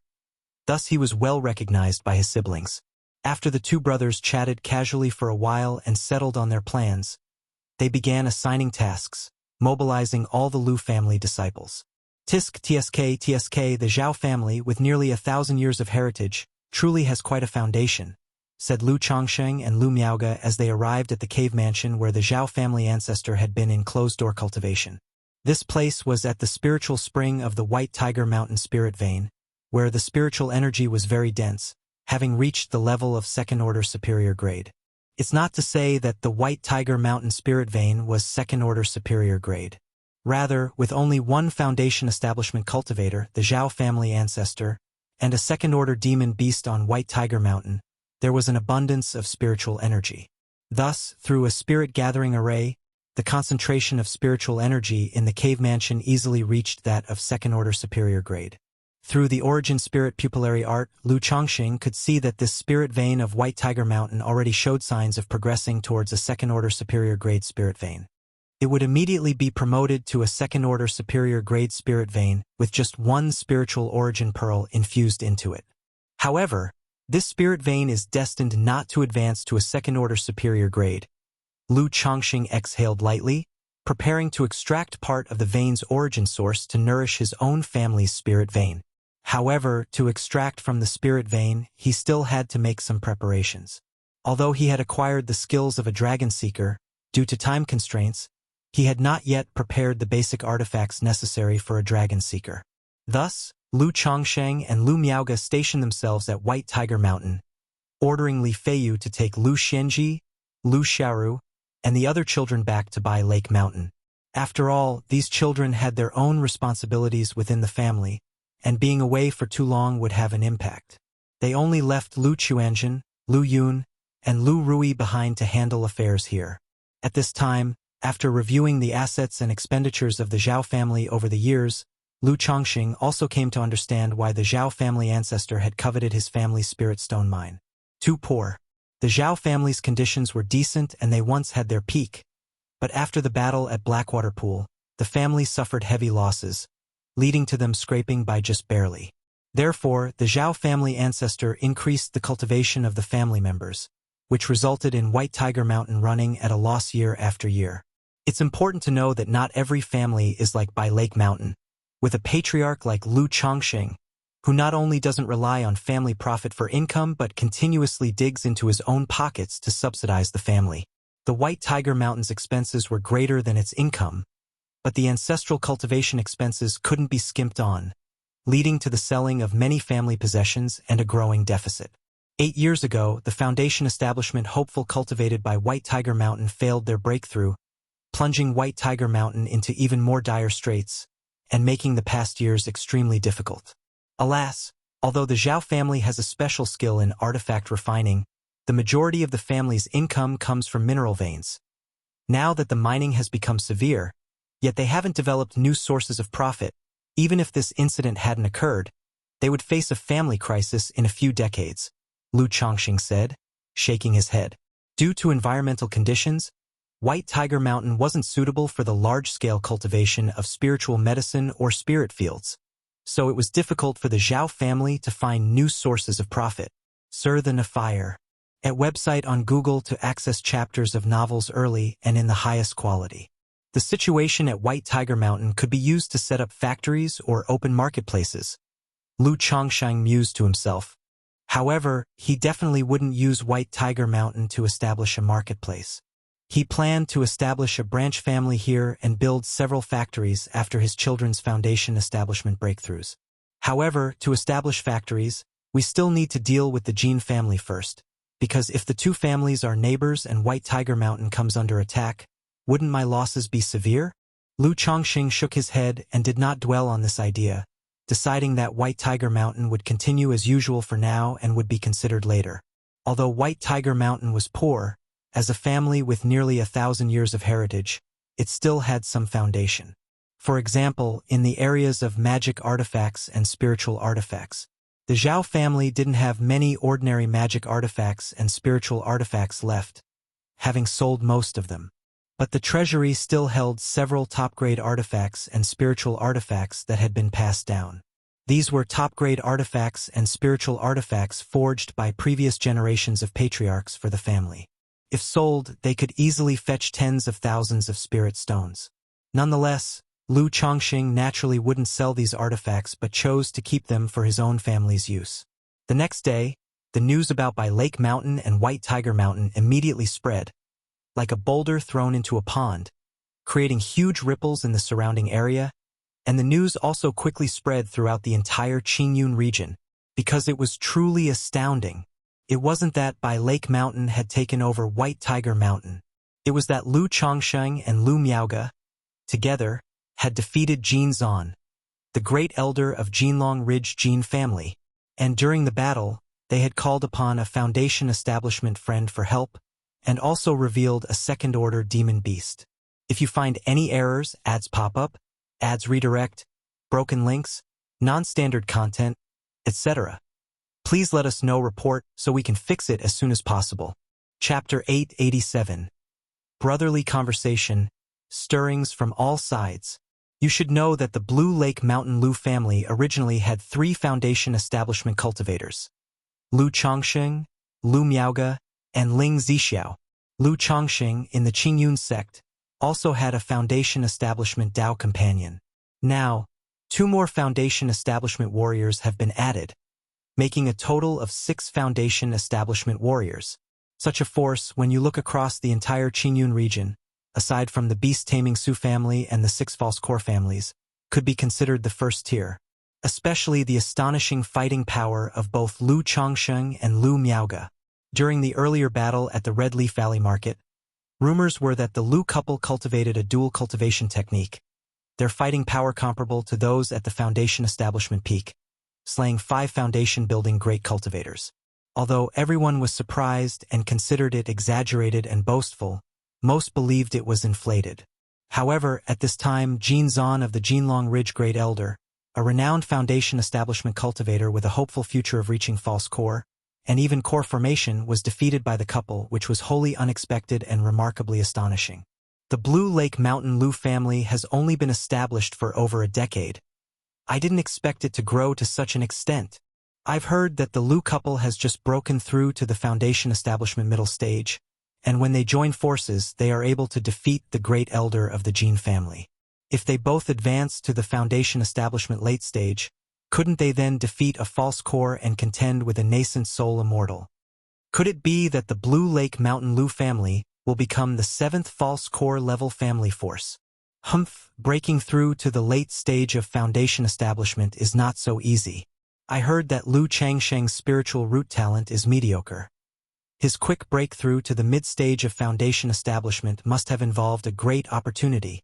Thus he was well recognized by his siblings. After the 2 brothers chatted casually for a while and settled on their plans, they began assigning tasks, mobilizing all the Lu family disciples. TSK, the Zhao family, with nearly 1,000 years of heritage, truly has quite a foundation, said Lu Chongsheng and Lu Miaoge as they arrived at the cave mansion where the Zhao family ancestor had been in closed-door cultivation. This place was at the spiritual spring of the White Tiger Mountain spirit vein, where the spiritual energy was very dense, having reached the level of second-order superior grade. It's not to say that the White Tiger Mountain spirit vein was second-order superior grade. Rather, with only one foundation establishment cultivator, the Zhao family ancestor, and a second-order demon beast on White Tiger Mountain, there was an abundance of spiritual energy. Thus, through a spirit-gathering array, the concentration of spiritual energy in the cave mansion easily reached that of second-order superior grade. Through the origin spirit pupillary art, Lu Chongxing could see that this spirit vein of White Tiger Mountain already showed signs of progressing towards a second-order superior grade spirit vein. It would immediately be promoted to a second-order superior grade spirit vein with just one spiritual origin pearl infused into it. However, this spirit vein is destined not to advance to a second-order superior grade. Lu Chongxing exhaled lightly, preparing to extract part of the vein's origin source to nourish his own family's spirit vein. However, to extract from the spirit vein, he still had to make some preparations. Although he had acquired the skills of a dragon seeker, due to time constraints, he had not yet prepared the basic artifacts necessary for a dragon seeker. Thus, Lu Chongsheng and Lu Miaoge stationed themselves at White Tiger Mountain, ordering Li Feiyu to take Lu Xianji, Lu Xiaoru, and the other children back to Bai Lake Mountain. After all, these children had their own responsibilities within the family, and being away for too long would have an impact. They only left Lu Chuanjin, Lu Yun, and Lu Rui behind to handle affairs here. At this time, after reviewing the assets and expenditures of the Zhao family over the years, Lu Chongxing also came to understand why the Zhao family ancestor had coveted his family's spirit stone mine. Too poor. The Zhao family's conditions were decent and they once had their peak, but after the battle at Blackwater Pool, the family suffered heavy losses, leading to them scraping by just barely. Therefore, the Zhao family ancestor increased the cultivation of the family members, which resulted in White Tiger Mountain running at a loss year after year. It's important to know that not every family is like Bai Lake Mountain, with a patriarch like Lu Chongxing, who not only doesn't rely on family profit for income but continuously digs into his own pockets to subsidize the family. The White Tiger Mountain's expenses were greater than its income, but the ancestral cultivation expenses couldn't be skimped on, leading to the selling of many family possessions and a growing deficit. 8 years ago, the foundation establishment hopeful cultivated by White Tiger Mountain failed their breakthrough, plunging White Tiger Mountain into even more dire straits and making the past years extremely difficult. Alas, although the Zhao family has a special skill in artifact refining, the majority of the family's income comes from mineral veins. Now that the mining has become severe, yet they haven't developed new sources of profit, even if this incident hadn't occurred, they would face a family crisis in a few decades, Lu Chongxing said, shaking his head. Due to environmental conditions, White Tiger Mountain wasn't suitable for the large-scale cultivation of spiritual medicine or spirit fields, so it was difficult for the Zhao family to find new sources of profit. Sir the Nafire. At website on Google to access chapters of novels early and in the highest quality. The situation at White Tiger Mountain could be used to set up factories or open marketplaces, Lu Chongsheng mused to himself. However, he definitely wouldn't use White Tiger Mountain to establish a marketplace. He planned to establish a branch family here and build several factories after his children's foundation establishment breakthroughs. However, to establish factories, we still need to deal with the Jin family first, because if the two families are neighbors and White Tiger Mountain comes under attack, wouldn't my losses be severe? Lu Chongqing shook his head and did not dwell on this idea, deciding that White Tiger Mountain would continue as usual for now and would be considered later. Although White Tiger Mountain was poor, as a family with nearly 1,000 years of heritage, it still had some foundation. For example, in the areas of magic artifacts and spiritual artifacts. The Zhao family didn't have many ordinary magic artifacts and spiritual artifacts left, having sold most of them. But the treasury still held several top-grade artifacts and spiritual artifacts that had been passed down. These were top-grade artifacts and spiritual artifacts forged by previous generations of patriarchs for the family. If sold, they could easily fetch tens of thousands of spirit stones. Nonetheless, Lu Chongqing naturally wouldn't sell these artifacts but chose to keep them for his own family's use. The next day, the news about By Lake Mountain and White Tiger Mountain immediately spread, like a boulder thrown into a pond, creating huge ripples in the surrounding area, and the news also quickly spread throughout the entire Qingyun region, because it was truly astounding. It wasn't that By Lake Mountain had taken over White Tiger Mountain. It was that Lu Chongqing and Lu Miaoge, together, had defeated Jin Zan, the great elder of Jinlong Ridge Jin family, and during the battle, they had called upon a Foundation establishment friend for help, and also revealed a second-order demon beast. If you find any errors, ads pop up, ads redirect, broken links, non-standard content, etc., please let us know. Report so we can fix it as soon as possible. Chapter 887. Brotherly Conversation, Stirrings from All Sides. You should know that the Blue Lake Mountain Lu family originally had 3 Foundation establishment cultivators: Lu Chongqing, Lu Miaoge, and Ling Zixiao. Lu Chongqing, in the Qingyun sect, also had a Foundation establishment Dao companion. Now, 2 more Foundation establishment warriors have been added, making a total of 6 Foundation establishment warriors. Such a force, when you look across the entire Qingyun region, aside from the beast-taming Su family and the 6 false core families, could be considered the first tier, especially the astonishing fighting power of both Lu Chongqing and Lu Miaoge. During the earlier battle at the Red Leaf Valley Market, rumors were that the Lu couple cultivated a dual cultivation technique, their fighting power comparable to those at the Foundation establishment peak, slaying 5 Foundation-building great cultivators. Although everyone was surprised and considered it exaggerated and boastful, most believed it was inflated. However, at this time, Jin Zan of the Jinlong Ridge Great Elder, a renowned Foundation establishment cultivator with a hopeful future of reaching false core, and even core formation, was defeated by the couple, which was wholly unexpected and remarkably astonishing. The Blue Lake Mountain Lu family has only been established for over a decade. I didn't expect it to grow to such an extent. I've heard that the Lu couple has just broken through to the Foundation establishment middle stage, and when they join forces, they are able to defeat the great elder of the Jin family. If they both advance to the Foundation establishment late stage, couldn't they then defeat a false core and contend with a nascent soul Immortal? Could it be that the Blue Lake Mountain Lu family will become the 7th false core level family force? Breaking through to the late stage of Foundation establishment is not so easy. I heard that Lu Changsheng's spiritual root talent is mediocre. His quick breakthrough to the mid-stage of Foundation establishment must have involved a great opportunity.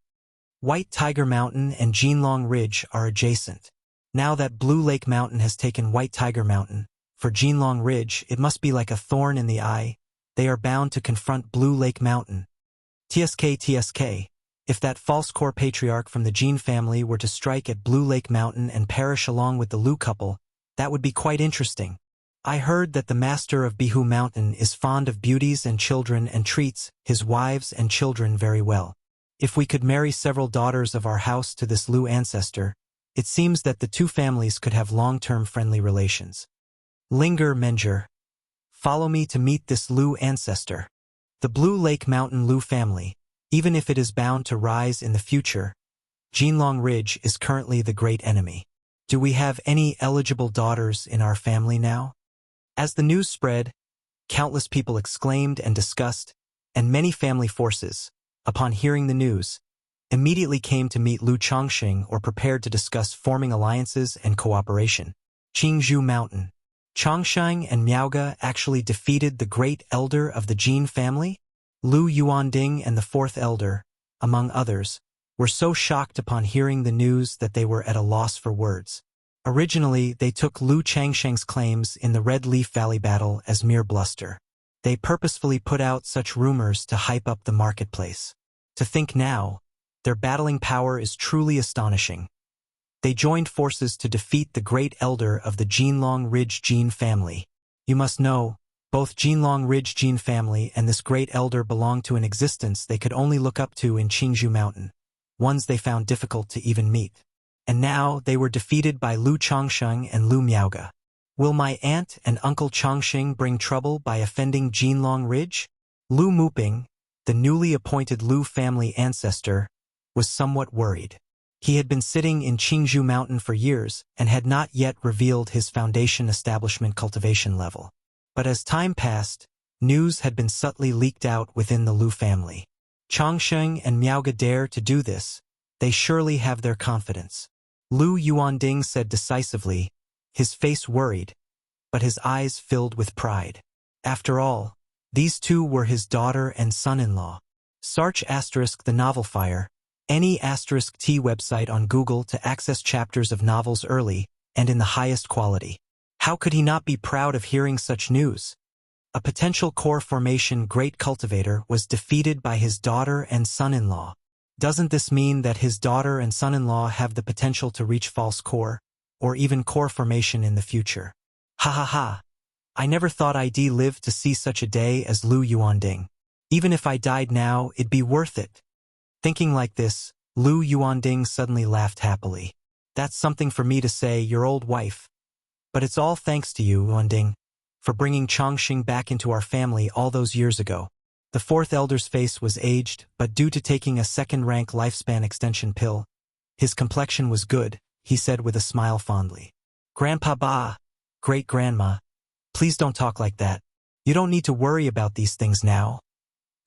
White Tiger Mountain and Jinlong Ridge are adjacent. Now that Blue Lake Mountain has taken White Tiger Mountain, for Jinlong Ridge it must be like a thorn in the eye. They are bound to confront Blue Lake Mountain. TSK. If that false core patriarch from the Jin family were to strike at Blue Lake Mountain and perish along with the Lu couple, that would be quite interesting. I heard that the master of Bihu Mountain is fond of beauties and children and treats his wives and children very well. If we could marry several daughters of our house to this Lu ancestor, it seems that the 2 families could have long-term friendly relations. Linger Menger. Follow me to meet this Lu ancestor. The Blue Lake Mountain Lu family, even if it is bound to rise in the future, Jinlong Ridge is currently the great enemy. Do we have any eligible daughters in our family now? As the news spread, countless people exclaimed and discussed, and many family forces, upon hearing the news, immediately came to meet Lu Chongqing or prepared to discuss forming alliances and cooperation. Qingzhou Mountain. Chongsheng and Miaoge actually defeated the great elder of the Jin family? Lu Yuanding and the fourth elder, among others, were so shocked upon hearing the news that they were at a loss for words. Originally, they took Lu Changsheng's claims in the Red Leaf Valley battle as mere bluster. They purposefully put out such rumors to hype up the marketplace. To think now, their battling power is truly astonishing. They joined forces to defeat the great elder of the Jinlong Ridge Jin family. You must know, both Jinlong Ridge Jin family and this great elder belonged to an existence they could only look up to in Qingzhou Mountain, ones they found difficult to even meet. And now they were defeated by Lu Chongsheng and Lu Miaoge. Will my aunt and uncle Chongqing bring trouble by offending Jinlong Ridge? Lu Muping, the newly appointed Lu family ancestor, was somewhat worried. He had been sitting in Qingzhou Mountain for years and had not yet revealed his foundation establishment cultivation level. But as time passed, news had been subtly leaked out within the Lu family. Chongqing and Miaoge dare to do this. They surely have their confidence. Lu Yuanding said decisively, his face worried, but his eyes filled with pride. After all, these two were his daughter and son-in-law. Search * the novel Fire, any *T website on Google to access chapters of novels early and in the highest quality. How could he not be proud of hearing such news? A potential core formation great cultivator was defeated by his daughter and son-in-law. Doesn't this mean that his daughter and son-in-law have the potential to reach false core, or even core formation in the future? Ha ha ha. I never thought I'd live to see such a day as Lu Yuanding. Even if I died now, it'd be worth it. Thinking like this, Lu Yuanding suddenly laughed happily. That's something for me to say, your old wife. But it's all thanks to you, Yuanding, for bringing Chongqing back into our family all those years ago. The fourth elder's face was aged, but due to taking a second-rank lifespan extension pill, his complexion was good, he said with a smile fondly. Grandpa Ba, great-grandma, please don't talk like that. You don't need to worry about these things now.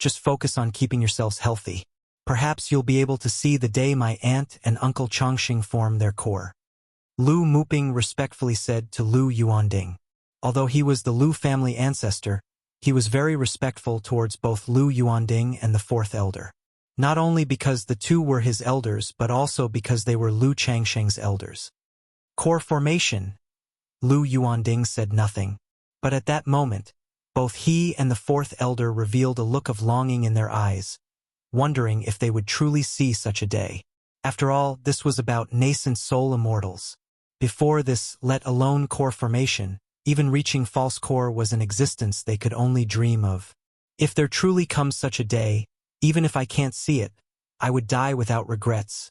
Just focus on keeping yourselves healthy. Perhaps you'll be able to see the day my aunt and uncle Chongqing form their core. Lu Muping respectfully said to Lu Yuanding. Although he was the Lu family ancestor, he was very respectful towards both Lu Yuanding and the fourth elder. Not only because the two were his elders but also because they were Lu Changsheng's elders. Core formation. Lu Yuanding said nothing, but at that moment, both he and the fourth elder revealed a look of longing in their eyes, wondering if they would truly see such a day. After all, this was about nascent soul immortals. Before this, let alone core formation, even reaching false core was an existence they could only dream of. If there truly comes such a day, even if I can't see it, I would die without regrets.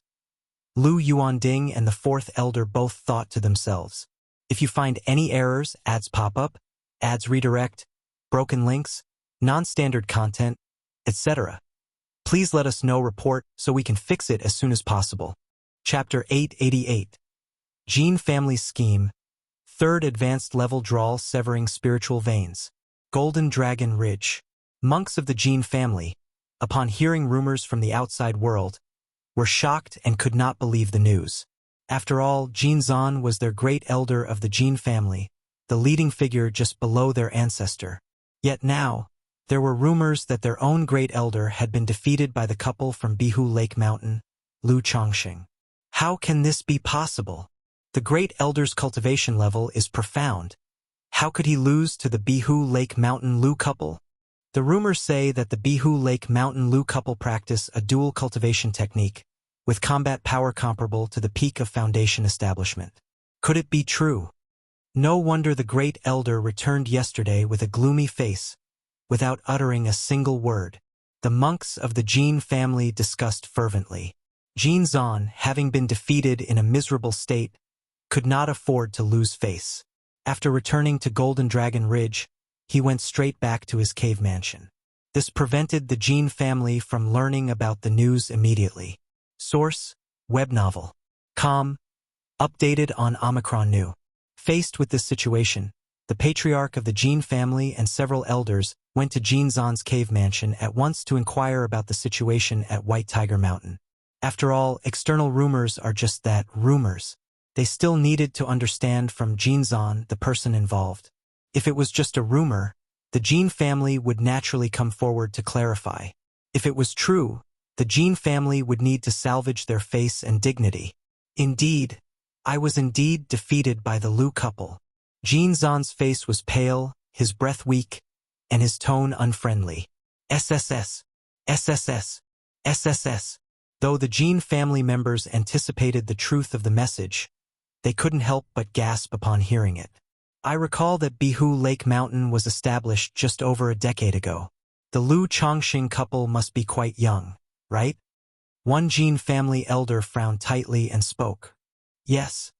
Lu Yuanding and the fourth elder both thought to themselves. If you find any errors, ads pop up, ads redirect, broken links, non-standard content, etc., please let us know report so we can fix it as soon as possible. Chapter 888. Jin Family Scheme. Third Advanced Level Drawl Severing Spiritual Veins. Golden Dragon Ridge. Monks of the Jin family, upon hearing rumors from the outside world, were shocked and could not believe the news. After all, Jin Zan was their great elder of the Jin family, the leading figure just below their ancestor. Yet now, there were rumors that their own great elder had been defeated by the couple from Bihu Lake Mountain, Lu Chongqing. How can this be possible? The great elder's cultivation level is profound. How could he lose to the Bihu Lake Mountain Lu couple? The rumors say that the Bihu Lake Mountain Lu couple practice a dual cultivation technique, with combat power comparable to the peak of foundation establishment. Could it be true? No wonder the great elder returned yesterday with a gloomy face, without uttering a single word. The monks of the Jin family discussed fervently. Jin Zan, having been defeated in a miserable state, could not afford to lose face. After returning to Golden Dragon Ridge, he went straight back to his cave mansion. This prevented the Jin family from learning about the news immediately. Source: web novel. Updated on Omicron New. Faced with this situation, The patriarch of the Jin family and several elders went to Jin Zan's cave mansion at once to inquire about the situation at White Tiger Mountain. After all, external rumors are just that, rumors. They still needed to understand from Jin Zan, the person involved. If it was just a rumor, the Jin family would naturally come forward to clarify. If it was true, the Jin family would need to salvage their face and dignity. Indeed, I was indeed defeated by the Lu couple. Jin Zan's face was pale, his breath weak, and his tone unfriendly. SSS, SSS, SSS. Though the Jin family members anticipated the truth of the message, they couldn't help but gasp upon hearing it. I recall that Bihu Lake Mountain was established just over a decade ago. The Lu Chongqing couple must be quite young, right? One Jin family elder frowned tightly and spoke. Yes,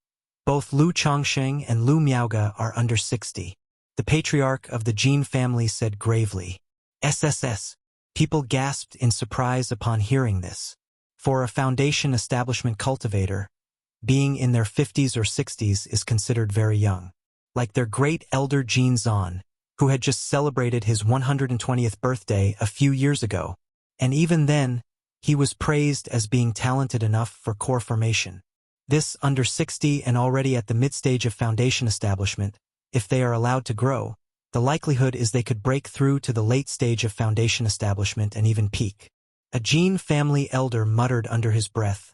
both Lu Chongqing and Lu Miaoge are under 60. The patriarch of the Jin family said gravely. SSS. People gasped in surprise upon hearing this. For a foundation establishment cultivator, being in their 50s or 60s is considered very young. Like their great elder Jin Zan, who had just celebrated his 120th birthday a few years ago, and even then, he was praised as being talented enough for core formation. This under 60 and already at the mid-stage of foundation establishment, if they are allowed to grow, the likelihood is they could break through to the late stage of foundation establishment and even peak. A Jin family elder muttered under his breath.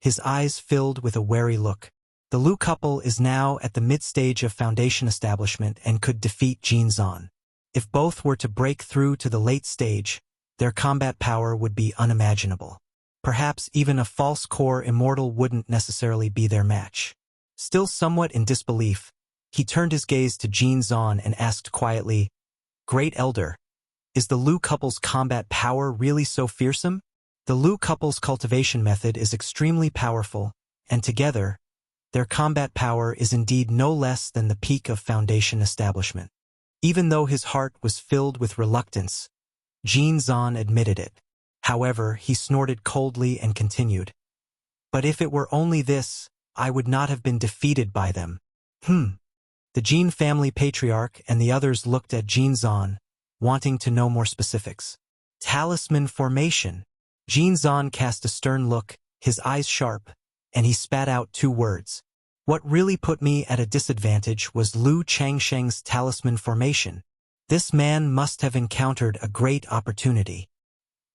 His eyes filled with a wary look. The Lu couple is now at the mid-stage of foundation establishment and could defeat Jin Zan. If both were to break through to the late stage, their combat power would be unimaginable. Perhaps even a false core Immortal wouldn't necessarily be their match. Still somewhat in disbelief, he turned his gaze to Jin Zan and asked quietly, "Great Elder, is the Lu couple's combat power really so fearsome?" The Lu couple's cultivation method is extremely powerful, and together, their combat power is indeed no less than the peak of foundation establishment. Even though his heart was filled with reluctance, Jin Zan admitted it. However, he snorted coldly and continued, "But if it were only this, I would not have been defeated by them." The Jin family patriarch and the others looked at Jin Zan, wanting to know more specifics. Talisman formation. Jin Zan cast a stern look, his eyes sharp, and he spat out 2 words. What really put me at a disadvantage was Lu Changsheng's talisman formation. This man must have encountered a great opportunity.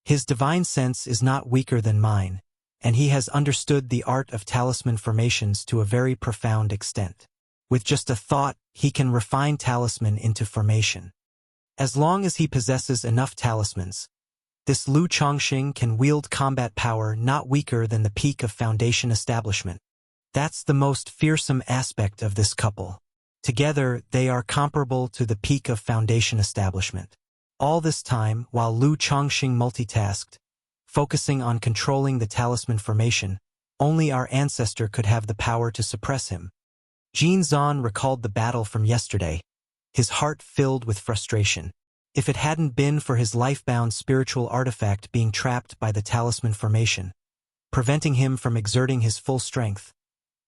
His divine sense is not weaker than mine, and he has understood the art of talisman formations to a very profound extent. With just a thought, he can refine talisman into formation. As long as he possesses enough talismans, this Lu Chongqing can wield combat power not weaker than the peak of foundation establishment. That's the most fearsome aspect of this couple. Together, they are comparable to the peak of foundation establishment. All this time, while Lu Chongqing multitasked, focusing on controlling the talisman formation, only our ancestor could have the power to suppress him. Jin Zan recalled the battle from yesterday, his heart filled with frustration. If it hadn't been for his life-bound spiritual artifact being trapped by the talisman formation, preventing him from exerting his full strength,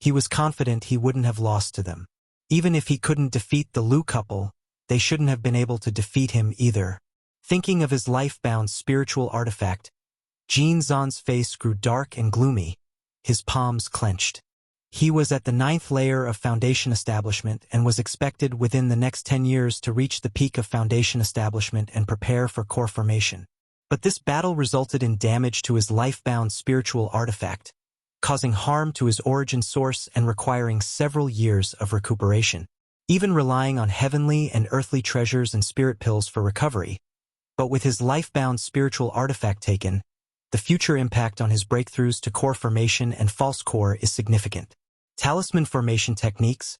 he was confident he wouldn't have lost to them. Even if he couldn't defeat the Lu couple, they shouldn't have been able to defeat him either. Thinking of his life-bound spiritual artifact, Jin Zan's face grew dark and gloomy, his palms clenched. He was at the 9th layer of foundation establishment and was expected within the next 10 years to reach the peak of foundation establishment and prepare for core formation. But this battle resulted in damage to his life-bound spiritual artifact, causing harm to his origin source and requiring several years of recuperation. Even relying on heavenly and earthly treasures and spirit pills for recovery. But with his life-bound spiritual artifact taken, the future impact on his breakthroughs to core formation and false core is significant. Talisman formation techniques.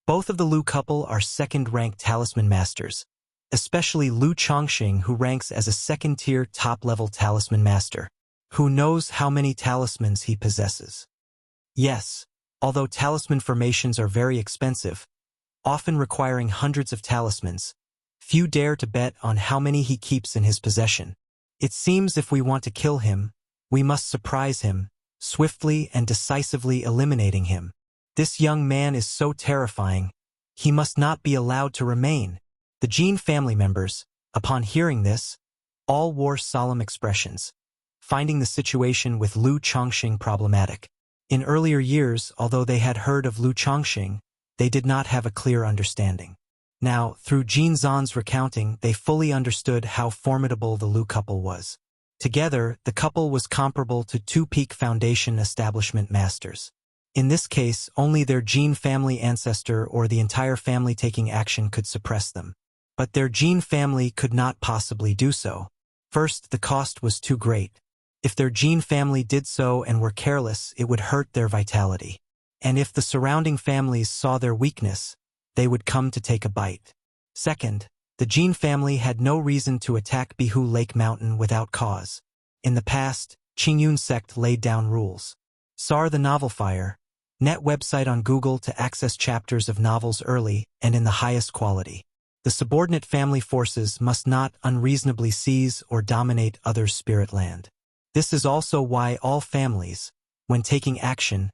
Both of the Lu couple are second-ranked talisman masters, especially Lu Chongqing, who ranks as a second-tier top-level talisman master. Who knows how many talismans he possesses? Yes, although talisman formations are very expensive, often requiring hundreds of talismans, few dare to bet on how many he keeps in his possession. It seems if we want to kill him, we must surprise him, swiftly and decisively eliminating him. This young man is so terrifying, He must not be allowed to remain. The Jin family members, upon hearing this, all wore solemn expressions, finding the situation with Lu Chongqing problematic. In earlier years, although they had heard of Lu Chongqing, they did not have a clear understanding. Now, through Jin Zan's recounting, they fully understood how formidable the Lu couple was. Together, the couple was comparable to two Peak Foundation establishment masters. In this case, only their Jin family ancestor or the entire family taking action could suppress them. But their Jin family could not possibly do so. First, the cost was too great. If their Jin family did so and were careless, it would hurt their vitality. And if the surrounding families saw their weakness, they would come to take a bite. Second, the Jin family had no reason to attack Bihu Lake Mountain without cause. In the past, Qingyun sect laid down rules. SAR the Novel Fire, net website on Google to access chapters of novels early and in the highest quality. The subordinate family forces must not unreasonably seize or dominate others' spirit land. This is also why all families, when taking action,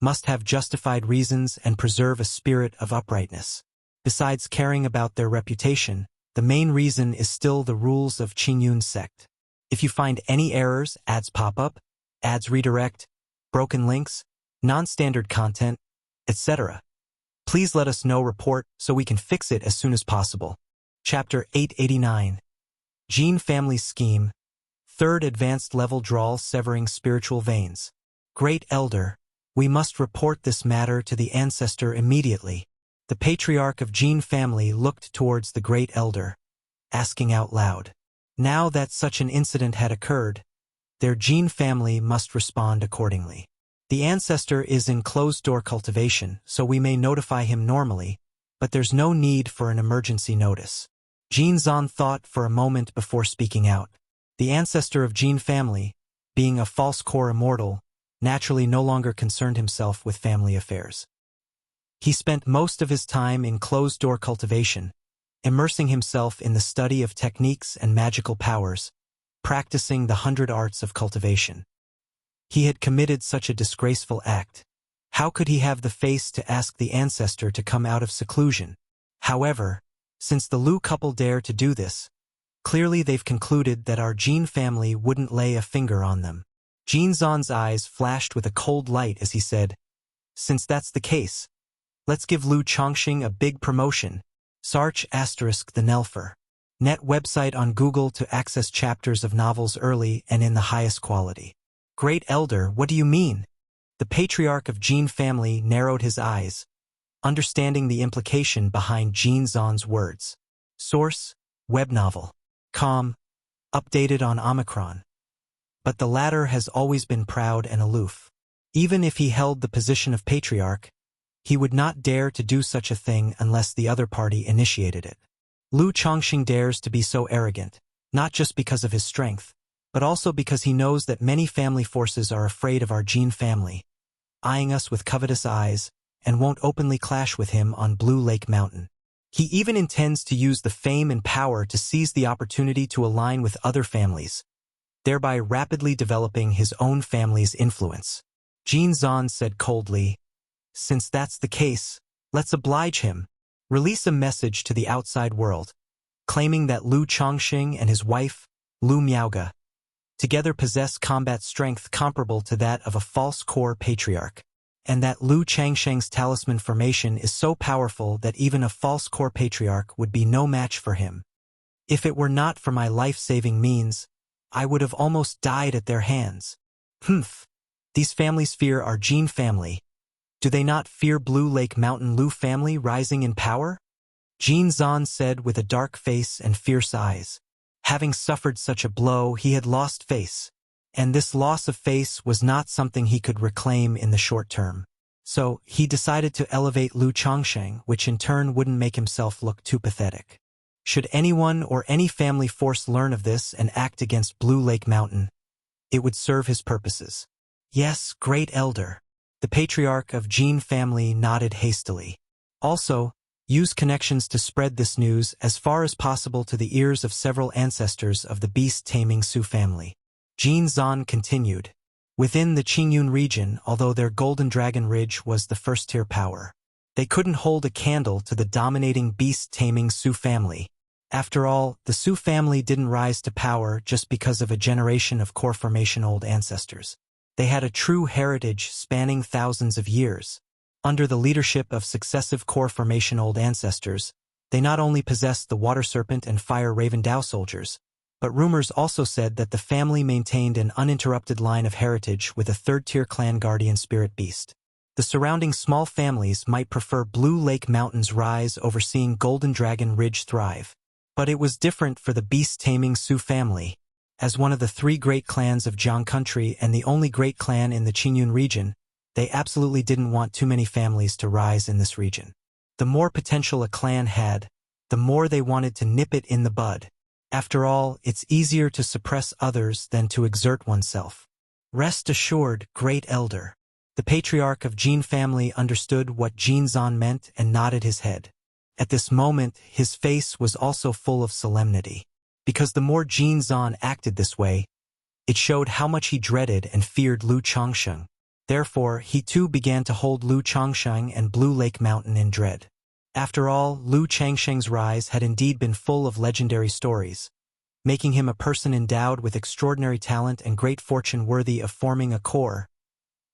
must have justified reasons and preserve a spirit of uprightness. Besides caring about their reputation, the main reason is still the rules of Qingyun sect. If you find any errors, ads pop up, ads redirect, broken links, non-standard content, etc., please let us know. Report so we can fix it as soon as possible. Chapter 889. Jin Family Scheme. Third Advanced Level Drawl Severing Spiritual Veins. Great Elder, we must report this matter to the ancestor immediately. The patriarch of Jin family looked towards the Great Elder, asking out loud. Now that such an incident had occurred, their Jin family must respond accordingly. The ancestor is in closed-door cultivation, so we may notify him normally, but there's no need for an emergency notice. Jin Zan thought for a moment before speaking out. The ancestor of Jin family, being a false core immortal, naturally no longer concerned himself with family affairs. He spent most of his time in closed-door cultivation, immersing himself in the study of techniques and magical powers, practicing the 100 arts of cultivation. He had committed such a disgraceful act. How could he have the face to ask the ancestor to come out of seclusion? However, since the Lu couple dare to do this, clearly they've concluded that our Jin family wouldn't lay a finger on them. Jin Zan's eyes flashed with a cold light as he said, "Since that's the case, let's give Lu Chongqing a big promotion." Sarch * the Nelfer. Net website on Google to access chapters of novels early and in the highest quality. Great Elder, what do you mean? The patriarch of Jin family narrowed his eyes, understanding the implication behind Jin Zan's words. Source, web novel. Com. Updated on Omicron. But the latter has always been proud and aloof. Even if he held the position of patriarch, he would not dare to do such a thing unless the other party initiated it. Lu Chongqing dares to be so arrogant, not just because of his strength, but also because he knows that many family forces are afraid of our Jin family, eyeing us with covetous eyes, and won't openly clash with him on Blue Lake Mountain. He even intends to use the fame and power to seize the opportunity to align with other families, thereby rapidly developing his own family's influence. Jin Zan said coldly, "Since that's the case, let's oblige him. Release a message to the outside world, claiming that Lu Chongqing and his wife, Lu Miaoge, together possess combat strength comparable to that of a false core patriarch, and that Lu Changsheng's talisman formation is so powerful that even a false core patriarch would be no match for him. If it were not for my life-saving means, I would have almost died at their hands. Humph. These families fear our Jin family. Do they not fear Blue Lake Mountain Lu family rising in power?" Jin Zan said with a dark face and fierce eyes. Having suffered such a blow, he had lost face, and this loss of face was not something he could reclaim in the short term. So, he decided to elevate Lu Chongqing, which in turn wouldn't make himself look too pathetic. Should anyone or any family force learn of this and act against Blue Lake Mountain, it would serve his purposes. Yes, Great Elder. The patriarch of Jin family nodded hastily. Also, use connections to spread this news as far as possible to the ears of several ancestors of the beast-taming Su family. Jin Zan continued. Within the Qingyun region, although their Golden Dragon Ridge was the first-tier power, They couldn't hold a candle to the dominating beast-taming Sioux family. After all, the Sioux family didn't rise to power just because of a generation of core formation old ancestors. They had a true heritage spanning thousands of years. Under the leadership of successive core formation old ancestors, they not only possessed the water serpent and fire raven Dao soldiers, but rumors also said that the family maintained an uninterrupted line of heritage with a third-tier clan guardian spirit beast. The surrounding small families might prefer Blue Lake Mountain's rise over seeing Golden Dragon Ridge thrive. But it was different for the beast-taming Sioux family. As one of the 3 great clans of Jiang Country and the only great clan in the Qingyun region, they absolutely didn't want too many families to rise in this region. The more potential a clan had, the more they wanted to nip it in the bud. After all, it's easier to suppress others than to exert oneself. Rest assured, Great Elder. The patriarch of Jin family understood what Jin Zan meant and nodded his head. At this moment, his face was also full of solemnity. Because the more Jin Zan acted this way, it showed how much he dreaded and feared Lu Changsheng. Therefore, he too began to hold Lu Changsheng and Blue Lake Mountain in dread. After all, Lu Changsheng's rise had indeed been full of legendary stories, making him a person endowed with extraordinary talent and great fortune worthy of forming a core,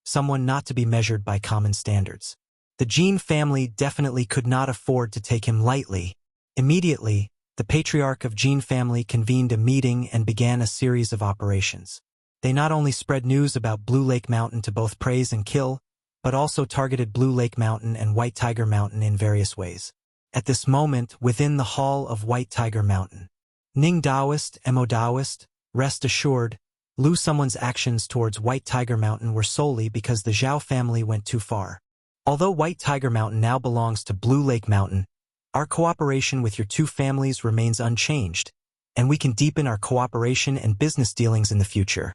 someone not to be measured by common standards. The Jin family definitely could not afford to take him lightly. Immediately, the patriarch of Jin family convened a meeting and began a series of operations. They not only spread news about Blue Lake Mountain to both praise and kill, but also targeted Blue Lake Mountain and White Tiger Mountain in various ways. At this moment, within the hall of White Tiger Mountain, Ning Daoist, Mo Daoist, rest assured, Lu someone's actions towards White Tiger Mountain were solely because the Zhao family went too far. Although White Tiger Mountain now belongs to Blue Lake Mountain, our cooperation with your 2 families remains unchanged, and we can deepen our cooperation and business dealings in the future.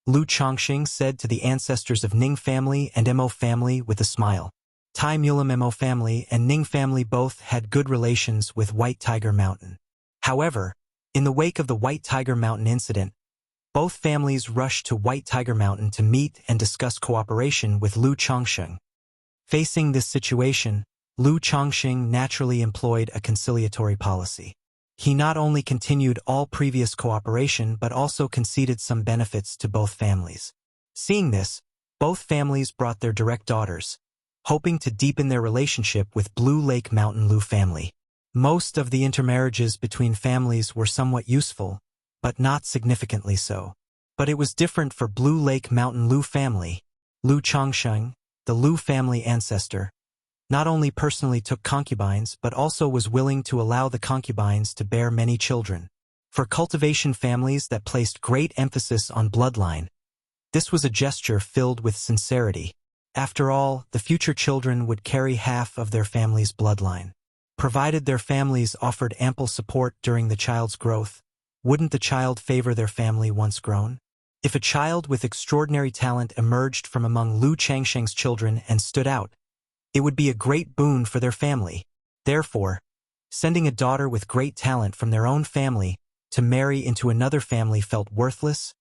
Lu Changxing said to the ancestors of Ning family and Mo family with a smile. Tai Mulam Mo family and Ning family both had good relations with White Tiger Mountain. However, in the wake of the White Tiger Mountain incident, both families rushed to White Tiger Mountain to meet and discuss cooperation with Lu Changxing. Facing this situation, Lu Changxing naturally employed a conciliatory policy. He not only continued all previous cooperation but also conceded some benefits to both families. Seeing this, both families brought their direct daughters, hoping to deepen their relationship with Blue Lake Mountain Lu family. Most of the intermarriages between families were somewhat useful, but not significantly so. But it was different for Blue Lake Mountain Lu family. Lu Changsheng, the Lu family ancestor, not only personally took concubines but also was willing to allow the concubines to bear many children. For cultivation families that placed great emphasis on bloodline, this was a gesture filled with sincerity. After all, the future children would carry half of their family's bloodline. Provided their families offered ample support during the child's growth, wouldn't the child favor their family once grown? If a child with extraordinary talent emerged from among Lu Changsheng's children and stood out, it would be a great boon for their family. Therefore, sending a daughter with great talent from their own family to marry into another family felt worthless,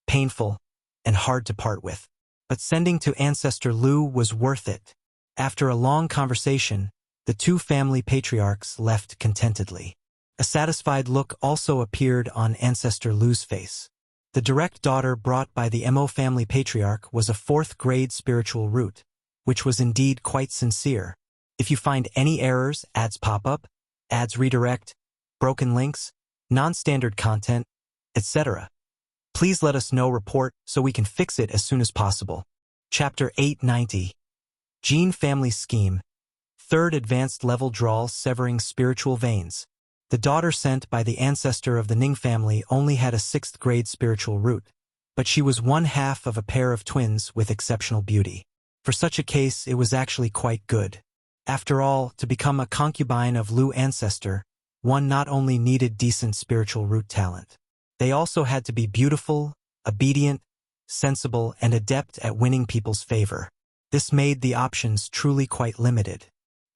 painful, and hard to part with. But sending to Ancestor Lu was worth it. After a long conversation, the 2 family patriarchs left contentedly. A satisfied look also appeared on Ancestor Lu's face. The direct daughter brought by the Mo family patriarch was a 4th-grade spiritual root, which was indeed quite sincere. If you find any errors, ads pop up, ads redirect, broken links, non-standard content, etc., please let us know report so we can fix it as soon as possible. Chapter 890. Jin Family Scheme. 3rd Advanced Level Drawl Severing Spiritual Veins. The daughter sent by the ancestor of the Ning family only had a 6th-grade spiritual root, but she was one half of a pair of twins with exceptional beauty. For such a case, it was actually quite good. After all, to become a concubine of Lu ancestor, one not only needed decent spiritual root talent. They also had to be beautiful, obedient, sensible, and adept at winning people's favor. This made the options truly quite limited.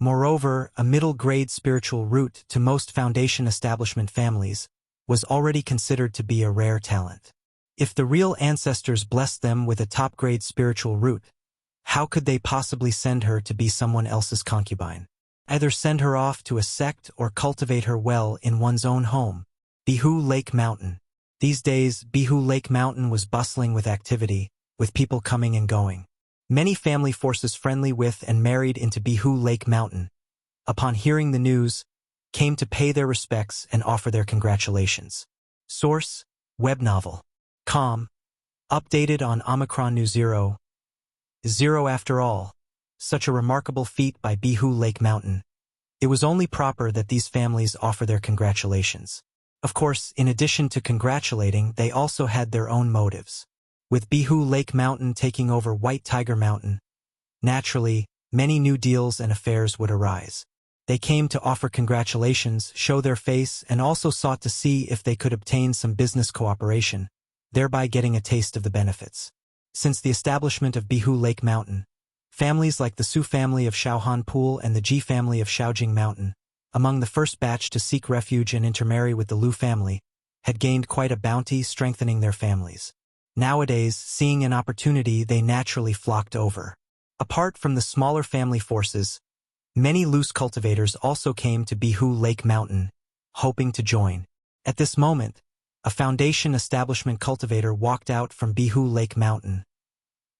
Moreover, a middle-grade spiritual root to most foundation establishment families was already considered to be a rare talent. If the real ancestors blessed them with a top-grade spiritual root, How could they possibly send her to be someone else's concubine? Either send her off to a sect or cultivate her well in one's own home. Bihu Lake Mountain. These days, Bihu Lake Mountain was bustling with activity, with people coming and going. Many family forces friendly with and married into Bihu Lake Mountain, upon hearing the news, came to pay their respects and offer their congratulations. Source: Web Novel. Com. Updated on Omicron New 0. After all, such a remarkable feat by Bihu Lake Mountain. It was only proper that these families offer their congratulations. Of course, in addition to congratulating, they also had their own motives. With Bihu Lake Mountain taking over White Tiger Mountain, naturally, many new deals and affairs would arise. They came to offer congratulations, show their face, and also sought to see if they could obtain some business cooperation, thereby getting a taste of the benefits. Since the establishment of Bihu Lake Mountain, families like the Su family of Shaohan Pool and the Ji family of Shaojing Mountain, among the first batch to seek refuge and intermarry with the Lu family, had gained quite a bounty, strengthening their families. Nowadays, seeing an opportunity, they naturally flocked over. Apart from the smaller family forces, many loose cultivators also came to Bihu Lake Mountain, hoping to join. At this moment, a foundation establishment cultivator walked out from Bihu Lake Mountain,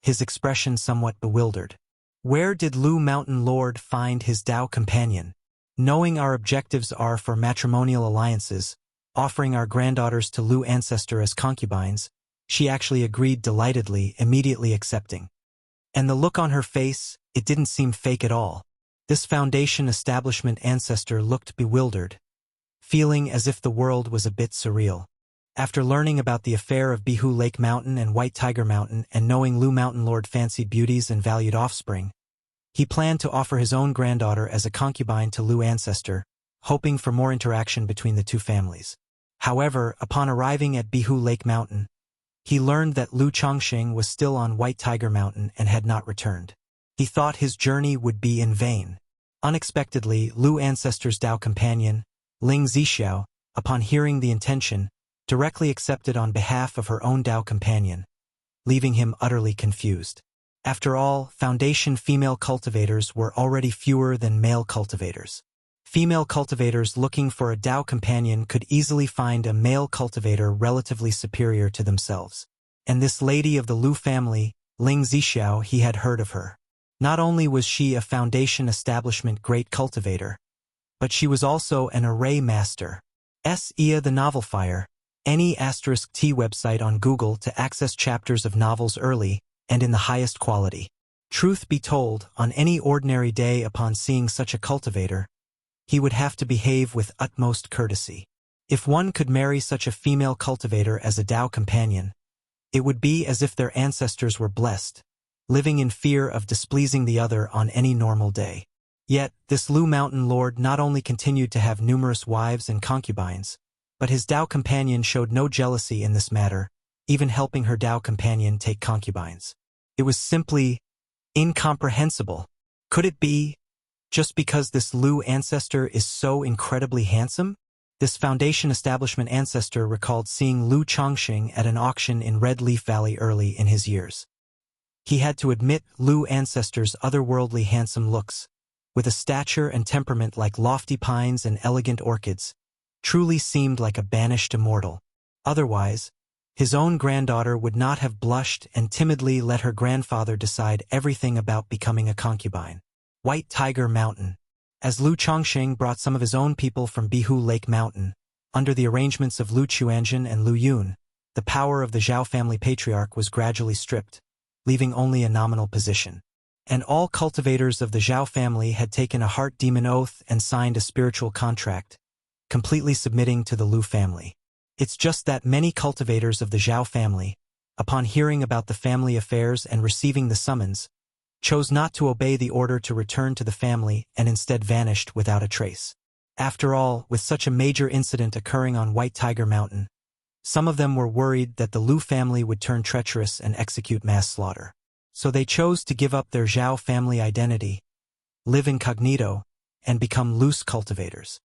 his expression somewhat bewildered. Where did Lu Mountain Lord find his Dao companion? Knowing our objectives are for matrimonial alliances, offering our granddaughters to Lu ancestor as concubines, she actually agreed delightedly, immediately accepting. And the look on her face, it didn't seem fake at all. This foundation establishment ancestor looked bewildered, feeling as if the world was a bit surreal. After learning about the affair of Bihu Lake Mountain and White Tiger Mountain and knowing Lu Mountain Lord fancied beauties and valued offspring, he planned to offer his own granddaughter as a concubine to Lu ancestor, hoping for more interaction between the two families. However, upon arriving at Bihu Lake Mountain, he learned that Lu Chongqing was still on White Tiger Mountain and had not returned. He thought his journey would be in vain. Unexpectedly, Lu ancestor's Dao companion, Ling Zixiao, upon hearing the intention, directly accepted on behalf of her own Dao companion, leaving him utterly confused. After all, foundation female cultivators were already fewer than male cultivators. Female cultivators looking for a Dao companion could easily find a male cultivator relatively superior to themselves. And this lady of the Lu family, Ling Zixiao, he had heard of her. Not only was she a foundation establishment great cultivator, but she was also an array master. Ia the Novel Fire, any *T website on Google to access chapters of novels early and in the highest quality. Truth be told, on any ordinary day upon seeing such a cultivator, he would have to behave with utmost courtesy. If one could marry such a female cultivator as a Dao companion, it would be as if their ancestors were blessed, living in fear of displeasing the other on any normal day. Yet, this Lu Mountain Lord not only continued to have numerous wives and concubines, but his Dao companion showed no jealousy in this matter, even helping her Dao companion take concubines. It was simply incomprehensible. Could it be just because this Lu ancestor is so incredibly handsome? This foundation establishment ancestor recalled seeing Lu Chongqing at an auction in Red Leaf Valley early in his years. He had to admit Lu ancestor's otherworldly handsome looks, with a stature and temperament like lofty pines and elegant orchids, truly seemed like a banished immortal. Otherwise, his own granddaughter would not have blushed and timidly let her grandfather decide everything about becoming a concubine. White Tiger Mountain. As Lu Chongqing brought some of his own people from Bihu Lake Mountain, under the arrangements of Lu Chuanjin and Lu Yun, the power of the Zhao family patriarch was gradually stripped, leaving only a nominal position. And all cultivators of the Zhao family had taken a heart demon oath and signed a spiritual contract, completely submitting to the Lu family. It's just that many cultivators of the Zhao family, upon hearing about the family affairs and receiving the summons, chose not to obey the order to return to the family and instead vanished without a trace. After all, with such a major incident occurring on White Tiger Mountain, some of them were worried that the Lu family would turn treacherous and execute mass slaughter. So they chose to give up their Zhao family identity, live incognito, and become loose cultivators.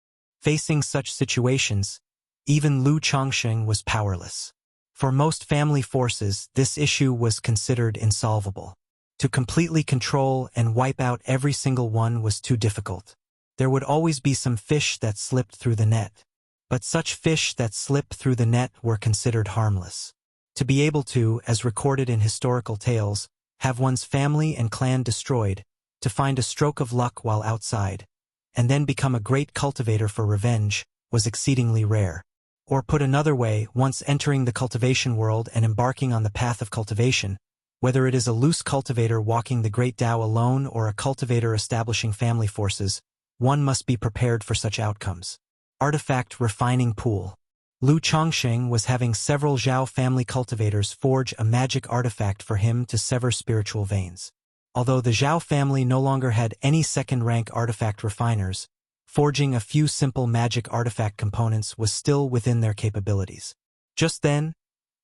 Facing such situations, even Lu Chongqing was powerless. For most family forces, this issue was considered insolvable. To completely control and wipe out every single one was too difficult. There would always be some fish that slipped through the net. But such fish that slip through the net were considered harmless. To be able to, as recorded in historical tales, have one's family and clan destroyed, to find a stroke of luck while outside, and then become a great cultivator for revenge, was exceedingly rare. Or put another way, once entering the cultivation world and embarking on the path of cultivation, whether it is a loose cultivator walking the great Tao alone or a cultivator establishing family forces, one must be prepared for such outcomes. Artifact Refining Pool. Lu Chongsheng was having several Zhao family cultivators forge a magic artifact for him to sever spiritual veins. Although the Zhao family no longer had any second-rank artifact refiners, forging a few simple magic artifact components was still within their capabilities. Just then,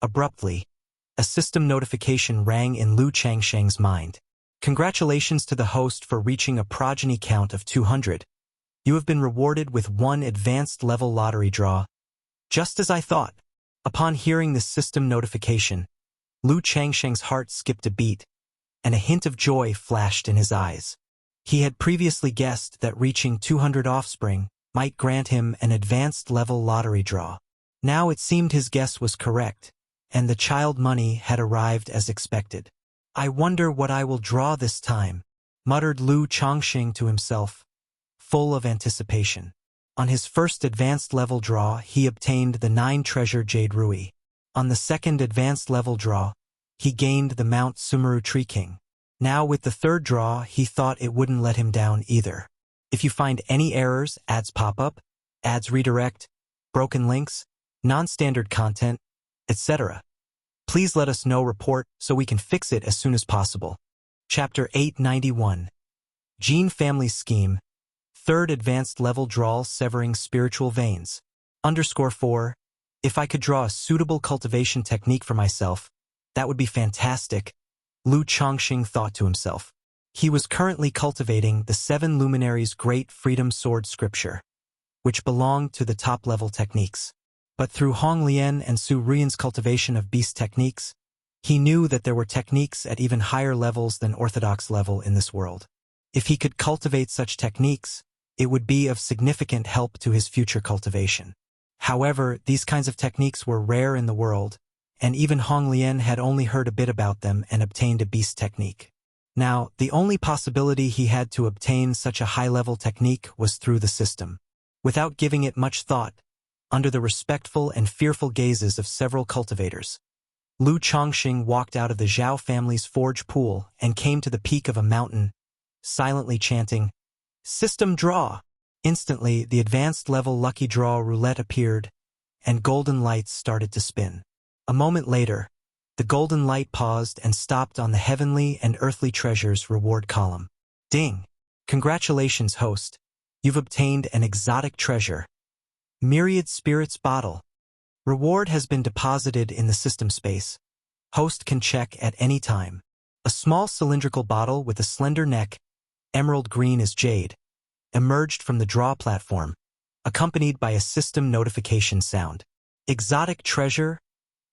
abruptly, a system notification rang in Lu Changsheng's mind. Congratulations to the host for reaching a progeny count of 200. You have been rewarded with 1 advanced level lottery draw. Just as I thought. Upon hearing this system notification, Lu Changsheng's heart skipped a beat, and a hint of joy flashed in his eyes. He had previously guessed that reaching 200 offspring might grant him an advanced level lottery draw. Now it seemed his guess was correct, and the child money had arrived as expected. I wonder what I will draw this time, muttered Lu Chongsheng to himself, full of anticipation. On his first advanced level draw, he obtained the 9-treasure Jade Rui. On the second advanced level draw, he gained the Mount Sumeru Tree King. Now with the third draw, he thought it wouldn't let him down either. If you find any errors, ads pop up, ads redirect, broken links, non-standard content, etc., please let us know report so we can fix it as soon as possible. Chapter 891. Gene Family Scheme. Third advanced level draw severing spiritual veins. _4. If I could draw a suitable cultivation technique for myself, that would be fantastic, Lu Chongsheng thought to himself. He was currently cultivating the 7 Luminaries' Great Freedom Sword Scripture, which belonged to the top-level techniques. But through Hong Lian and Su Ruyan's cultivation of beast techniques, he knew that there were techniques at even higher levels than orthodox level in this world. If he could cultivate such techniques, it would be of significant help to his future cultivation. However, these kinds of techniques were rare in the world, and even Hong Lian had only heard a bit about them and obtained a beast technique. Now, the only possibility he had to obtain such a high-level technique was through the system. Without giving it much thought, under the respectful and fearful gazes of several cultivators, Lu Chongsheng walked out of the Zhao family's forge pool and came to the peak of a mountain, silently chanting, "System draw!" Instantly, the advanced level lucky draw roulette appeared, and golden lights started to spin. A moment later, the golden light paused and stopped on the heavenly and earthly treasures reward column. Ding! Congratulations, host. You've obtained an exotic treasure. Myriad Spirits Bottle. Reward has been deposited in the system space. Host can check at any time. A small cylindrical bottle with a slender neck, emerald green as jade, emerged from the draw platform, accompanied by a system notification sound. Exotic treasure?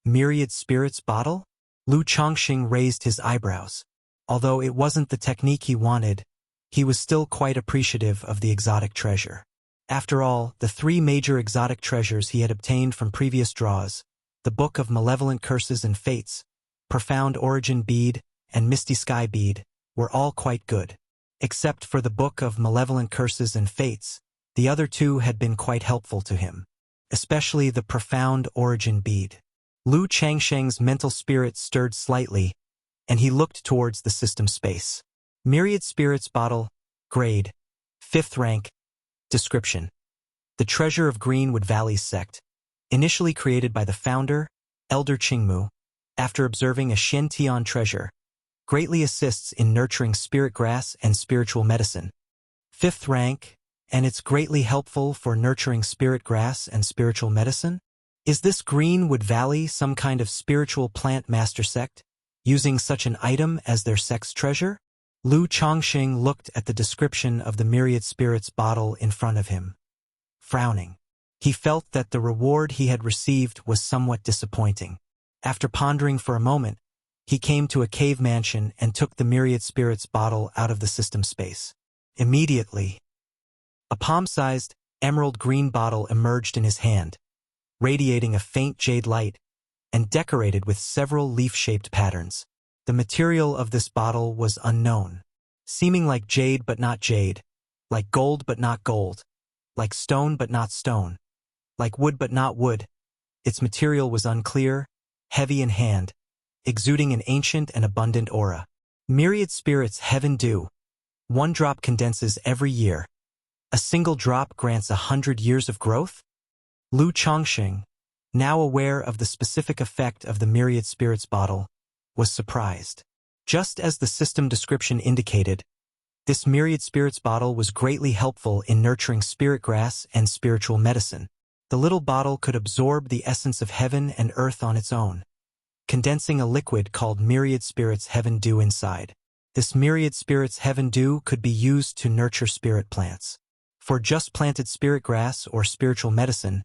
Myriad Spirits Bottle? Lu Chongsheng raised his eyebrows. Although it wasn't the technique he wanted, he was still quite appreciative of the exotic treasure. After all, the 3 major exotic treasures he had obtained from previous draws, the Book of Malevolent Curses and Fates, Profound Origin Bead, and Misty Sky Bead, were all quite good. Except for the Book of Malevolent Curses and Fates, the other 2 had been quite helpful to him, especially the Profound Origin Bead. Lu Changsheng's mental spirit stirred slightly, and he looked towards the system space. Myriad Spirits Bottle, Grade, 5th rank. Description: the treasure of Greenwood Valley's sect, initially created by the founder, Elder Qingmu, after observing a Shen Tian treasure, greatly assists in nurturing spirit grass and spiritual medicine. 5th rank, and it's greatly helpful for nurturing spirit grass and spiritual medicine? Is this Greenwood Valley some kind of spiritual plant master sect, using such an item as their sect's treasure? Lu Chongsheng looked at the description of the Myriad Spirits Bottle in front of him. Frowning, he felt that the reward he had received was somewhat disappointing. After pondering for a moment, He came to a cave mansion and took the myriad spirits bottle out of the system space. Immediately, a palm-sized, emerald green bottle emerged in his hand, radiating a faint jade light and decorated with several leaf-shaped patterns. The material of this bottle was unknown, seeming like jade but not jade, like gold but not gold, like stone but not stone, like wood but not wood. Its material was unclear, heavy in hand, exuding an ancient and abundant aura. Myriad spirits heaven dew. 1 drop condenses every year. A single drop grants 100 years of growth? Lu Chongqing, now aware of the specific effect of the myriad spirits bottle, was surprised. Just as the system description indicated, this myriad spirits bottle was greatly helpful in nurturing spirit grass and spiritual medicine. The little bottle could absorb the essence of heaven and earth on its own, condensing a liquid called myriad spirits heaven dew inside. This myriad spirits heaven dew could be used to nurture spirit plants. For just planted spirit grass or spiritual medicine,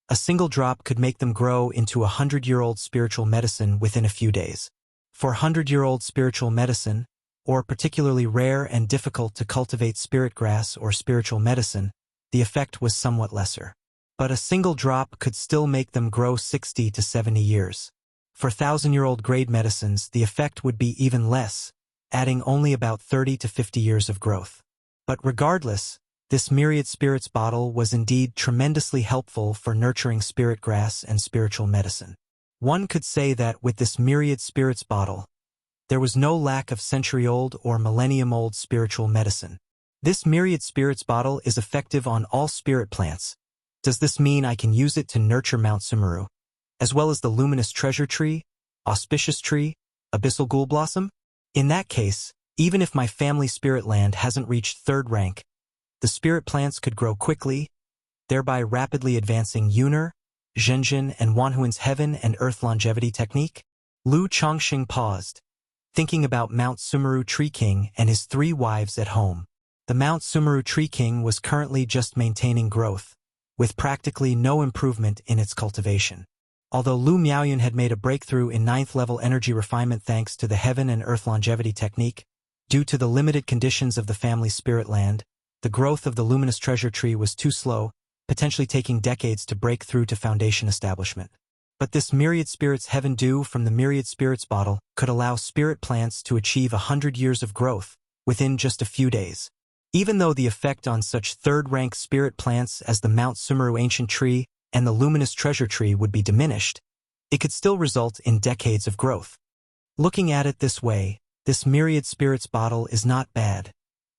a single drop could make them grow into 100-year-old spiritual medicine within a few days. For 100-year-old spiritual medicine, or particularly rare and difficult to cultivate spirit grass or spiritual medicine, the effect was somewhat lesser. But a single drop could still make them grow 60 to 70 years. For 1,000-year-old grade medicines, the effect would be even less, adding only about 30 to 50 years of growth. But regardless, this myriad spirits bottle was indeed tremendously helpful for nurturing spirit grass and spiritual medicine. One could say that with this myriad spirits bottle, there was no lack of century-old or millennium-old spiritual medicine. This myriad spirits bottle is effective on all spirit plants. Does this mean I can use it to nurture Mount Sumeru, as well as the luminous treasure tree, auspicious tree, abyssal ghoul blossom? In that case, even if my family spirit land hasn't reached 3rd rank, the spirit plants could grow quickly, thereby rapidly advancing Yunar, Zhenjin, and Wanhuan's heaven and earth longevity technique. Lu Chongqing paused, thinking about Mount Sumeru Tree King and his 3 wives at home. The Mount Sumeru Tree King was currently just maintaining growth, with practically no improvement in its cultivation. Although Lu Miaoyun had made a breakthrough in 9th-level energy refinement thanks to the heaven and earth longevity technique, due to the limited conditions of the family spirit land, the growth of the luminous treasure tree was too slow, potentially taking decades to break through to foundation establishment. But this myriad spirits heaven dew from the myriad spirits bottle could allow spirit plants to achieve 100 years of growth within just a few days. Even though the effect on such 3rd-rank spirit plants as the Mount Sumeru ancient tree and the luminous treasure tree would be diminished, it could still result in decades of growth. Looking at it this way, this myriad spirits bottle is not bad,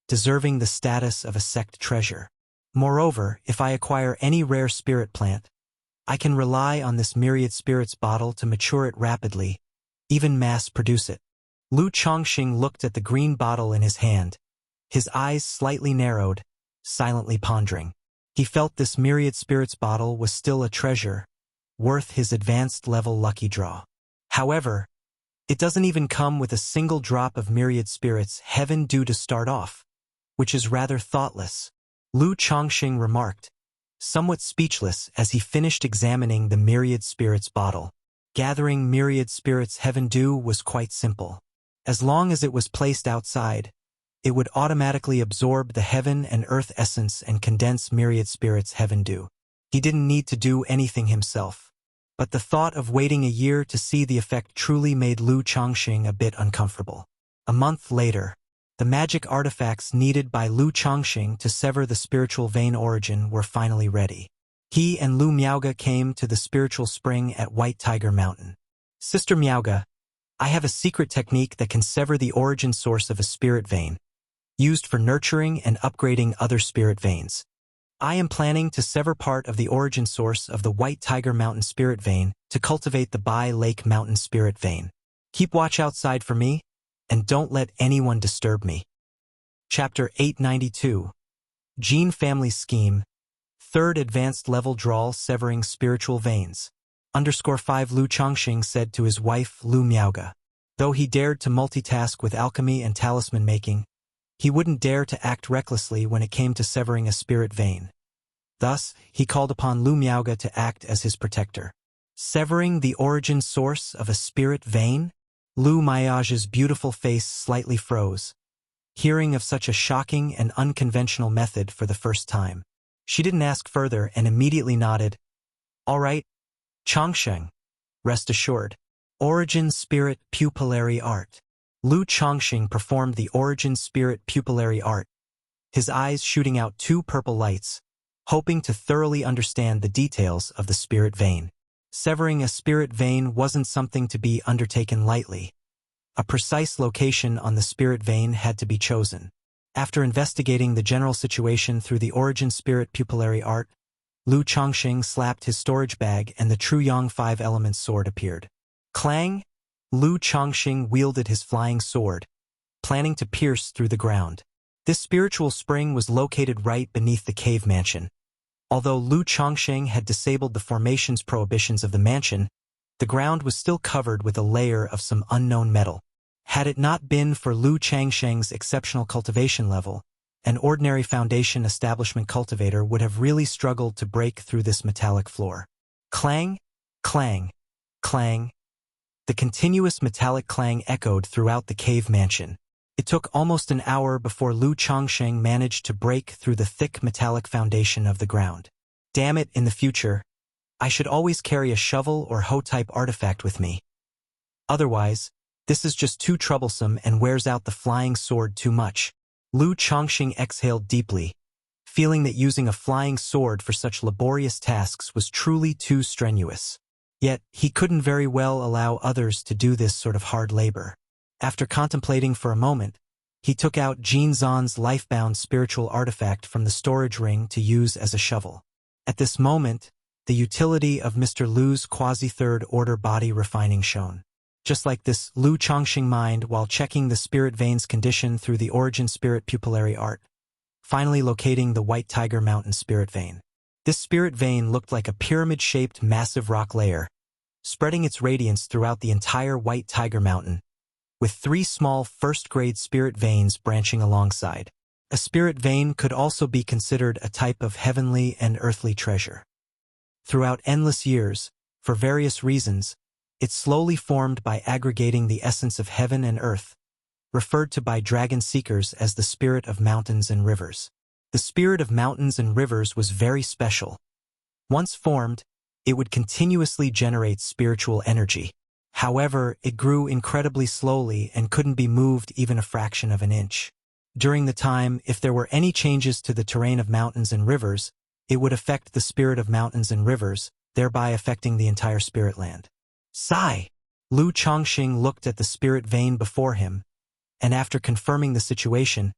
deserving the status of a sect treasure. Moreover, if I acquire any rare spirit plant, I can rely on this myriad spirits bottle to mature it rapidly, even mass-produce it. Lu Chongqing looked at the green bottle in his hand, his eyes slightly narrowed, silently pondering. He felt this myriad spirits bottle was still a treasure, worth his advanced level lucky draw. However, it doesn't even come with a single drop of myriad spirits heaven dew to start off, which is rather thoughtless, Lu Chongqing remarked, somewhat speechless as he finished examining the myriad spirits bottle. Gathering myriad spirits heaven dew was quite simple. As long as it was placed outside, it would automatically absorb the heaven and earth essence and condense myriad spirits heaven dew. He didn't need to do anything himself. But the thought of waiting a year to see the effect truly made Lu Chongqing a bit uncomfortable. A month later, the magic artifacts needed by Lu Chongqing to sever the spiritual vein origin were finally ready. He and Lu Miaoga came to the spiritual spring at White Tiger Mountain. Sister Miaoga, I have a secret technique that can sever the origin source of a spirit vein, used for nurturing and upgrading other spirit veins. I am planning to sever part of the origin source of the White Tiger Mountain spirit vein to cultivate the Bai Lake Mountain spirit vein. Keep watch outside for me, and don't let anyone disturb me. Chapter 892. Gene Family Scheme. 3rd Advanced Level Drawl Severing Spiritual Veins. _5 Lu Chongqing said to his wife Lu Miaoga. Though he dared to multitask with alchemy and talisman making, he wouldn't dare to act recklessly when it came to severing a spirit vein. Thus, he called upon Lu Miaoga to act as his protector. Severing the origin source of a spirit vein? Lu Maiage's beautiful face slightly froze, hearing of such a shocking and unconventional method for the first time. She didn't ask further and immediately nodded. All right, Chongsheng, rest assured. Origin Spirit Pupillary Art. Lu Chongsheng performed the Origin Spirit Pupillary Art, his eyes shooting out two purple lights, hoping to thoroughly understand the details of the spirit vein. Severing a spirit vein wasn't something to be undertaken lightly. A precise location on the spirit vein had to be chosen. After investigating the general situation through the Origin Spirit Pupillary Art, Lu Chongsheng slapped his storage bag and the True Yang 5 Elements sword appeared. Clang! Lu Chongsheng wielded his flying sword, planning to pierce through the ground. This spiritual spring was located right beneath the cave mansion. Although Lu Chongsheng had disabled the formation's prohibitions of the mansion, the ground was still covered with a layer of some unknown metal. Had it not been for Lu Chongsheng's exceptional cultivation level, an ordinary foundation establishment cultivator would have really struggled to break through this metallic floor. Clang, clang, clang. The continuous metallic clang echoed throughout the cave mansion. It took almost an hour before Lu Chongsheng managed to break through the thick metallic foundation of the ground. Damn it, in the future, I should always carry a shovel or hoe-type artifact with me. Otherwise, this is just too troublesome and wears out the flying sword too much. Lu Chongsheng exhaled deeply, feeling that using a flying sword for such laborious tasks was truly too strenuous. Yet, he couldn't very well allow others to do this sort of hard labor. After contemplating for a moment, he took out Jin Zan's life-bound spiritual artifact from the storage ring to use as a shovel. At this moment, the utility of Mr. Lu's quasi-third order body refining shone. Just like this, Lu Chongsheng mined while checking the spirit vein's condition through the Origin Spirit Pupillary Art, finally locating the White Tiger Mountain spirit vein. This spirit vein looked like a pyramid-shaped massive rock layer, spreading its radiance throughout the entire White Tiger Mountain, with 3 small first-grade spirit veins branching alongside. A spirit vein could also be considered a type of heavenly and earthly treasure. Throughout endless years, for various reasons, it slowly formed by aggregating the essence of heaven and earth, referred to by dragon seekers as the spirit of mountains and rivers. The spirit of mountains and rivers was very special. Once formed, it would continuously generate spiritual energy. However, it grew incredibly slowly and couldn't be moved even a fraction of an inch. During the time, if there were any changes to the terrain of mountains and rivers, it would affect the spirit of mountains and rivers, thereby affecting the entire spirit land. Sigh! Lu Chongsheng looked at the spirit vein before him, and after confirming the situation,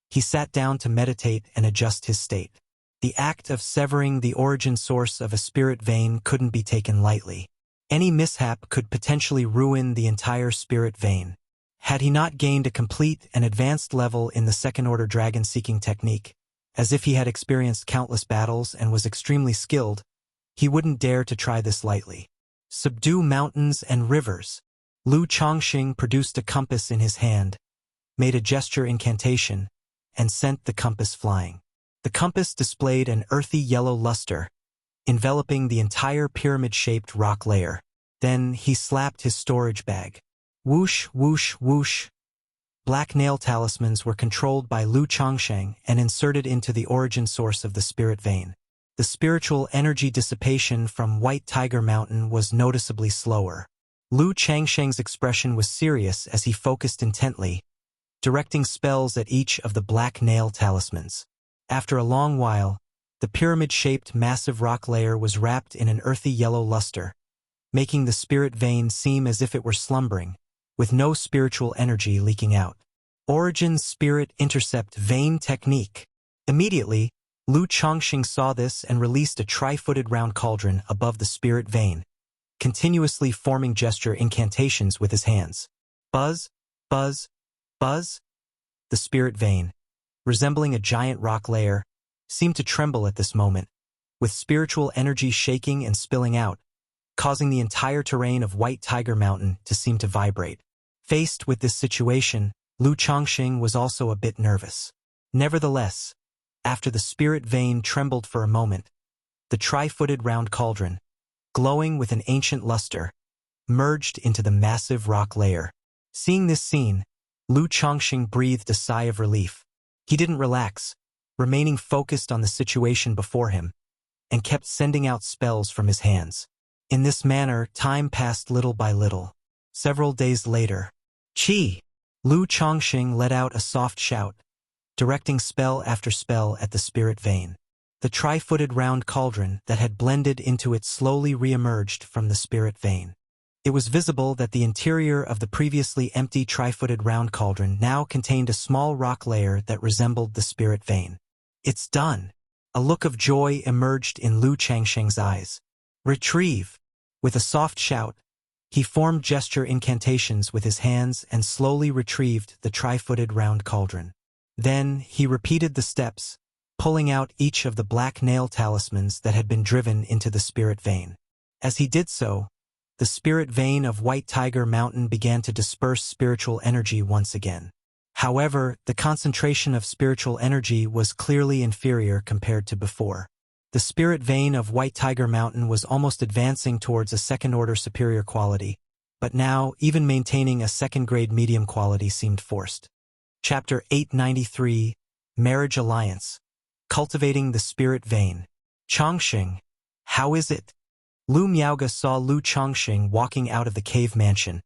he sat down to meditate and adjust his state. The act of severing the origin source of a spirit vein couldn't be taken lightly. Any mishap could potentially ruin the entire spirit vein. Had he not gained a complete and advanced level in the second-order dragon-seeking technique, as if he had experienced countless battles and was extremely skilled, he wouldn't dare to try this lightly. Subdue mountains and rivers. Lu Chongsheng produced a compass in his hand, made a gesture incantation, and sent the compass flying. The compass displayed an earthy yellow luster, enveloping the entire pyramid-shaped rock layer. Then he slapped his storage bag. Whoosh, whoosh, whoosh. Black nail talismans were controlled by Lu Chongsheng and inserted into the origin source of the spirit vein. The spiritual energy dissipation from White Tiger Mountain was noticeably slower. Lu Chongsheng's expression was serious as he focused intently, directing spells at each of the black nail talismans. After a long while, the pyramid-shaped massive rock layer was wrapped in an earthy yellow luster, making the spirit vein seem as if it were slumbering, with no spiritual energy leaking out. Origin Spirit Intercept Vein Technique. Immediately, Lu Chongsheng saw this and released a tri-footed round cauldron above the spirit vein, continuously forming gesture incantations with his hands. Buzz, buzz, buzz. The spirit vein, resembling a giant rock layer, seemed to tremble at this moment, with spiritual energy shaking and spilling out, causing the entire terrain of White Tiger Mountain to seem to vibrate. Faced with this situation, Lu Chongsheng was also a bit nervous. Nevertheless, after the spirit vein trembled for a moment, the tri-footed round cauldron, glowing with an ancient luster, merged into the massive rock layer. Seeing this scene, Lu Chongqing breathed a sigh of relief. He didn't relax, remaining focused on the situation before him, and kept sending out spells from his hands. In this manner, time passed little by little. Several days later, Chi! Lu Chongqing let out a soft shout, directing spell after spell at the spirit vein. The tri-footed round cauldron that had blended into it slowly re-emerged from the spirit vein. It was visible that the interior of the previously empty tri-footed round cauldron now contained a small rock layer that resembled the spirit vein. It's done! A look of joy emerged in Lu Changsheng's eyes. Retrieve! With a soft shout, he formed gesture incantations with his hands and slowly retrieved the tri-footed round cauldron. Then he repeated the steps, pulling out each of the black nail talismans that had been driven into the spirit vein. As he did so, the spirit vein of White Tiger Mountain began to disperse spiritual energy once again. However, the concentration of spiritual energy was clearly inferior compared to before. The spirit vein of White Tiger Mountain was almost advancing towards a second-order superior quality, but now even maintaining a second-grade medium quality seemed forced. Chapter 893, Marriage Alliance. Cultivating the Spirit Vein. Chongqing, how is it? Lu Miaoge saw Lu Chongqing walking out of the cave mansion,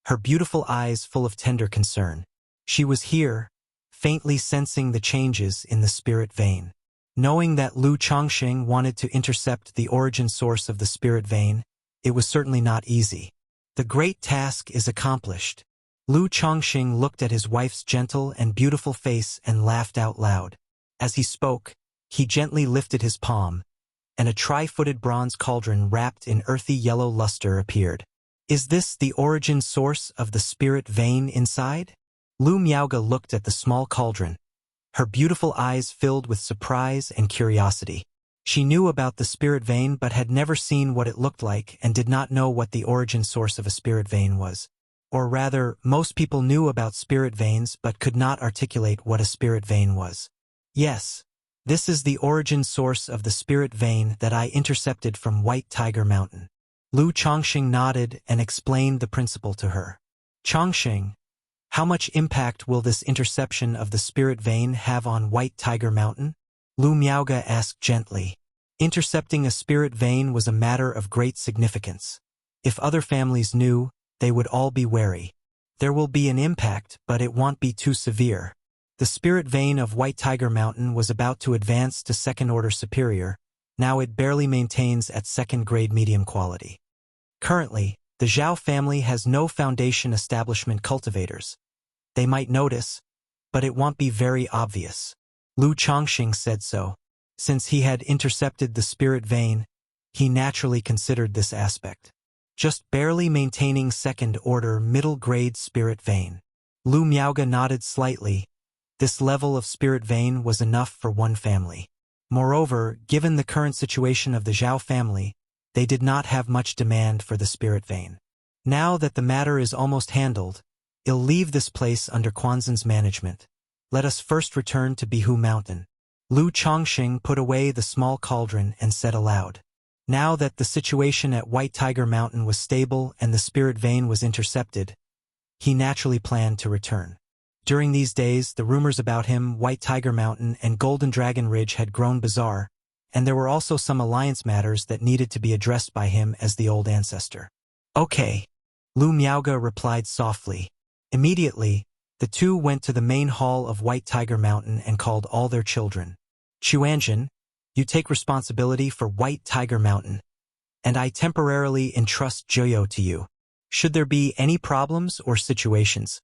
her beautiful eyes full of tender concern. She was here, faintly sensing the changes in the spirit vein. Knowing that Lu Chongqing wanted to intercept the origin source of the spirit vein, it was certainly not easy. The great task is accomplished. Lu Chongqing looked at his wife's gentle and beautiful face and laughed out loud. As he spoke, he gently lifted his palm, and a tri-footed bronze cauldron wrapped in earthy yellow luster appeared. Is this the origin source of the spirit vein inside? Lu Miaoge looked at the small cauldron, her beautiful eyes filled with surprise and curiosity. She knew about the spirit vein but had never seen what it looked like and did not know what the origin source of a spirit vein was. Or rather, most people knew about spirit veins but could not articulate what a spirit vein was. Yes, this is the origin source of the spirit vein that I intercepted from White Tiger Mountain. Lu Chongqing nodded and explained the principle to her. Chongqing, how much impact will this interception of the spirit vein have on White Tiger Mountain? Lu Miaoge asked gently. Intercepting a spirit vein was a matter of great significance. If other families knew, they would all be wary. There will be an impact, but it won't be too severe. The spirit vein of White Tiger Mountain was about to advance to second-order superior. Now it barely maintains at second-grade medium quality. Currently, the Zhao family has no foundation establishment cultivators. They might notice, but it won't be very obvious. Lu Chongqing said so. Since he had intercepted the spirit vein, he naturally considered this aspect. Just barely maintaining second-order middle-grade spirit vein. Lu Miaoge nodded slightly. This level of spirit vein was enough for one family. Moreover, given the current situation of the Zhao family, they did not have much demand for the spirit vein. Now that the matter is almost handled, I'll leave this place under Quanzhen's management. Let us first return to Bihu Mountain. Lu Chongqing put away the small cauldron and said aloud. Now that the situation at White Tiger Mountain was stable and the spirit vein was intercepted, he naturally planned to return. During these days, the rumors about him, White Tiger Mountain, and Golden Dragon Ridge had grown bizarre, and there were also some alliance matters that needed to be addressed by him as the old ancestor. Okay, Lu Miaoge replied softly. Immediately, the two went to the main hall of White Tiger Mountain and called all their children. Chuanjin, you take responsibility for White Tiger Mountain, and I temporarily entrust Joyo to you. Should there be any problems or situations,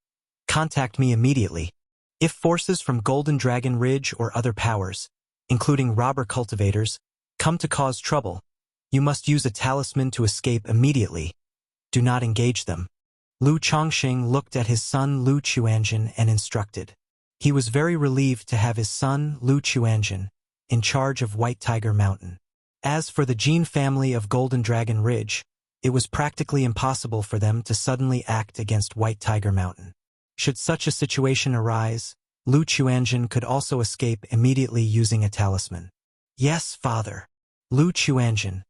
contact me immediately. If forces from Golden Dragon Ridge or other powers, including robber cultivators, come to cause trouble, you must use a talisman to escape immediately. Do not engage them. Lu Chongqing looked at his son Lu Chuanjin and instructed. He was very relieved to have his son Lu Chuanjin in charge of White Tiger Mountain. As for the Jin family of Golden Dragon Ridge, it was practically impossible for them to suddenly act against White Tiger Mountain. Should such a situation arise, Lu Chuanjin could also escape immediately using a talisman. Yes, father. Lu Chuanjin,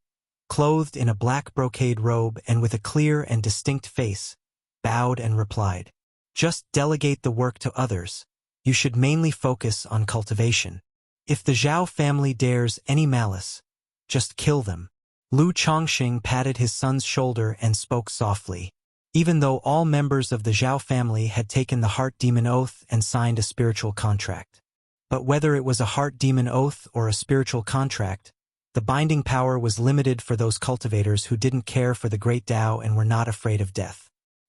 clothed in a black brocade robe and with a clear and distinct face, bowed and replied. Just delegate the work to others. You should mainly focus on cultivation. If the Zhao family dares any malice, just kill them. Lu Chongqing patted his son's shoulder and spoke softly. Even though all members of the Zhao family had taken the heart demon oath and signed a spiritual contract. But whether it was a heart demon oath or a spiritual contract, the binding power was limited for those cultivators who didn't care for the great Tao and were not afraid of death.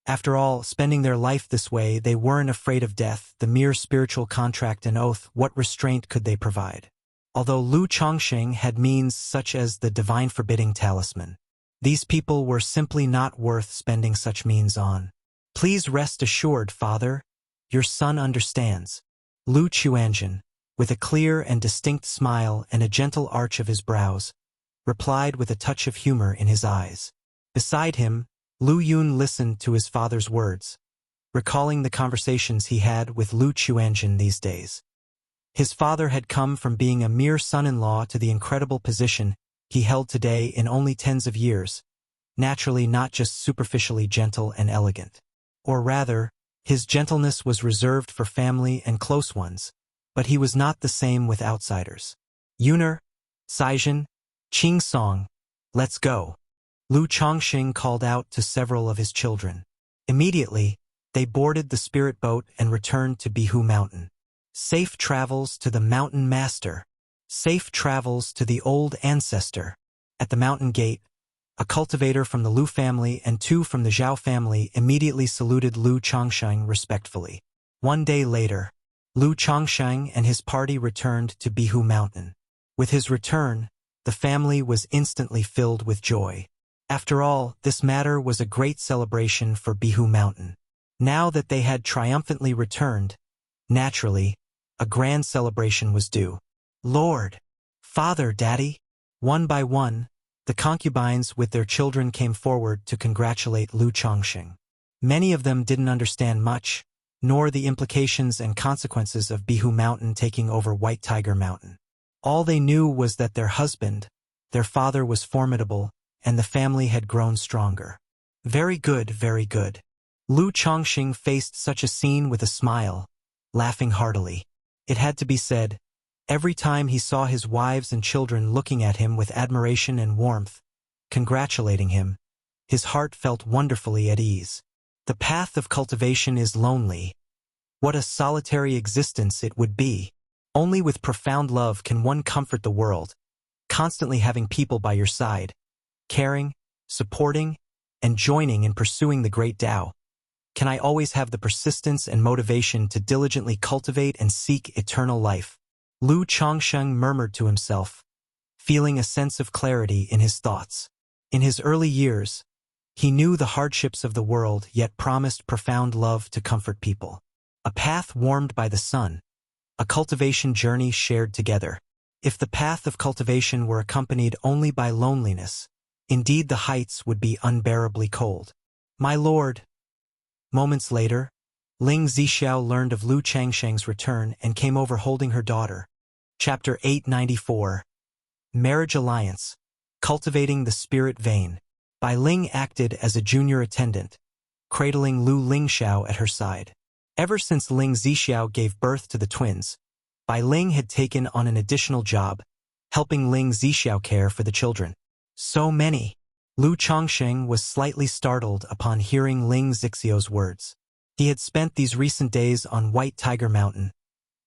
After all, spending their life this way, they weren't afraid of death, the mere spiritual contract and oath, what restraint could they provide? Although Lu Chongqing had means such as the divine forbidding talisman, these people were simply not worth spending such means on. Please rest assured, father, your son understands. Lu Chuanjin, with a clear and distinct smile and a gentle arch of his brows, replied with a touch of humor in his eyes. Beside him, Lu Yun listened to his father's words, recalling the conversations he had with Lu Chuanjin these days. His father had come from being a mere son-in-law to the incredible position he held today in only tens of years, naturally not just superficially gentle and elegant. Or rather, his gentleness was reserved for family and close ones, but he was not the same with outsiders. Yuner, Saijin, Qing Song, let's go. Lu Chongqing called out to several of his children. Immediately, they boarded the spirit boat and returned to Bihu Mountain. Safe travels to the mountain master. Safe travels to the old ancestor. At the mountain gate, a cultivator from the Lu family and 2 from the Zhao family immediately saluted Lu Chongqing respectfully. One day later, Lu Chongqing and his party returned to Bihu Mountain. With his return, the family was instantly filled with joy. After all, this matter was a great celebration for Bihu Mountain. Now that they had triumphantly returned, naturally, a grand celebration was due. Lord, Father, Daddy. One by one, the concubines with their children came forward to congratulate Lu Chongqing. Many of them didn't understand much, nor the implications and consequences of Bihu Mountain taking over White Tiger Mountain. All they knew was that their husband, their father, was formidable, and the family had grown stronger. Very good, very good. Lu Chongqing faced such a scene with a smile, laughing heartily. It had to be said, every time he saw his wives and children looking at him with admiration and warmth, congratulating him, his heart felt wonderfully at ease. The path of cultivation is lonely. What a solitary existence it would be. Only with profound love can one comfort the world, constantly having people by your side, caring, supporting, and joining in pursuing the great Tao. Can I always have the persistence and motivation to diligently cultivate and seek eternal life? Lu Chongqing murmured to himself, feeling a sense of clarity in his thoughts. In his early years, he knew the hardships of the world yet promised profound love to comfort people. A path warmed by the sun, a cultivation journey shared together. If the path of cultivation were accompanied only by loneliness, indeed the heights would be unbearably cold. My lord. Moments later, Ling Zixiao learned of Lu Changsheng's return and came over holding her daughter. Chapter 894. Marriage Alliance. Cultivating the Spirit Vein. Bai Ling acted as a junior attendant, cradling Lu Lingxiao at her side. Ever since Ling Zixiao gave birth to the twins, Bai Ling had taken on an additional job, helping Ling Zixiao care for the children. So many. Lu Chongqing was slightly startled upon hearing Ling Zixiao's words. He had spent these recent days on White Tiger Mountain,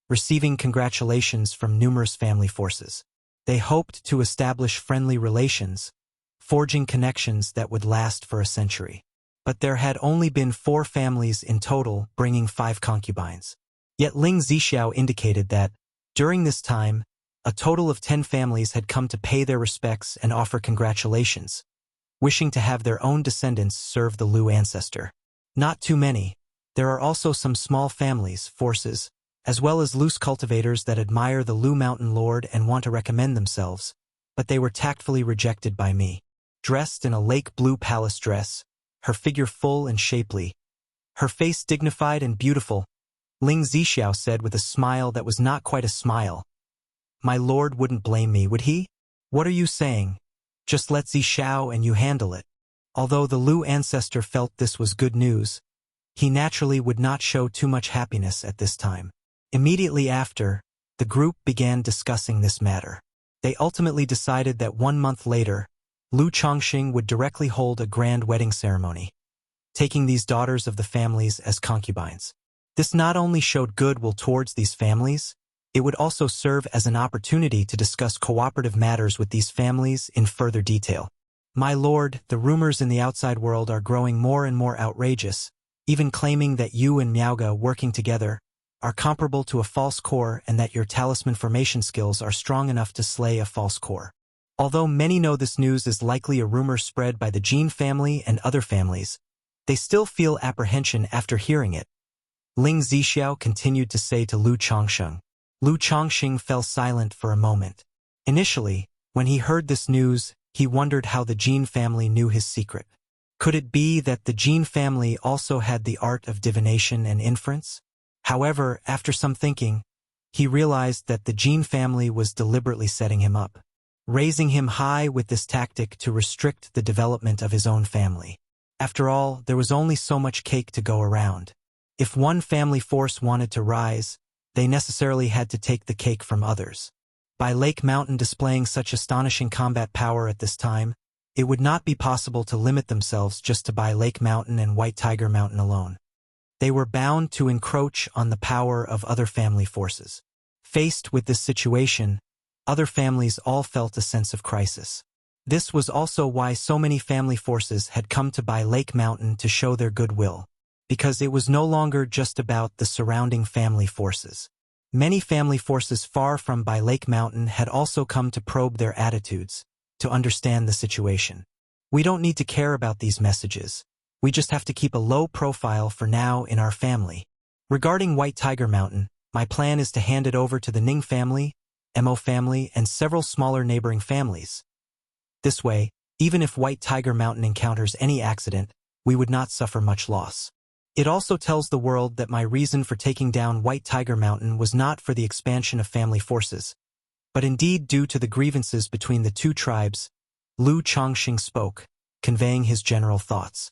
receiving congratulations from numerous family forces. They hoped to establish friendly relations, forging connections that would last for a century. But there had only been 4 families in total, bringing 5 concubines. Yet Ling Zixiao indicated that, during this time, a total of 10 families had come to pay their respects and offer congratulations, wishing to have their own descendants serve the Lu ancestor. Not too many. There are also some small families, forces, as well as loose cultivators that admire the Lu Mountain Lord and want to recommend themselves, but they were tactfully rejected by me. Dressed in a lake blue palace dress, her figure full and shapely, her face dignified and beautiful, Ling Zixiao said with a smile that was not quite a smile. My lord wouldn't blame me, would he? What are you saying? Just let Zixiao and you handle it. Although the Lu ancestor felt this was good news, he naturally would not show too much happiness at this time. Immediately after, the group began discussing this matter. They ultimately decided that 1 month later, Lu Chongqing would directly hold a grand wedding ceremony, taking these daughters of the families as concubines. This not only showed goodwill towards these families, it would also serve as an opportunity to discuss cooperative matters with these families in further detail. My lord, the rumors in the outside world are growing more and more outrageous, even claiming that you and Miaoga working together are comparable to a false core and that your talisman formation skills are strong enough to slay a false core. Although many know this news is likely a rumor spread by the Jin family and other families, they still feel apprehension after hearing it. Ling Zixiao continued to say to Lu Chongqing. Lu Chongqing fell silent for a moment. Initially, when he heard this news, he wondered how the Jin family knew his secret. Could it be that the Jin family also had the art of divination and inference? However, after some thinking, he realized that the Jin family was deliberately setting him up, raising him high with this tactic to restrict the development of his own family. After all, there was only so much cake to go around. If one family force wanted to rise, they necessarily had to take the cake from others. By Lake Mountain displaying such astonishing combat power at this time, it would not be possible to limit themselves just to By Lake Mountain and White Tiger Mountain alone. They were bound to encroach on the power of other family forces. Faced with this situation, other families all felt a sense of crisis. This was also why so many family forces had come to By Lake Mountain to show their goodwill, because it was no longer just about the surrounding family forces. Many family forces far from By Lake Mountain had also come to probe their attitudes, to understand the situation. We don't need to care about these messages. We just have to keep a low profile for now in our family. Regarding White Tiger Mountain, my plan is to hand it over to the Ning family, Mo family, and several smaller neighboring families. This way, even if White Tiger Mountain encounters any accident, we would not suffer much loss. It also tells the world that my reason for taking down White Tiger Mountain was not for the expansion of family forces, but indeed due to the grievances between the two tribes. Lu Chongqing spoke, conveying his general thoughts.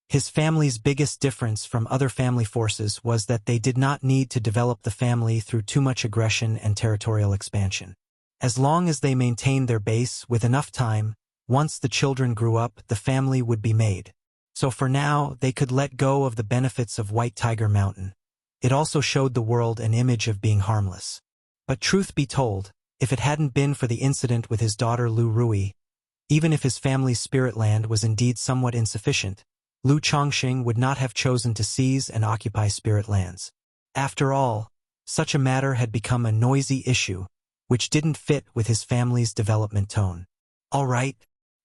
His family's biggest difference from other family forces was that they did not need to develop the family through too much aggression and territorial expansion. As long as they maintained their base with enough time, once the children grew up, the family would be made. So for now, they could let go of the benefits of White Tiger Mountain. It also showed the world an image of being harmless. But truth be told, if it hadn't been for the incident with his daughter Lu Rui, even if his family's spirit land was indeed somewhat insufficient, Lu Chongqing would not have chosen to seize and occupy spirit lands. After all, such a matter had become a noisy issue, which didn't fit with his family's development tone. All right.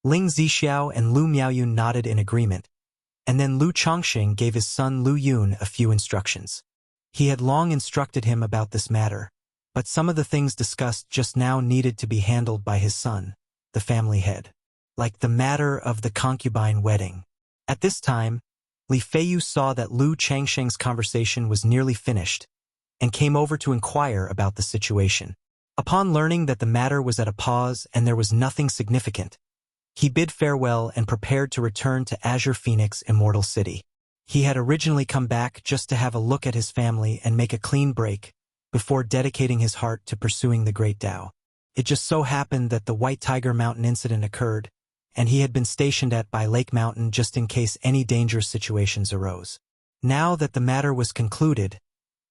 Ling Zixiao and Lu Miaoyun nodded in agreement, and then Lu Chongqing gave his son Lu Yun a few instructions. He had long instructed him about this matter, but some of the things discussed just now needed to be handled by his son, the family head, like the matter of the concubine wedding. At this time, Li Feiyu saw that Lu Changsheng's conversation was nearly finished, and came over to inquire about the situation. Upon learning that the matter was at a pause and there was nothing significant, he bid farewell and prepared to return to Azure Phoenix Immortal City. He had originally come back just to have a look at his family and make a clean break, before dedicating his heart to pursuing the Great Tao. It just so happened that the White Tiger Mountain incident occurred, and he had been stationed at By Lake Mountain just in case any dangerous situations arose. Now that the matter was concluded,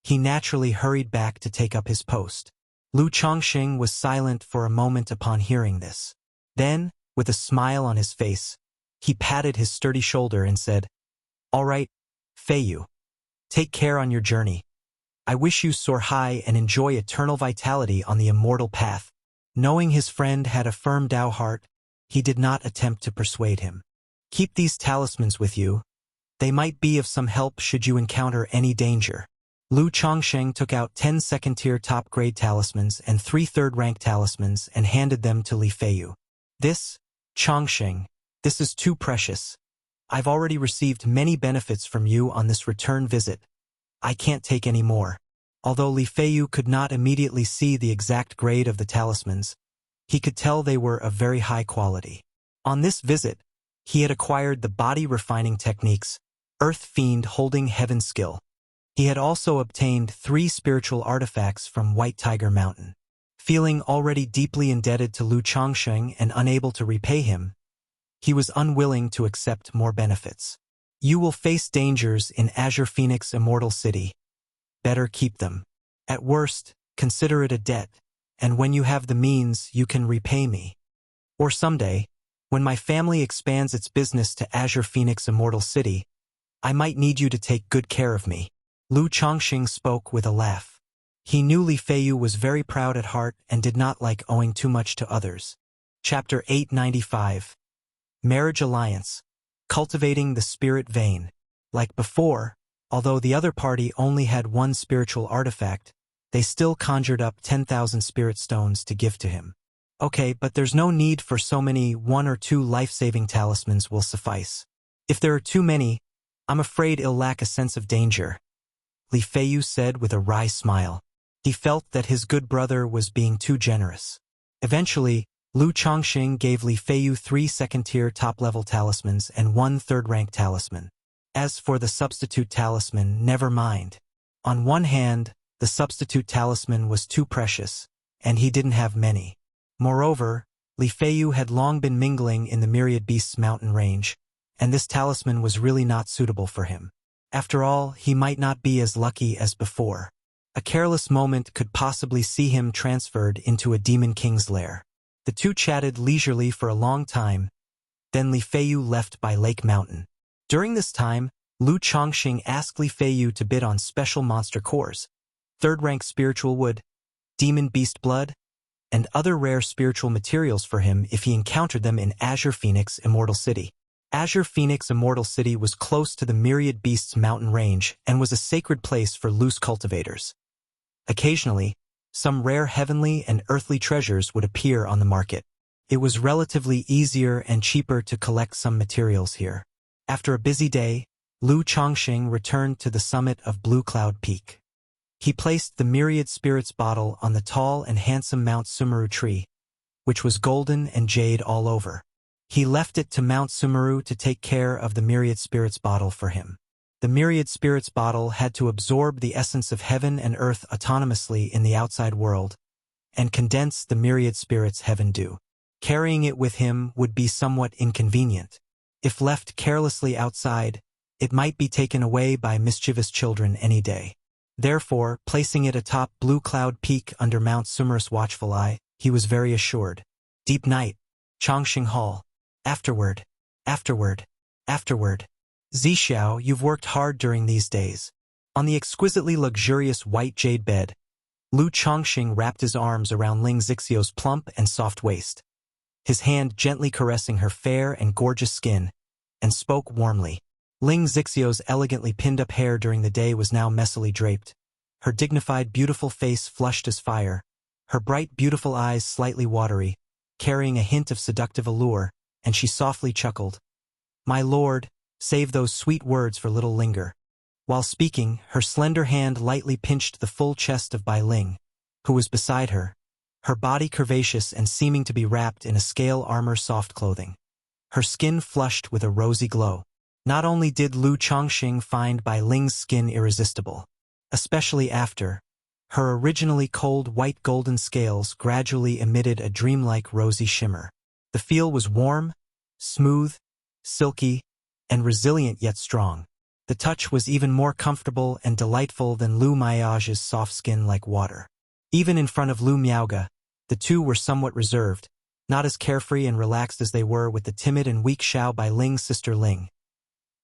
he naturally hurried back to take up his post. Lu Chongqing was silent for a moment upon hearing this. Then, with a smile on his face, he patted his sturdy shoulder and said, "All right, Feiyu. Take care on your journey. I wish you soar high and enjoy eternal vitality on the immortal path." Knowing his friend had a firm Tao heart, he did not attempt to persuade him. "Keep these talismans with you. They might be of some help should you encounter any danger." Lu Chongqing took out 10 second-tier top-grade talismans and 3 third-rank talismans and handed them to Li Feiyu. "This, Chongqing, this is too precious. I've already received many benefits from you on this return visit. I can't take any more." Although Li Feiyu could not immediately see the exact grade of the talismans, he could tell they were of very high quality. On this visit, he had acquired the body refining techniques, earth fiend holding heaven skill. He had also obtained 3 spiritual artifacts from White Tiger Mountain. Feeling already deeply indebted to Lu Chongsheng and unable to repay him, he was unwilling to accept more benefits. You will face dangers in Azure Phoenix Immortal City. Better keep them. At worst, consider it a debt, and when you have the means, you can repay me. Or someday, when my family expands its business to Azure Phoenix Immortal City, I might need you to take good care of me. Lu Chongqing spoke with a laugh. He knew Li Feiyu was very proud at heart and did not like owing too much to others. Chapter 895. Marriage Alliance. Cultivating the Spirit Vein. Like before, although the other party only had 1 spiritual artifact, they still conjured up 10,000 spirit stones to give to him. Okay, but there's no need for so many. 1 or 2 life-saving talismans will suffice. If there are too many, I'm afraid it'll lack a sense of danger, Li Feiyu said with a wry smile. He felt that his good brother was being too generous. Eventually, Lu Chongqing gave Li Feiyu 3 second-tier top-level talismans and 1 third-rank talisman. As for the substitute talisman, never mind. On one hand, the substitute talisman was too precious, and he didn't have many. Moreover, Li Feiyu had long been mingling in the Myriad Beasts mountain range, and this talisman was really not suitable for him. After all, he might not be as lucky as before. A careless moment could possibly see him transferred into a demon king's lair. The two chatted leisurely for a long time, then Li Feiyu left by Lake Mountain. During this time, Lu Chongqing asked Li Feiyu to bid on special monster cores, third-rank spiritual wood, demon beast blood, and other rare spiritual materials for him if he encountered them in Azure Phoenix Immortal City. Azure Phoenix Immortal City was close to the Myriad Beasts mountain range and was a sacred place for loose cultivators. Occasionally, some rare heavenly and earthly treasures would appear on the market. It was relatively easier and cheaper to collect some materials here. After a busy day, Lu Chongqing returned to the summit of Blue Cloud Peak. He placed the Myriad Spirits bottle on the tall and handsome Mount Sumeru tree, which was golden and jade all over. He left it to Mount Sumeru to take care of the Myriad Spirits bottle for him. The Myriad Spirits bottle had to absorb the essence of heaven and earth autonomously in the outside world, and condense the Myriad Spirits' heaven dew. Carrying it with him would be somewhat inconvenient. If left carelessly outside, it might be taken away by mischievous children any day. Therefore, placing it atop Blue Cloud Peak under Mount Sumerus' watchful eye, he was very assured. Deep night, Chongqing Hall. Afterward. Zixiao, you've worked hard during these days. On the exquisitely luxurious white jade bed, Lu Chongqing wrapped his arms around Ling Zixiao's plump and soft waist, his hand gently caressing her fair and gorgeous skin, and spoke warmly. Ling Zixiao's elegantly pinned-up hair during the day was now messily draped, her dignified, beautiful face flushed as fire, her bright, beautiful eyes slightly watery, carrying a hint of seductive allure, and she softly chuckled. "My lord, save those sweet words for little Linger." While speaking, her slender hand lightly pinched the full chest of Bai Ling, who was beside her, her body curvaceous and seeming to be wrapped in a scale armor soft clothing. Her skin flushed with a rosy glow. Not only did Lu Chongqing find Bai Ling's skin irresistible, especially after, her originally cold white golden scales gradually emitted a dreamlike rosy shimmer. The feel was warm, smooth, silky, and resilient yet strong. The touch was even more comfortable and delightful than Lu Miage's soft skin like water. Even in front of Lu Miaoge, the two were somewhat reserved, not as carefree and relaxed as they were with the timid and weak Xiao Bai Ling's sister Ling.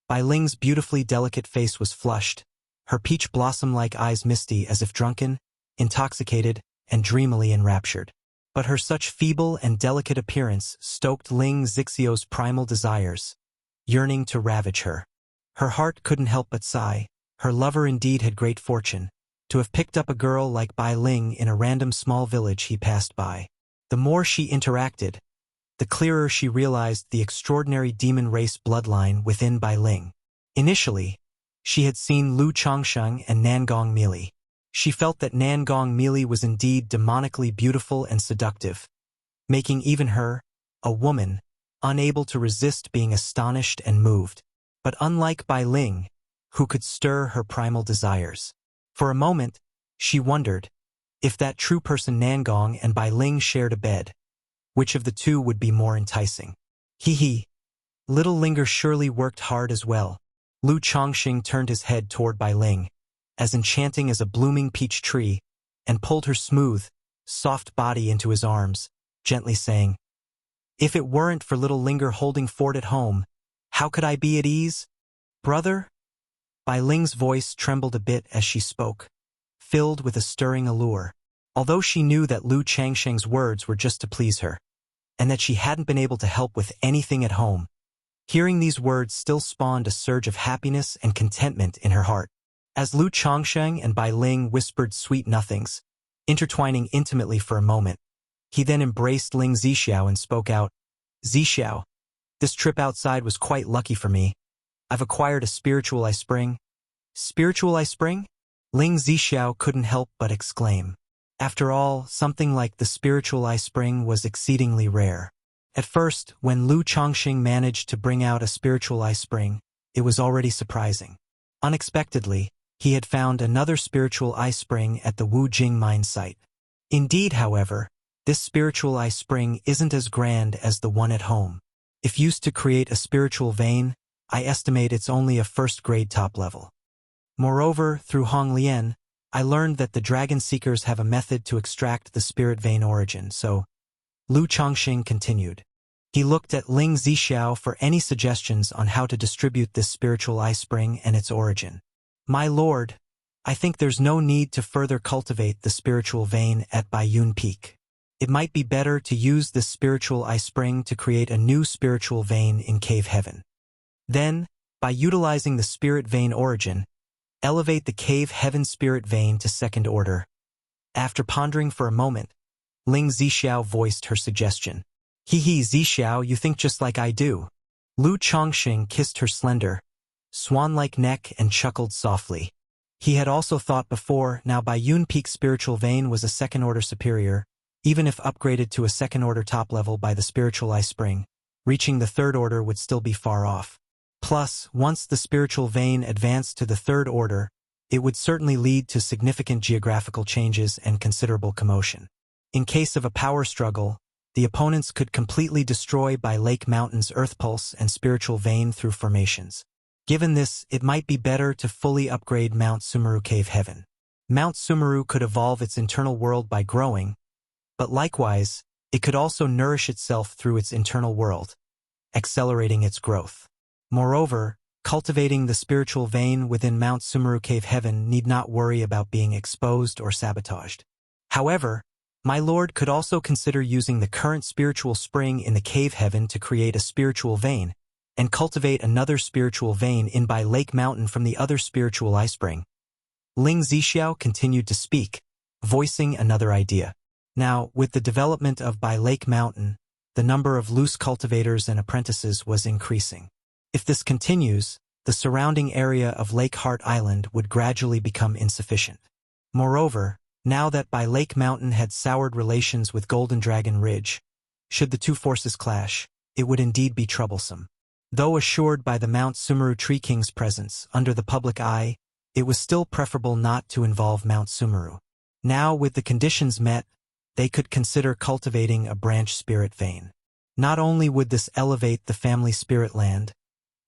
Bai Ling's beautifully delicate face was flushed, her peach blossom-like eyes misty as if drunken, intoxicated, and dreamily enraptured. But her such feeble and delicate appearance stoked Ling Zixiao's primal desires, yearning to ravage her. Her heart couldn't help but sigh. Her lover indeed had great fortune, to have picked up a girl like Bai Ling in a random small village he passed by. The more she interacted, the clearer she realized the extraordinary demon race bloodline within Bai Ling. Initially, she had seen Lu Chongsheng and Nangong Mili. She felt that Nangong Mili was indeed demonically beautiful and seductive, making even her, a woman, unable to resist being astonished and moved. but unlike Bai Ling, who could stir her primal desires. For a moment, she wondered, if that true person Nangong and Bai Ling shared a bed, which of the two would be more enticing? Hee. Little Linger surely worked hard as well. Lu Chongqing turned his head toward Bai Ling, as enchanting as a blooming peach tree, and pulled her smooth, soft body into his arms, gently saying, "If it weren't for little Linger holding fort at home, how could I be at ease? Brother?" Bai Ling's voice trembled a bit as she spoke, filled with a stirring allure, although she knew that Lu Changsheng's words were just to please her, and that she hadn't been able to help with anything at home. Hearing these words still spawned a surge of happiness and contentment in her heart. As Lu Chongsheng and Bai Ling whispered sweet nothings, intertwining intimately for a moment, he then embraced Ling Zixiao and spoke out, "Zixiao, this trip outside was quite lucky for me. I've acquired a spiritual eye spring." "Spiritual eye spring?" Ling Zixiao couldn't help but exclaim. After all, something like the spiritual eye spring was exceedingly rare. At first, when Lu Chongqing managed to bring out a spiritual eye spring, it was already surprising. Unexpectedly, he had found another spiritual eye spring at the Wu Jing mine site. Indeed, however, this spiritual eye spring isn't as grand as the one at home. If used to create a spiritual vein, I estimate it's only a first-grade top level. Moreover, through Hong Lian, I learned that the Dragon Seekers have a method to extract the spirit vein origin, so Lu Chongqing continued. He looked at Ling Zixiao for any suggestions on how to distribute this spiritual eye spring and its origin. "My lord, I think there's no need to further cultivate the spiritual vein at Baiyun Peak. It might be better to use this spiritual eye spring to create a new spiritual vein in Cave Heaven. Then, by utilizing the spirit vein origin, elevate the Cave Heaven spirit vein to second order." After pondering for a moment, Ling Zixiao voiced her suggestion. "Hee, Zixiao, you think just like I do." Lu Chongqing kissed her slender, swan-like neck and chuckled softly. He had also thought before, now Baiyun Peak spiritual vein was a second-order superior, even if upgraded to a second-order top level by the spiritual eye spring, reaching the third order would still be far off. Plus, once the spiritual vein advanced to the third order, it would certainly lead to significant geographical changes and considerable commotion. In case of a power struggle, the opponents could completely destroy Bai Lake Mountain's Earth Pulse and spiritual vein through formations. Given this, it might be better to fully upgrade Mount Sumeru Cave Heaven. Mount Sumeru could evolve its internal world by growing, but likewise, it could also nourish itself through its internal world, accelerating its growth. Moreover, cultivating the spiritual vein within Mount Sumeru Cave Heaven need not worry about being exposed or sabotaged. However, my lord could also consider using the current spiritual spring in the Cave Heaven to create a spiritual vein, and cultivate another spiritual vein in Bai Lake Mountain from the other spiritual eye spring. Ling Zixiao continued to speak, voicing another idea. Now, with the development of Bai Lake Mountain, the number of loose cultivators and apprentices was increasing. If this continues, the surrounding area of Lake Heart Island would gradually become insufficient. Moreover, now that Bai Lake Mountain had soured relations with Golden Dragon Ridge, should the two forces clash, it would indeed be troublesome. Though assured by the Mount Sumeru Tree King's presence under the public eye, it was still preferable not to involve Mount Sumeru. Now, with the conditions met, they could consider cultivating a branch spirit vein. Not only would this elevate the family spirit land,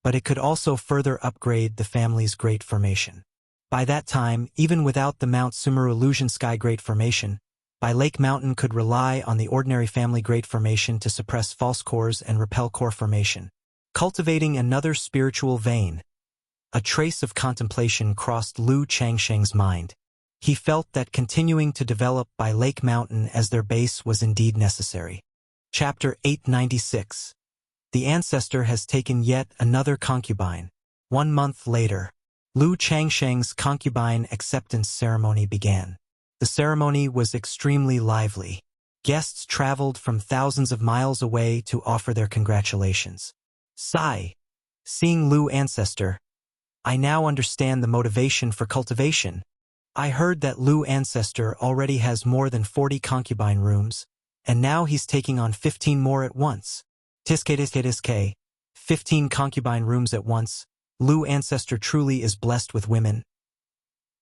but it could also further upgrade the family's Great Formation. By that time, even without the Mount Sumeru Illusion Sky Great Formation, Bai Lake Mountain could rely on the ordinary family Great Formation to suppress false cores and repel core formation. Cultivating another spiritual vein. A trace of contemplation crossed Lu Changsheng's mind. He felt that continuing to develop Bai Lake Mountain as their base was indeed necessary. Chapter 896. The ancestor has taken yet another concubine. 1 month later, Lu Changsheng's concubine acceptance ceremony began. The ceremony was extremely lively. Guests traveled from thousands of miles away to offer their congratulations. Sigh. Seeing Lu ancestor, I now understand the motivation for cultivation. I heard that Lu ancestor already has more than 40 concubine rooms, and now he's taking on 15 more at once. Tiske, 15 concubine rooms at once. Lu ancestor truly is blessed with women.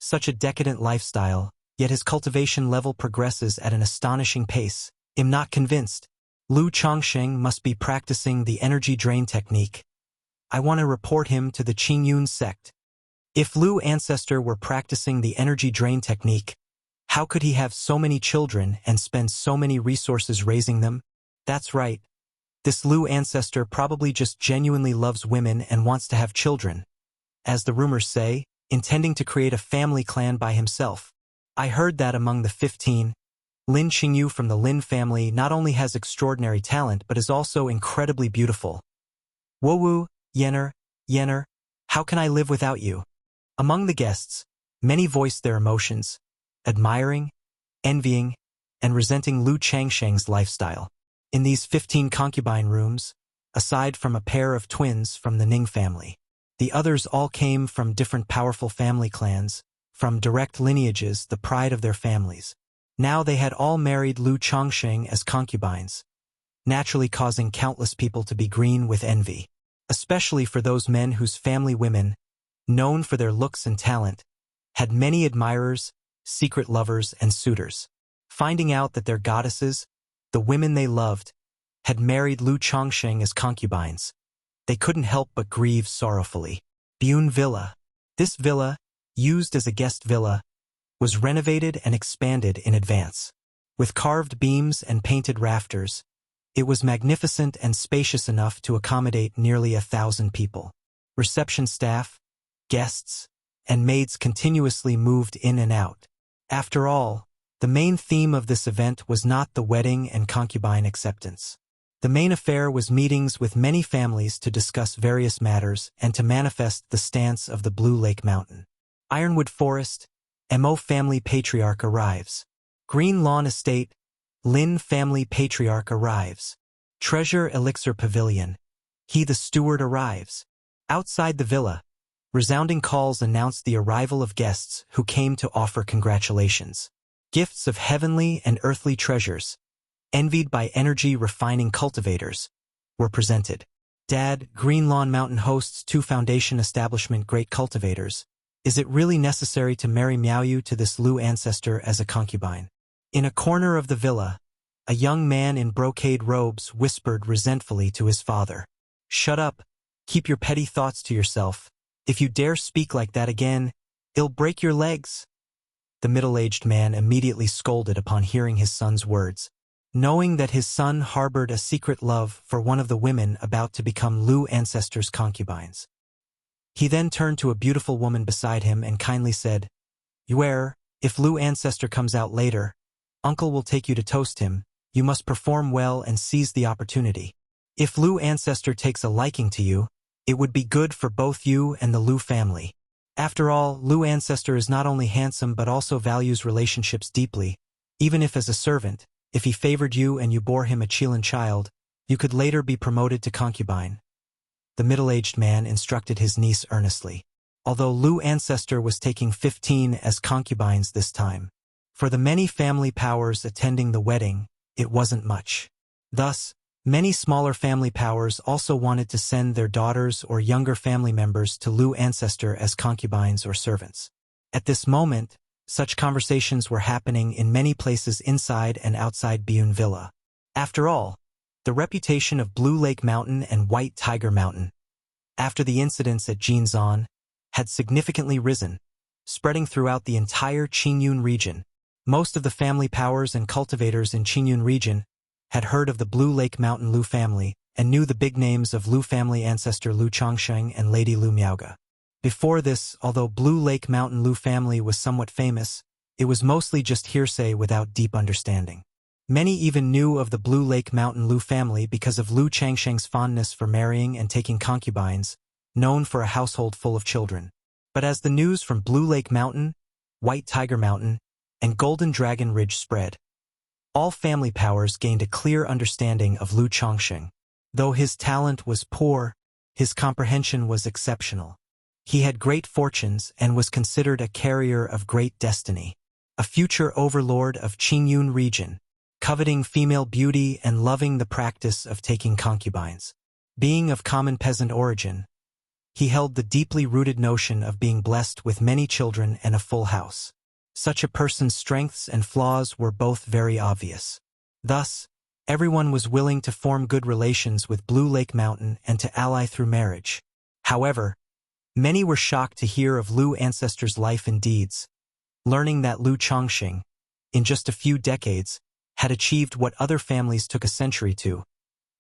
Such a decadent lifestyle, yet his cultivation level progresses at an astonishing pace. I'm not convinced. Lu Chongsheng must be practicing the energy drain technique. I want to report him to the Qingyun sect. If Lu ancestor were practicing the energy drain technique, how could he have so many children and spend so many resources raising them? That's right. This Lu ancestor probably just genuinely loves women and wants to have children. As the rumors say, intending to create a family clan by himself. I heard that among the 15, Lin Qingyu from the Lin family not only has extraordinary talent but is also incredibly beautiful. Wowu, Yenner, how can I live without you? Among the guests, many voiced their emotions, admiring, envying, and resenting Lu Changsheng's lifestyle. In these 15 concubine rooms, aside from a pair of twins from the Ning family, the others all came from different powerful family clans, from direct lineages, the pride of their families. Now they had all married Lu Chongsheng as concubines, naturally causing countless people to be green with envy, especially for those men whose family women, known for their looks and talent, had many admirers, secret lovers, and suitors. Finding out that their goddesses, the women they loved, had married Lu Chongsheng as concubines, they couldn't help but grieve sorrowfully. Bune Villa. This villa, used as a guest villa, was renovated and expanded in advance. With carved beams and painted rafters, it was magnificent and spacious enough to accommodate nearly 1,000 people. Reception staff, guests, and maids continuously moved in and out. After all, the main theme of this event was not the wedding and concubine acceptance. The main affair was meetings with many families to discuss various matters and to manifest the stance of the Blue Lake Mountain. Ironwood Forest, Mo family patriarch arrives. Green Lawn Estate, Lin family patriarch arrives. Treasure Elixir Pavilion, he the steward arrives. Outside the villa, resounding calls announced the arrival of guests who came to offer congratulations. Gifts of heavenly and earthly treasures, envied by energy-refining cultivators, were presented. Dad, Green Lawn Mountain hosts 2 foundation establishment great cultivators. Is it really necessary to marry Miaoyu to this Lu ancestor as a concubine? In a corner of the villa, a young man in brocade robes whispered resentfully to his father. Shut up, keep your petty thoughts to yourself. If you dare speak like that again, it'll break your legs. The middle-aged man immediately scolded upon hearing his son's words, knowing that his son harbored a secret love for one of the women about to become Lu ancestor's concubines. He then turned to a beautiful woman beside him and kindly said, Yuer, if Lu ancestor comes out later, uncle will take you to toast him. You must perform well and seize the opportunity. If Lu ancestor takes a liking to you, it would be good for both you and the Lu family. After all, Lu ancestor is not only handsome but also values relationships deeply. Even if as a servant, if he favored you and you bore him a Qilin child, you could later be promoted to concubine. The middle-aged man instructed his niece earnestly. Although Lu ancestor was taking 15 as concubines this time, for the many family powers attending the wedding, it wasn't much. Thus, many smaller family powers also wanted to send their daughters or younger family members to Lu ancestor as concubines or servants. At this moment, such conversations were happening in many places inside and outside Bune Villa. After all, the reputation of Blue Lake Mountain and White Tiger Mountain, after the incidents at Jinzan, had significantly risen, spreading throughout the entire Qingyun region. Most of the family powers and cultivators in Qingyun region had heard of the Blue Lake Mountain Lu family and knew the big names of Lu family ancestor Lu Chongsheng and Lady Lu Miaoga. Before this, although Blue Lake Mountain Lu family was somewhat famous, it was mostly just hearsay without deep understanding. Many even knew of the Blue Lake Mountain Lu family because of Lu Changsheng's fondness for marrying and taking concubines, known for a household full of children. But as the news from Blue Lake Mountain, White Tiger Mountain, and Golden Dragon Ridge spread, all family powers gained a clear understanding of Lu Chongsheng. Though his talent was poor, his comprehension was exceptional. He had great fortunes and was considered a carrier of great destiny, a future overlord of Qingyun region, coveting female beauty and loving the practice of taking concubines. Being of common peasant origin, He held the deeply rooted notion of being blessed with many children and a full house. Such a person's strengths and flaws were both very obvious. Thus, everyone was willing to form good relations with Blue Lake Mountain and to ally through marriage. However, many were shocked to hear of Lu ancestors' life and deeds, learning that Lu Chongqing, in just a few decades, had achieved what other families took a century to,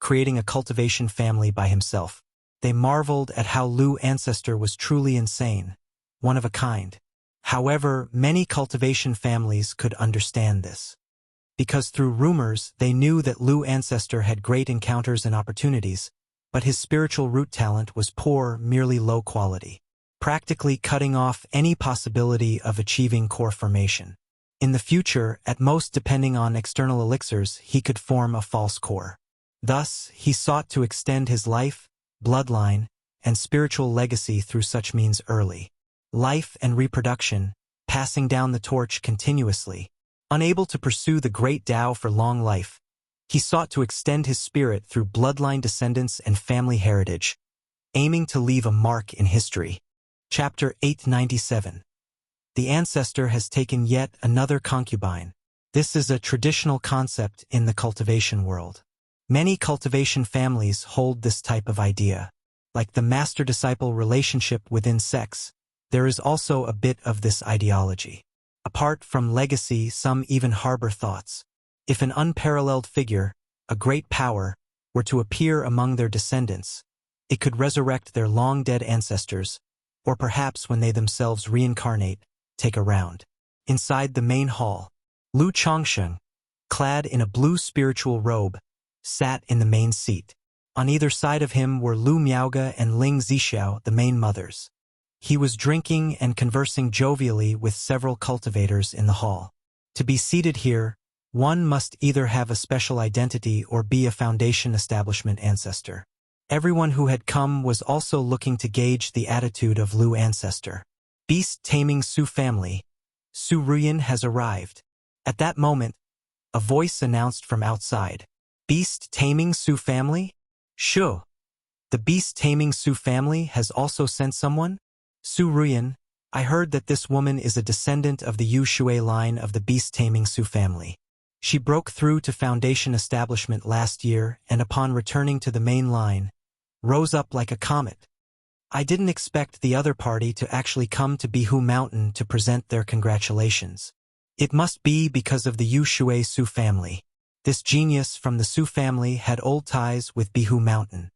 creating a cultivation family by himself. They marveled at how Lu ancestor was truly insane, one of a kind. However, many cultivation families could understand this, because through rumors they knew that Lu ancestor had great encounters and opportunities, but his spiritual root talent was poor, merely low quality, practically cutting off any possibility of achieving core formation. In the future, at most depending on external elixirs, he could form a false core. Thus, he sought to extend his life, bloodline, and spiritual legacy through such means early. Life and reproduction, passing down the torch continuously. Unable to pursue the great Tao for long life, he sought to extend his spirit through bloodline descendants and family heritage, aiming to leave a mark in history. Chapter 897. The ancestor has taken yet another concubine. This is a traditional concept in the cultivation world. Many cultivation families hold this type of idea. Like the master-disciple relationship within sex, there is also a bit of this ideology. Apart from legacy, some even harbor thoughts. If an unparalleled figure, a great power, were to appear among their descendants, it could resurrect their long-dead ancestors, or perhaps when they themselves reincarnate, take a round. Inside the main hall, Lu Chongqing, clad in a blue spiritual robe, sat in the main seat. On either side of him were Lu Miaoge and Ling Zixiao, the main mothers. He was drinking and conversing jovially with several cultivators in the hall. To be seated here, one must either have a special identity or be a foundation establishment ancestor. Everyone who had come was also looking to gauge the attitude of Lu ancestor. Beast-taming Su family, Su Ruyan has arrived. At that moment, a voice announced from outside. Beast-taming Su family? Shu. The beast-taming Su family has also sent someone? Su Ruyan, I heard that this woman is a descendant of the Yu Shui line of the beast-taming Su family. She broke through to foundation establishment last year and upon returning to the main line, rose up like a comet. I didn't expect the other party to actually come to Bihu Mountain to present their congratulations. It must be because of the Yu Shui Su family. This genius from the Su family had old ties with Bihu Mountain.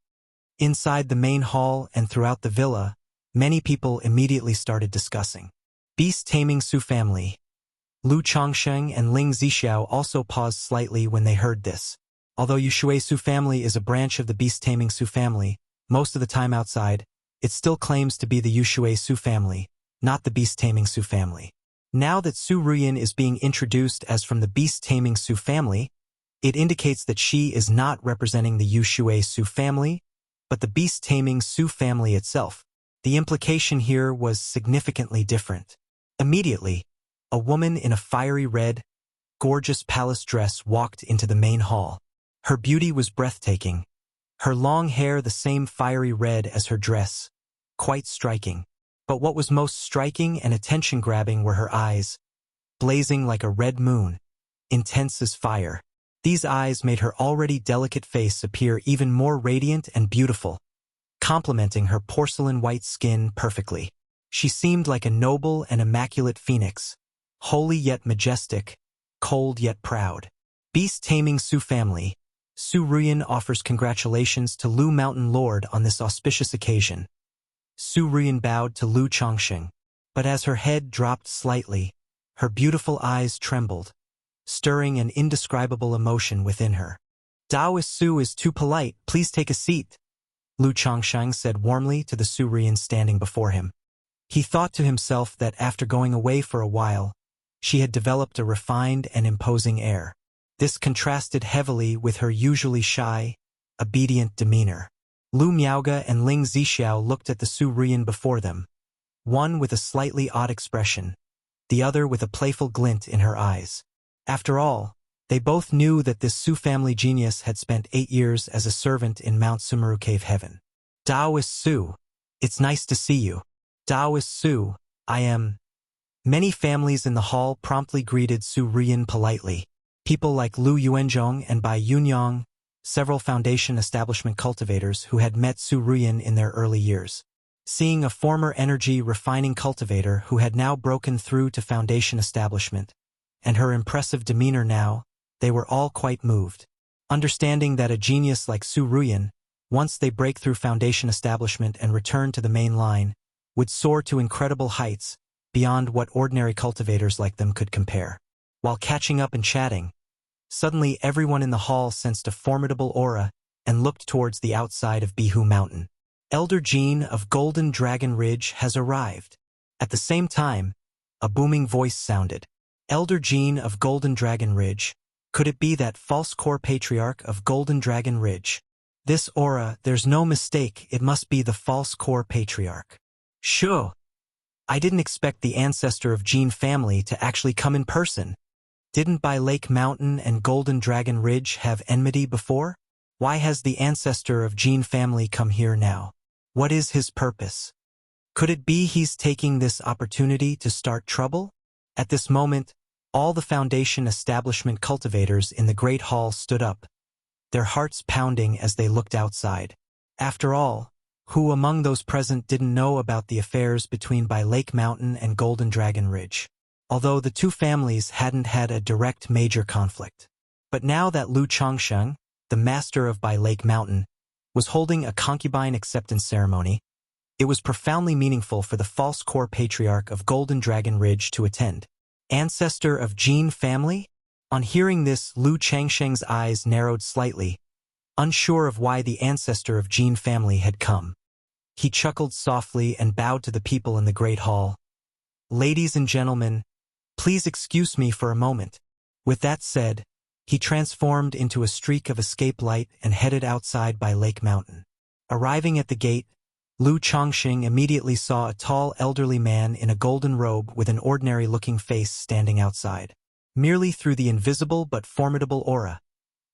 Inside the main hall and throughout the villa, many people immediately started discussing. Beast-taming Su family. Lu Chongqing and Ling Zixiao also paused slightly when they heard this. Although Yu Shui Su family is a branch of the beast-taming Su family, most of the time outside, it still claims to be the Yu Shui Su family, not the beast-taming Su family. Now that Su Ruyan is being introduced as from the beast-taming Su family, it indicates that she is not representing the Yu Shui Su family, but the beast-taming Su family itself. The implication here was significantly different. Immediately, a woman in a fiery red, gorgeous palace dress walked into the main hall. Her beauty was breathtaking. Her long hair the same fiery red as her dress. Quite striking. But what was most striking and attention-grabbing were her eyes, blazing like a red moon, intense as fire. These eyes made her already delicate face appear even more radiant and beautiful, complementing her porcelain-white skin perfectly. She seemed like a noble and immaculate phoenix, holy yet majestic, cold yet proud. Beast-taming Su family, Su Ruyan offers congratulations to Lu Mountain Lord on this auspicious occasion. Su Ruyan bowed to Lu Chongqing, but as her head dropped slightly, her beautiful eyes trembled, stirring an indescribable emotion within her. Taoist Su is too polite, please take a seat, Lu Chongqing said warmly to the Su Ruyan standing before him. He thought to himself that after going away for a while, she had developed a refined and imposing air. This contrasted heavily with her usually shy, obedient demeanor. Lu Miaoge and Ling Zixiao looked at the Su Ruyan before them, one with a slightly odd expression, the other with a playful glint in her eyes. After all, they both knew that this Su family genius had spent 8 years as a servant in Mount Sumeru Cave Heaven. Taoist Su, It's nice to see you. Daoist Su, I am. Many families in the hall promptly greeted Su Ruyan politely. People like Lu Yuanzhong and Bai Yunyang, several Foundation establishment cultivators who had met Su Ruyan in their early years. Seeing a former energy refining cultivator who had now broken through to Foundation establishment, and her impressive demeanor now, they were all quite moved. Understanding that a genius like Su Ruyan, once they break through Foundation establishment and return to the main line, would soar to incredible heights, beyond what ordinary cultivators like them could compare. While catching up and chatting, suddenly everyone in the hall sensed a formidable aura and looked towards the outside of Bihu Mountain. Elder Jean of Golden Dragon Ridge has arrived. At the same time, a booming voice sounded. Elder Jean of Golden Dragon Ridge, could it be that false core patriarch of Golden Dragon Ridge? This aura, there's no mistake, it must be the false core patriarch. Sure. I didn't expect the ancestor of Jean family to actually come in person. Didn't By Lake Mountain and Golden Dragon Ridge have enmity before? Why has the ancestor of Jean family come here now? What is his purpose? Could it be he's taking this opportunity to start trouble? At this moment, all the Foundation establishment cultivators in the Great Hall stood up, their hearts pounding as they looked outside. After all, who among those present didn't know about the affairs between By Lake Mountain and Golden Dragon Ridge? Although the two families hadn't had a direct major conflict. But now that Lu Chongsheng, the master of By Lake Mountain, was holding a concubine acceptance ceremony, it was profoundly meaningful for the false core patriarch of Golden Dragon Ridge to attend. Ancestor of Jean family? On hearing this, Lu Changsheng's eyes narrowed slightly, unsure of why the ancestor of Jean family had come. He chuckled softly and bowed to the people in the Great Hall. Ladies and gentlemen, please excuse me for a moment. With that said, he transformed into a streak of escape light and headed outside By Lake Mountain. Arriving at the gate, Lu Chongqing immediately saw a tall elderly man in a golden robe with an ordinary-looking face standing outside. Merely through the invisible but formidable aura,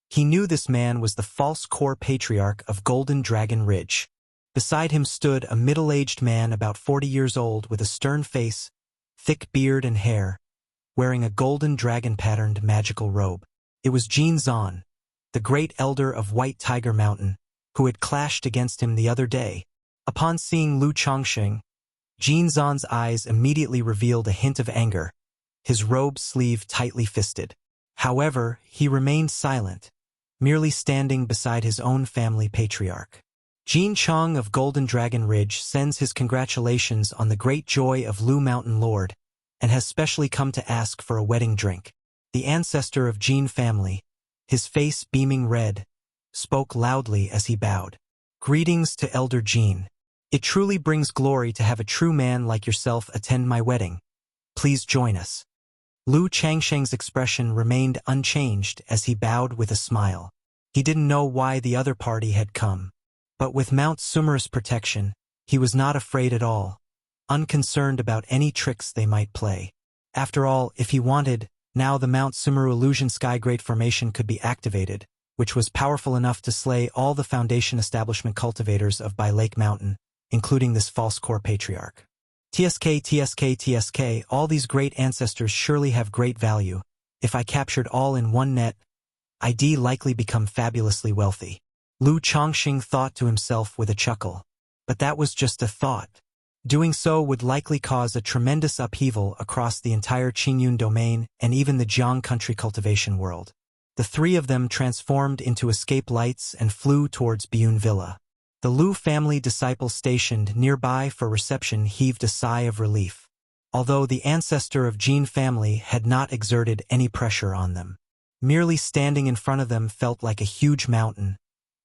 he knew this man was the false core patriarch of Golden Dragon Ridge. Beside him stood a middle-aged man about 40 years old with a stern face, thick beard and hair, wearing a golden dragon-patterned magical robe. It was Jin Zan, the great elder of White Tiger Mountain, who had clashed against him the other day. Upon seeing Lu Chongqing, Jin Zan's eyes immediately revealed a hint of anger, his robe sleeve tightly fisted. However, he remained silent, merely standing beside his own family patriarch. Jin Chong of Golden Dragon Ridge sends his congratulations on the great joy of Lu Mountain Lord, and has specially come to ask for a wedding drink. The ancestor of Jin family, his face beaming red, spoke loudly as he bowed. Greetings to Elder Jin. It truly brings glory to have a true man like yourself attend my wedding. Please join us. Lu Changsheng's expression remained unchanged as he bowed with a smile. He didn't know why the other party had come. But with Mount Sumerus' protection, he was not afraid at all, unconcerned about any tricks they might play. After all, if he wanted, now the Mount Sumeru Illusion Sky Great Formation could be activated, which was powerful enough to slay all the Foundation establishment cultivators of By Lake Mountain, including this false core patriarch. TSK, all these great ancestors surely have great value. If I captured all in one net, I'd likely become fabulously wealthy. Lu Chongqing thought to himself with a chuckle. But that was just a thought. Doing so would likely cause a tremendous upheaval across the entire Qingyun domain and even the Jiang country cultivation world. The three of them transformed into escape lights and flew towards Biyun Villa. The Lu family disciples stationed nearby for reception heaved a sigh of relief, although the ancestor of Jin family had not exerted any pressure on them. Merely standing in front of them felt like a huge mountain,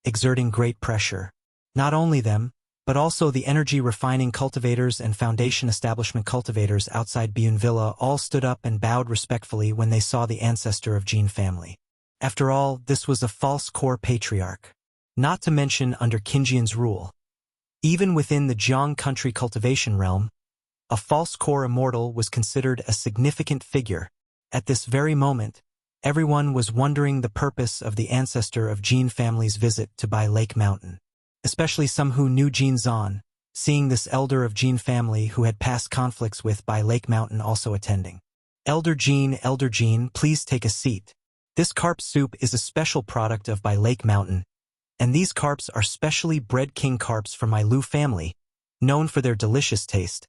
exerting great pressure. Not only them, but also the energy refining cultivators and Foundation establishment cultivators outside Biyun Villa all stood up and bowed respectfully when they saw the ancestor of Jin family. After all, this was a false core patriarch. Not to mention under Qinjian's rule. Even within the Jiang country cultivation realm, a false core immortal was considered a significant figure. At this very moment, everyone was wondering the purpose of the ancestor of Jin family's visit to By Lake Mountain. Especially some who knew Jin Zan, seeing this elder of Jean family who had past conflicts with by Lake Mountain also attending. Elder Jean, please take a seat. This carp soup is a special product of by Lake Mountain, and these carps are specially bred king carps from my Lu family, known for their delicious taste.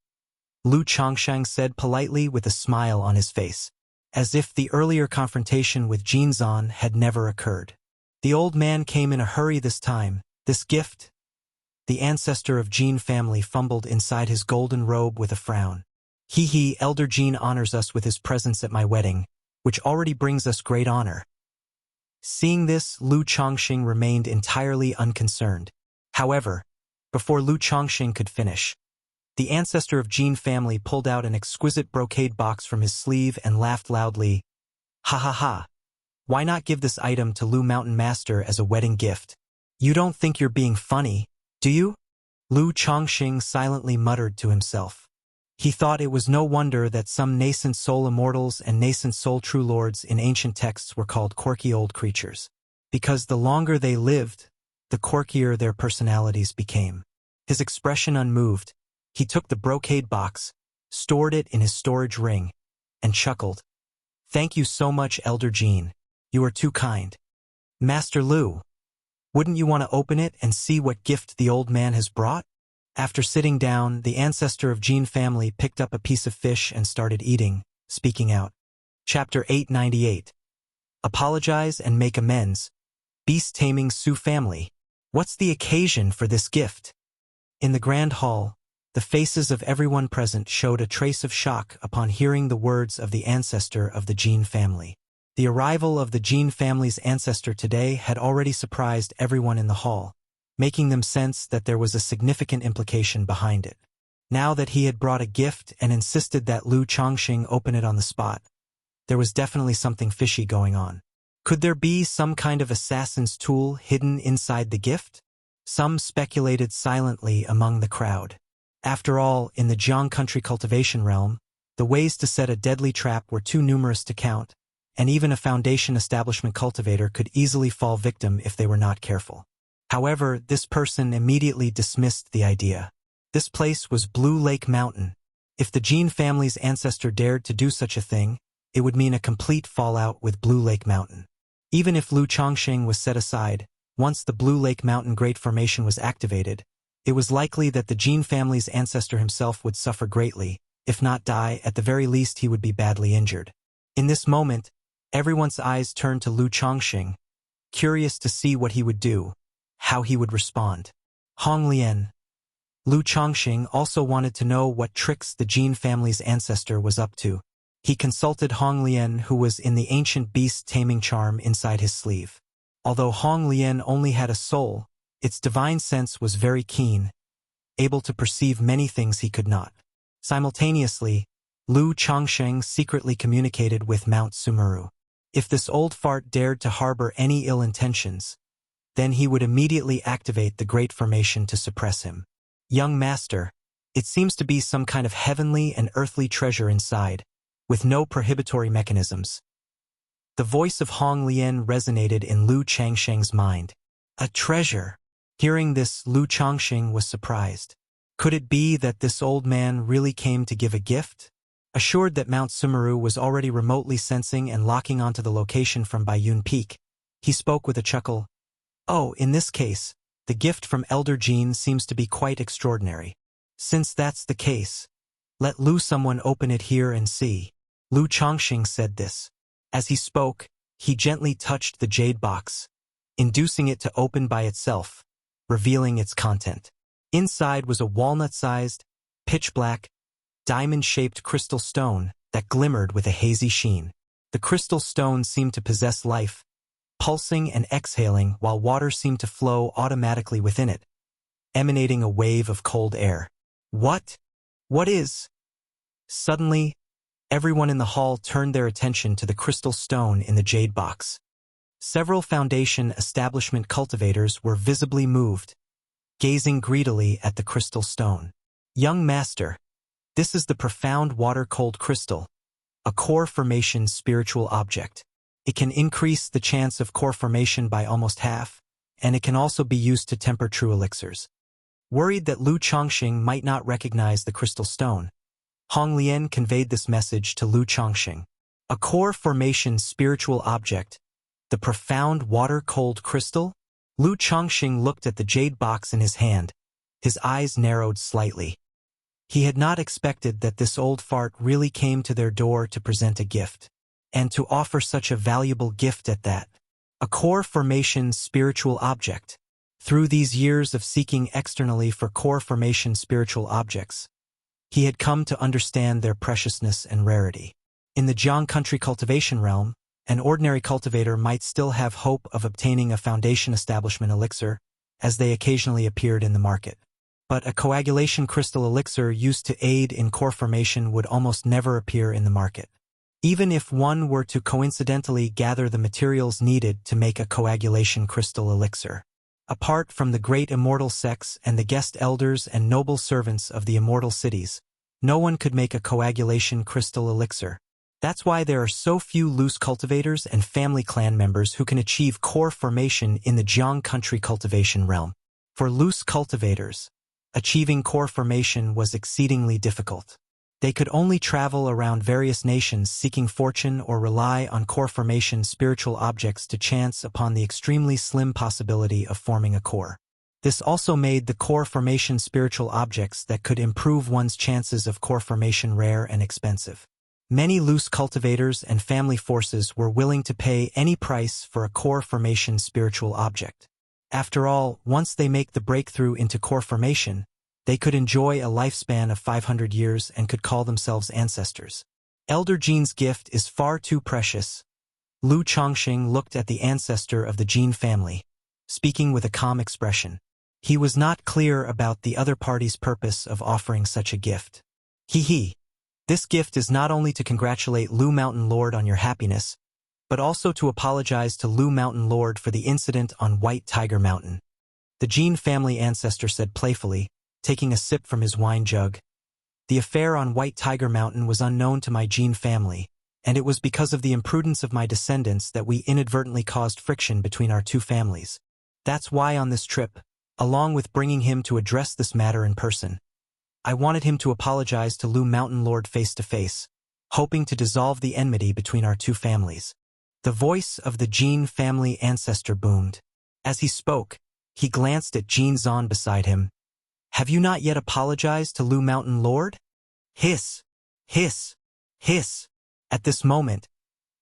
Lu Chongsheng said politely with a smile on his face, as if the earlier confrontation with Jean Zan had never occurred. The old man came in a hurry this time. This gift? The ancestor of Jean family fumbled inside his golden robe with a frown. Elder Jean honors us with his presence at my wedding, which already brings us great honor. Seeing this, Lu Chongxing remained entirely unconcerned. However, before Lu Chongxing could finish, the ancestor of Jean family pulled out an exquisite brocade box from his sleeve and laughed loudly. Ha ha ha. Why not give this item to Lu Mountain Master as a wedding gift? You don't think you're being funny, do you? Lu Chongxing silently muttered to himself. He thought it was no wonder that some nascent soul immortals and nascent soul true lords in ancient texts were called quirky old creatures. Because the longer they lived, the quirkier their personalities became. His expression unmoved, he took the brocade box, stored it in his storage ring, and chuckled. Thank you so much, Elder Jean. You are too kind. Master Lu, wouldn't you want to open it and see what gift the old man has brought? After sitting down, the ancestor of Jean family picked up a piece of fish and started eating, speaking out. Chapter 898. Apologize and make amends. Beast taming Sioux family. What's the occasion for this gift? In the grand hall, the faces of everyone present showed a trace of shock upon hearing the words of the ancestor of the Jean family. The arrival of the Jean family's ancestor today had already surprised everyone in the hall, making them sense that there was a significant implication behind it. Now that he had brought a gift and insisted that Lu Chongxing open it on the spot, there was definitely something fishy going on. Could there be some kind of assassin's tool hidden inside the gift? Some speculated silently among the crowd. After all, in the Jiang country cultivation realm, the ways to set a deadly trap were too numerous to count, and even a foundation establishment cultivator could easily fall victim if they were not careful. However, this person immediately dismissed the idea. This place was Blue Lake Mountain. If the Jean family's ancestor dared to do such a thing, it would mean a complete fallout with Blue Lake Mountain. Even if Lu Chongxing was set aside, once the Blue Lake Mountain Great Formation was activated, it was likely that the Jean family's ancestor himself would suffer greatly, if not die, at the very least he would be badly injured. In this moment, everyone's eyes turned to Lu Chongxing, curious to see what he would do, how he would respond. Hong Lian. Lu Chongxing also wanted to know what tricks the Jean family's ancestor was up to. He consulted Hong Lian, who was in the ancient beast taming charm inside his sleeve. Although Hong Lian only had a soul, its divine sense was very keen, able to perceive many things he could not. Simultaneously, Lu Chongxing secretly communicated with Mount Sumeru. If this old fart dared to harbor any ill intentions, then he would immediately activate the Great Formation to suppress him. Young master, it seems to be some kind of heavenly and earthly treasure inside, with no prohibitory mechanisms. The voice of Hong Lian resonated in Lu Changsheng's mind. A treasure. Hearing this, Lu Chongxing was surprised. Could it be that this old man really came to give a gift? Assured that Mount Sumeru was already remotely sensing and locking onto the location from Baiyun Peak, he spoke with a chuckle. Oh, in this case, the gift from Elder Jean seems to be quite extraordinary. Since that's the case, let Lu someone open it here and see. Lu Chongxing said this. As he spoke, he gently touched the jade box, inducing it to open by itself, revealing its content. Inside was a walnut-sized, pitch-black, diamond-shaped crystal stone that glimmered with a hazy sheen. The crystal stone seemed to possess life, pulsing and exhaling while water seemed to flow automatically within it, emanating a wave of cold air. What? What is? Suddenly, everyone in the hall turned their attention to the crystal stone in the jade box. Several foundation establishment cultivators were visibly moved, gazing greedily at the crystal stone. Young master, this is the profound water-cold crystal, a core formation spiritual object. It can increase the chance of core formation by almost half, and it can also be used to temper true elixirs. Worried that Lu Chongqing might not recognize the crystal stone, Hong Lian conveyed this message to Lu Chongqing. A core formation spiritual object, the profound water-cold crystal? Lu Chongqing looked at the jade box in his hand. His eyes narrowed slightly. He had not expected that this old fart really came to their door to present a gift. And to offer such a valuable gift at that. A core formation spiritual object. Through these years of seeking externally for core formation spiritual objects, he had come to understand their preciousness and rarity. In the Jiang country cultivation realm, an ordinary cultivator might still have hope of obtaining a foundation establishment elixir, as they occasionally appeared in the market. But a coagulation crystal elixir used to aid in core formation would almost never appear in the market. Even if one were to coincidentally gather the materials needed to make a coagulation crystal elixir. Apart from the great immortal sects and the guest elders and noble servants of the immortal cities, no one could make a coagulation crystal elixir. That's why there are so few loose cultivators and family clan members who can achieve core formation in the Jiang country cultivation realm. For loose cultivators, achieving core formation was exceedingly difficult. They could only travel around various nations seeking fortune or rely on core formation spiritual objects to chance upon the extremely slim possibility of forming a core. This also made the core formation spiritual objects that could improve one's chances of core formation rare and expensive. Many loose cultivators and family forces were willing to pay any price for a core formation spiritual object. After all, once they make the breakthrough into core formation, they could enjoy a lifespan of 500 years and could call themselves ancestors. Elder Jin's gift is far too precious. Lu Chongqing looked at the ancestor of the Jin family, speaking with a calm expression. He was not clear about the other party's purpose of offering such a gift. Hee. This gift is not only to congratulate Lu Mountain Lord on your happiness, but also to apologize to Lu Mountain Lord for the incident on White Tiger Mountain. The Jin family ancestor said playfully, taking a sip from his wine jug. The affair on White Tiger Mountain was unknown to my Jin family, and it was because of the imprudence of my descendants that we inadvertently caused friction between our two families. That's why on this trip, along with bringing him to address this matter in person, I wanted him to apologize to Lu Mountain Lord face to face, hoping to dissolve the enmity between our two families. The voice of the Jin family ancestor boomed. As he spoke, he glanced at Jin Zan beside him. Have you not yet apologized to Lu Mountain Lord? Hiss, hiss, hiss. At this moment,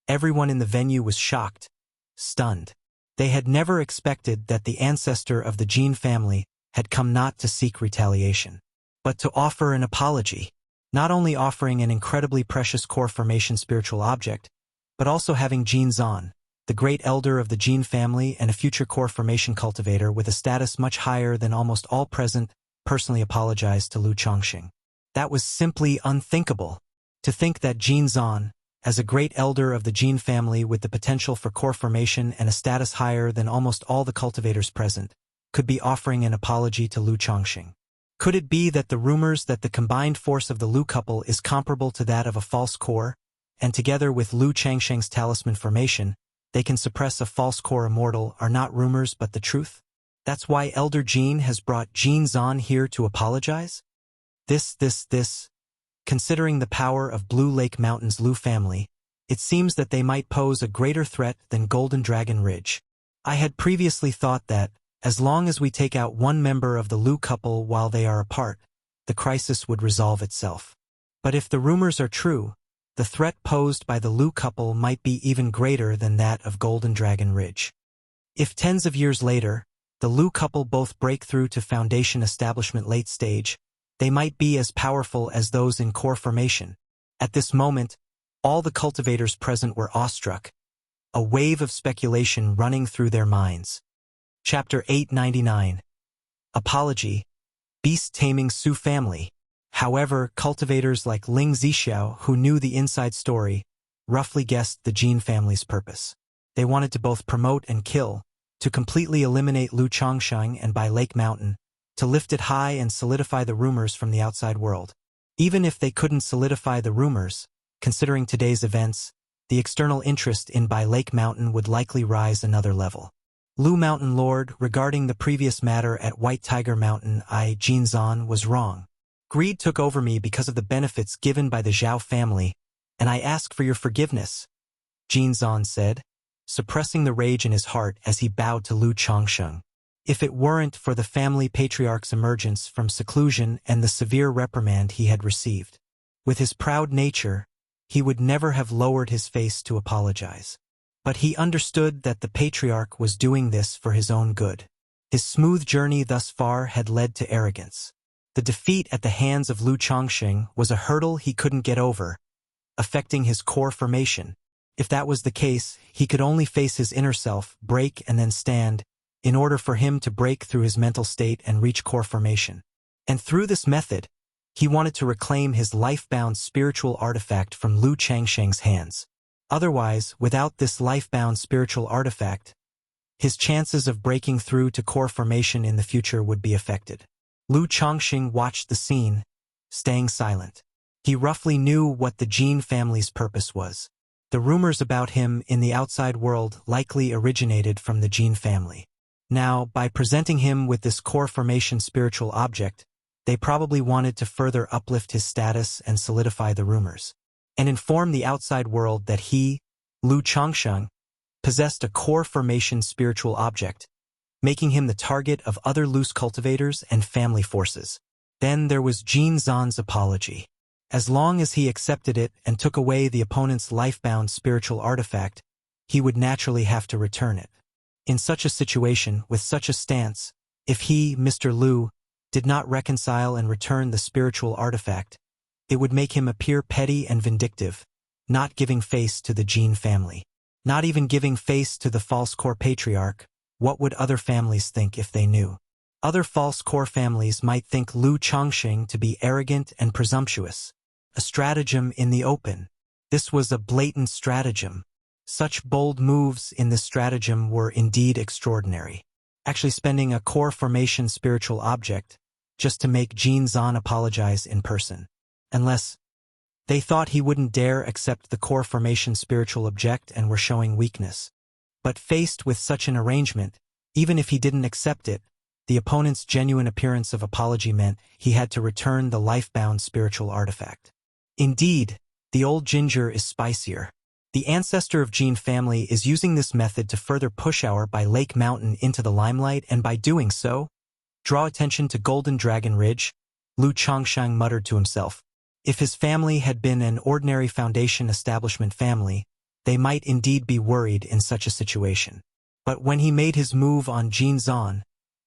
everyone in the venue was shocked, stunned. They had never expected that the ancestor of the Jin family had come not to seek retaliation, but to offer an apology, not only offering an incredibly precious core formation spiritual object, but also having Jin Zan, the great elder of the Jin family and a future core formation cultivator with a status much higher than almost all present, personally apologized to Lu Chongqing. That was simply unthinkable. To think that Jin Zan, as a great elder of the Jin family with the potential for core formation and a status higher than almost all the cultivators present, could be offering an apology to Lu Chongqing. Could it be that the rumors that the combined force of the Lu couple is comparable to that of a false core, and together with Lu Changsheng's talisman formation, they can suppress a false core immortal are not rumors but the truth? That's why Elder Jin has brought Jin Zan here to apologize? This. Considering the power of Blue Lake Mountain's Lu family, it seems that they might pose a greater threat than Golden Dragon Ridge. I had previously thought that, as long as we take out one member of the Lu couple while they are apart, the crisis would resolve itself. But if the rumors are true, the threat posed by the Lu couple might be even greater than that of Golden Dragon Ridge. If tens of years later, the Lu couple both break through to foundation establishment late stage, they might be as powerful as those in core formation. At this moment, all the cultivators present were awestruck, a wave of speculation running through their minds. Chapter 899. Apology. Beast Taming Su Family. However, cultivators like Ling Zixiao, who knew the inside story, roughly guessed the Jin family's purpose. They wanted to both promote and kill, to completely eliminate Lu Chongqing and by Lake Mountain, to lift it high and solidify the rumors from the outside world. Even if they couldn't solidify the rumors, considering today's events, the external interest in by Lake Mountain would likely rise another level. Lu Mountain Lord, regarding the previous matter at White Tiger Mountain, Jinzan, was wrong. Greed took over me because of the benefits given by the Zhao family, and I ask for your forgiveness, Jinzan said, suppressing the rage in his heart as he bowed to Lu Changsheng. If it weren't for the family patriarch's emergence from seclusion and the severe reprimand he had received, with his proud nature, he would never have lowered his face to apologize. But he understood that the patriarch was doing this for his own good. His smooth journey thus far had led to arrogance. The defeat at the hands of Lu Changsheng was a hurdle he couldn't get over, affecting his core formation. If that was the case, he could only face his inner self, break and then stand, in order for him to break through his mental state and reach core formation. And through this method, he wanted to reclaim his life-bound spiritual artifact from Lu Changsheng's hands. Otherwise, without this life-bound spiritual artifact, his chances of breaking through to core formation in the future would be affected. Lu Changsheng watched the scene, staying silent. He roughly knew what the Jin family's purpose was. The rumors about him in the outside world likely originated from the Jin family. Now, by presenting him with this core formation spiritual object, they probably wanted to further uplift his status and solidify the rumors, and inform the outside world that he, Lu Changsheng, possessed a core formation spiritual object, making him the target of other loose cultivators and family forces. Then there was Jin Zan's apology. As long as he accepted it and took away the opponent's life-bound spiritual artifact, he would naturally have to return it. In such a situation, with such a stance, if he, Mr. Lu, did not reconcile and return the spiritual artifact, it would make him appear petty and vindictive, not giving face to the Jin family. Not even giving face to the false core patriarch. What would other families think if they knew? Other false core families might think Lu Changsheng to be arrogant and presumptuous. A stratagem in the open. This was a blatant stratagem. Such bold moves in this stratagem were indeed extraordinary. Actually spending a core formation spiritual object just to make Jin Zan apologize in person. Unless they thought he wouldn't dare accept the core formation spiritual object and were showing weakness. But faced with such an arrangement, even if he didn't accept it, the opponent's genuine appearance of apology meant he had to return the life-bound spiritual artifact. Indeed, the old ginger is spicier. The ancestor of Jin family is using this method to further push our by Lake Mountain into the limelight, and by doing so, draw attention to Golden Dragon Ridge, Lu Changsheng muttered to himself. If his family had been an ordinary foundation establishment family, they might indeed be worried in such a situation. But when he made his move on Jin Zan,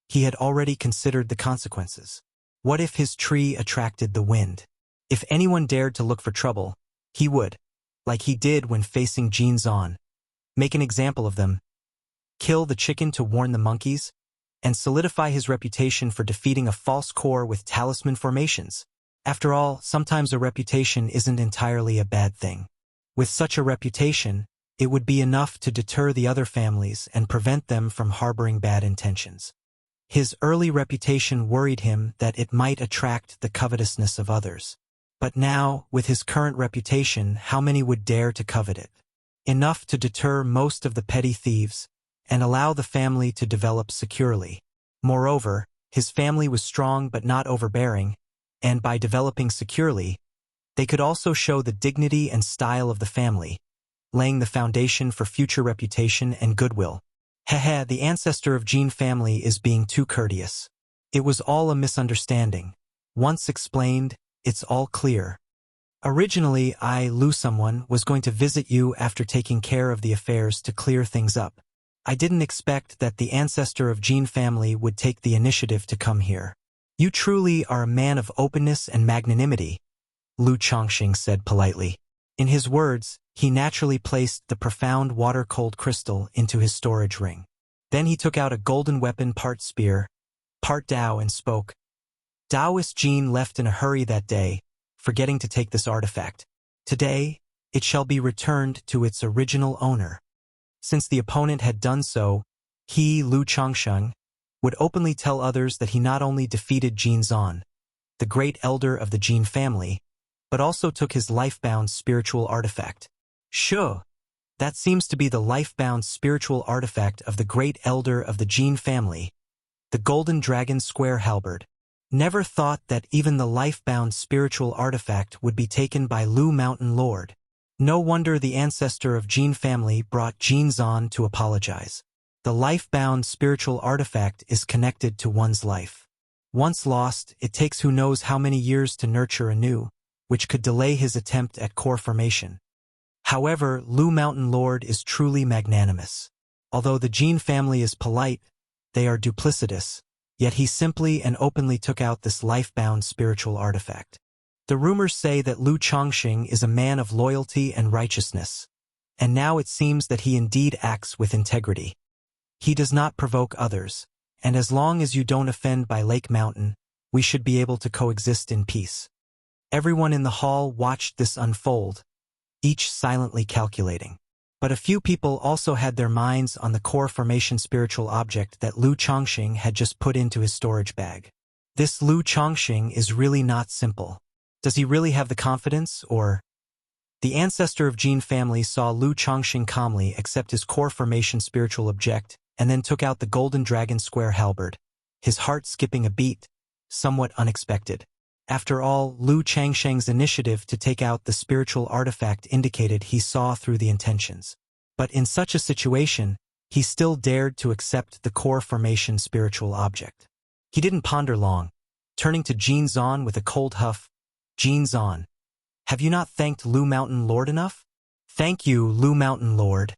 he had already considered the consequences. What if his tree attracted the wind? If anyone dared to look for trouble, he would, like he did when facing Jin Zan, make an example of them, kill the chicken to warn the monkeys, and solidify his reputation for defeating a false core with talisman formations. After all, sometimes a reputation isn't entirely a bad thing. With such a reputation, it would be enough to deter the other families and prevent them from harboring bad intentions. His early reputation worried him that it might attract the covetousness of others. But now, with his current reputation, how many would dare to covet it? Enough to deter most of the petty thieves and allow the family to develop securely. Moreover, his family was strong but not overbearing, and by developing securely, they could also show the dignity and style of the family, laying the foundation for future reputation and goodwill. Hehe, the ancestor of Jin family is being too courteous. It was all a misunderstanding. Once explained, it's all clear. Originally, Lu someone was going to visit you after taking care of the affairs to clear things up. I didn't expect that the ancestor of Jin family would take the initiative to come here. You truly are a man of openness and magnanimity, Lu Changsheng said politely. In his words, he naturally placed the profound water-cold crystal into his storage ring. Then he took out a golden weapon, part spear, part Tao, and spoke. Taoist Jin left in a hurry that day, forgetting to take this artifact. Today, it shall be returned to its original owner. Since the opponent had done so, he, Lu Changsheng, would openly tell others that he not only defeated Jin Zan, the great elder of the Jin family, but also took his life-bound spiritual artifact. Sure, That seems to be the life-bound spiritual artifact of the great elder of the Jin family, the Golden Dragon Square Halberd. Never thought that even the life-bound spiritual artifact would be taken by Lu Mountain Lord. No wonder the ancestor of Jin family brought Jin Zan to apologize. The life-bound spiritual artifact is connected to one's life. Once lost, it takes who knows how many years to nurture anew, which could delay his attempt at core formation. However, Lu Mountain Lord is truly magnanimous. Although the Jin family is polite, they are duplicitous, yet he simply and openly took out this life-bound spiritual artifact. The rumors say that Lu Chongqing is a man of loyalty and righteousness, and now it seems that he indeed acts with integrity. He does not provoke others, and as long as you don't offend by Lake Mountain, we should be able to coexist in peace. Everyone in the hall watched this unfold, each silently calculating. But a few people also had their minds on the core formation spiritual object that Lu Chongqing had just put into his storage bag. This Lu Chongqing is really not simple. Does he really have the confidence, or? The ancestor of Jin family saw Lu Chongqing calmly accept his core formation spiritual object and then took out the Golden Dragon Square Halberd, his heart skipping a beat, somewhat unexpected. After all, Lu Changsheng's initiative to take out the spiritual artifact indicated he saw through the intentions. But in such a situation, he still dared to accept the core formation spiritual object. He didn't ponder long. Turning to Jin Zan with a cold huff, Jin Zan, have you not thanked Lu Mountain Lord enough? Thank you, Lu Mountain Lord.